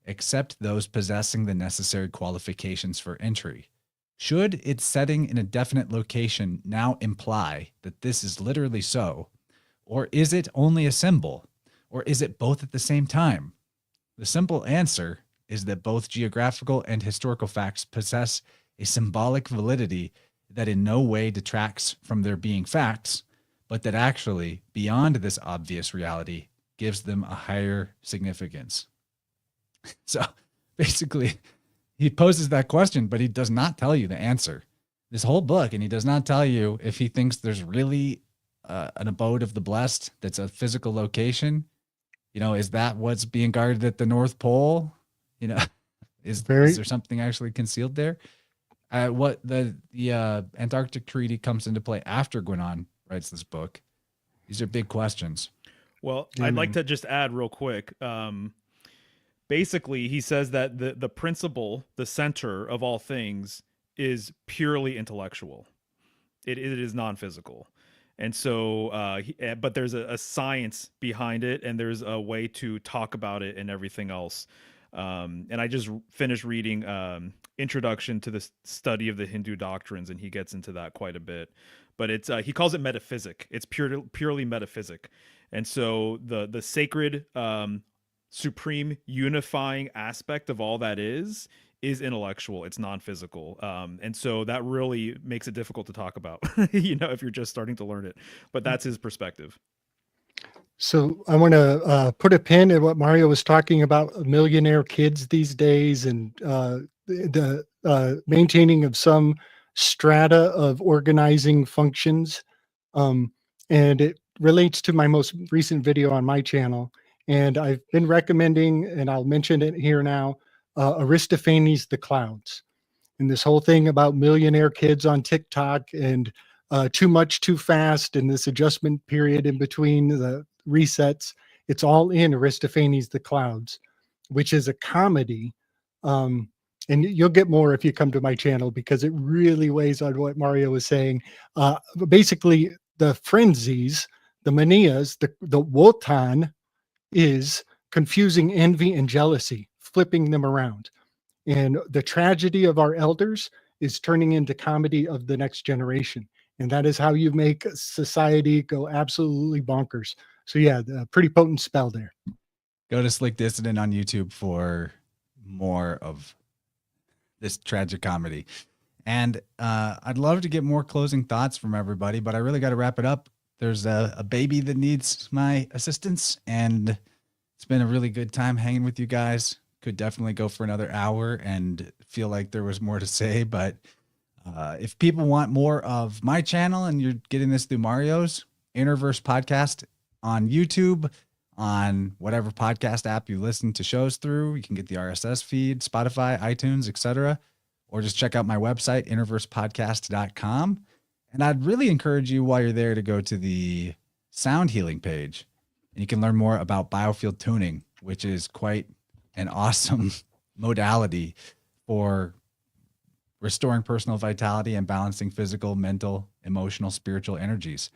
except those possessing the necessary qualifications for entry. Should its setting in a definite location now imply that this is literally so, or is it only a symbol, or is it both at the same time? The simple answer is that both geographical and historical facts possess a symbolic validity that in no way detracts from their being facts, but that actually, beyond this obvious reality, gives them a higher significance. So basically, he poses that question, but he does not tell you the answer. This whole book, and he does not tell you if he thinks there's really an abode of the blessed that's a physical location. Is that what's being guarded at the North Pole? Is there something actually concealed there? What the Antarctic Treaty comes into play after Guénon writes this book. These are big questions. Well, I'd like to just add real quick. Basically, he says that the principle, the center of all things, is purely intellectual. It is non-physical. And so, but there's a science behind it, and there's a way to talk about it and everything else. And I just finished reading Introduction to the Study of the Hindu Doctrines, and he gets into that quite a bit. But it's he calls it metaphysic. It's purely metaphysic. And so the sacred, supreme, unifying aspect of all that is intellectual. It's non-physical. And so that really makes it difficult to talk about, if you're just starting to learn it. But that's his perspective. So I want to put a pin in what Mario was talking about, millionaire kids these days, and the maintaining of some strata of organizing functions. And it relates to my most recent video on my channel. And I've been recommending, and I'll mention it here now, Aristophanes' The Clouds. And this whole thing about millionaire kids on TikTok and too much, too fast, and this adjustment period in between the resets. It's all in Aristophanes' The Clouds, which is a comedy. And you'll get more if you come to my channel, because it really weighs on what Mario was saying. Basically, the frenzies, the manias, the wotan is confusing envy and jealousy, flipping them around. And the tragedy of our elders is turning into comedy of the next generation. And that is how you make society go absolutely bonkers. So yeah, a pretty potent spell there. Go to Slick Dissident on YouTube for more of this tragic comedy. And I'd love to get more closing thoughts from everybody, but I really got to wrap it up. There's a baby that needs my assistance, and it's been a really good time hanging with you guys. Could definitely go for another hour and feel like there was more to say, but if people want more of my channel and you're getting this through Mario's InnerVerse podcast on YouTube, on whatever podcast app you listen to shows through, you can get the RSS feed, Spotify, iTunes, etc., or just check out my website, innerversepodcast.com. And I'd really encourage you while you're there to go to the sound healing page, and you can learn more about biofield tuning, which is quite an awesome modality for restoring personal vitality and balancing physical, mental, emotional, spiritual energies.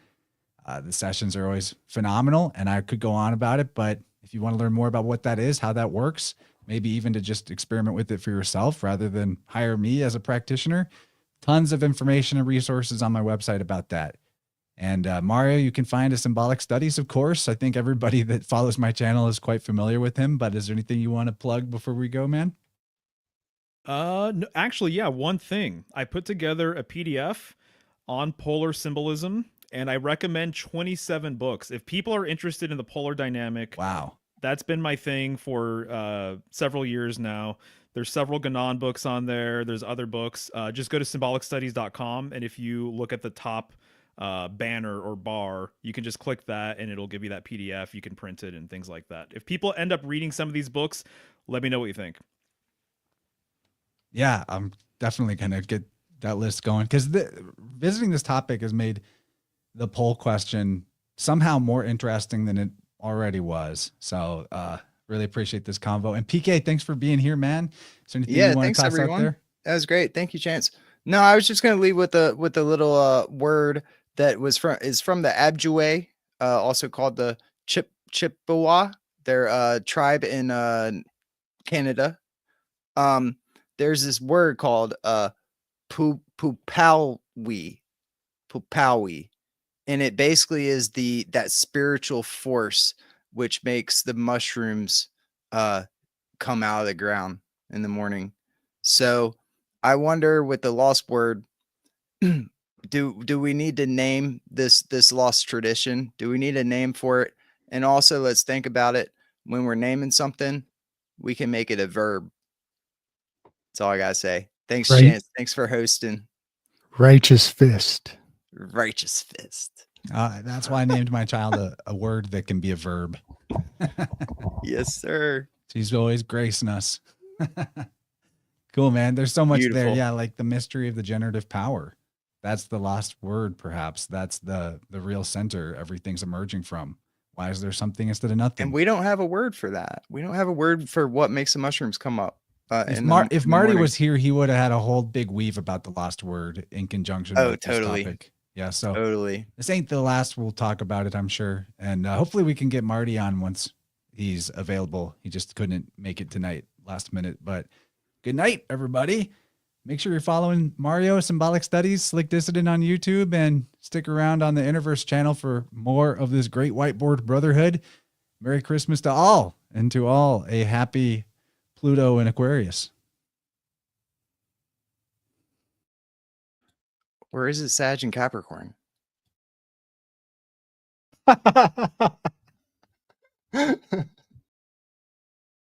The sessions are always phenomenal, and I could go on about it, but if you want to learn more about what that is, how that works, maybe even to just experiment with it for yourself rather than hire me as a practitioner, tons of information and resources on my website about that. And Mario, you can find a Symbolic Studies, of course. I think everybody that follows my channel is quite familiar with him, but is there anything you want to plug before we go, man? No, actually, yeah, one thing. I put together a PDF on polar symbolism, and I recommend 27 books. If people are interested in the polar dynamic, wow, that's been my thing for several years now. There's several Guenon books on there. There's other books. Just go to symbolicstudies.com, and if you look at the top banner or bar, you can just click that, and it'll give you that PDF. You can print it and things like that. If people end up reading some of these books, let me know what you think. Yeah, I'm definitely going to get that list going, because visiting this topic has made the poll question somehow more interesting than it already was. So really appreciate this convo. And PK, thanks for being here, man. Is there anything you want to toss out there? That was great. Thank you, Chance. No, I was just going to leave with a little word that is from the Abjue, also called the Chippewa, their tribe in Canada. There's this word called Pupawi, and it basically is that spiritual force which makes the mushrooms come out of the ground in the morning. So I wonder, with the lost word, do we need to name this lost tradition? Do we need a name for it? And also, let's think about it. When we're naming something, we can make it a verb. That's all I gotta say. Thanks, Right. Chance. Thanks for hosting. Righteous fist. Righteous fist. That's why I named my child a word that can be a verb. Yes, sir. She's always gracing us. Cool, man. There's so much there. Beautiful. Yeah, like the mystery of the generative power. That's the lost word, perhaps. That's the real center everything's emerging from. Why is there something instead of nothing? And we don't have a word for that. We don't have a word for what makes the mushrooms come up. If Marty was here, he would have had a whole big weave about the lost word in conjunction with this topic. Yeah, so totally. This ain't the last we'll talk about it, I'm sure. And hopefully we can get Marty on once he's available. He just couldn't make it tonight, last minute. But good night, everybody. Make sure you're following Mario Symbolic Studies, Slick Dissident on YouTube, and stick around on the InnerVerse channel for more of this great whiteboard brotherhood. Merry Christmas to all, and to all a happy Pluto and Aquarius. Where is it, Sag and Capricorn?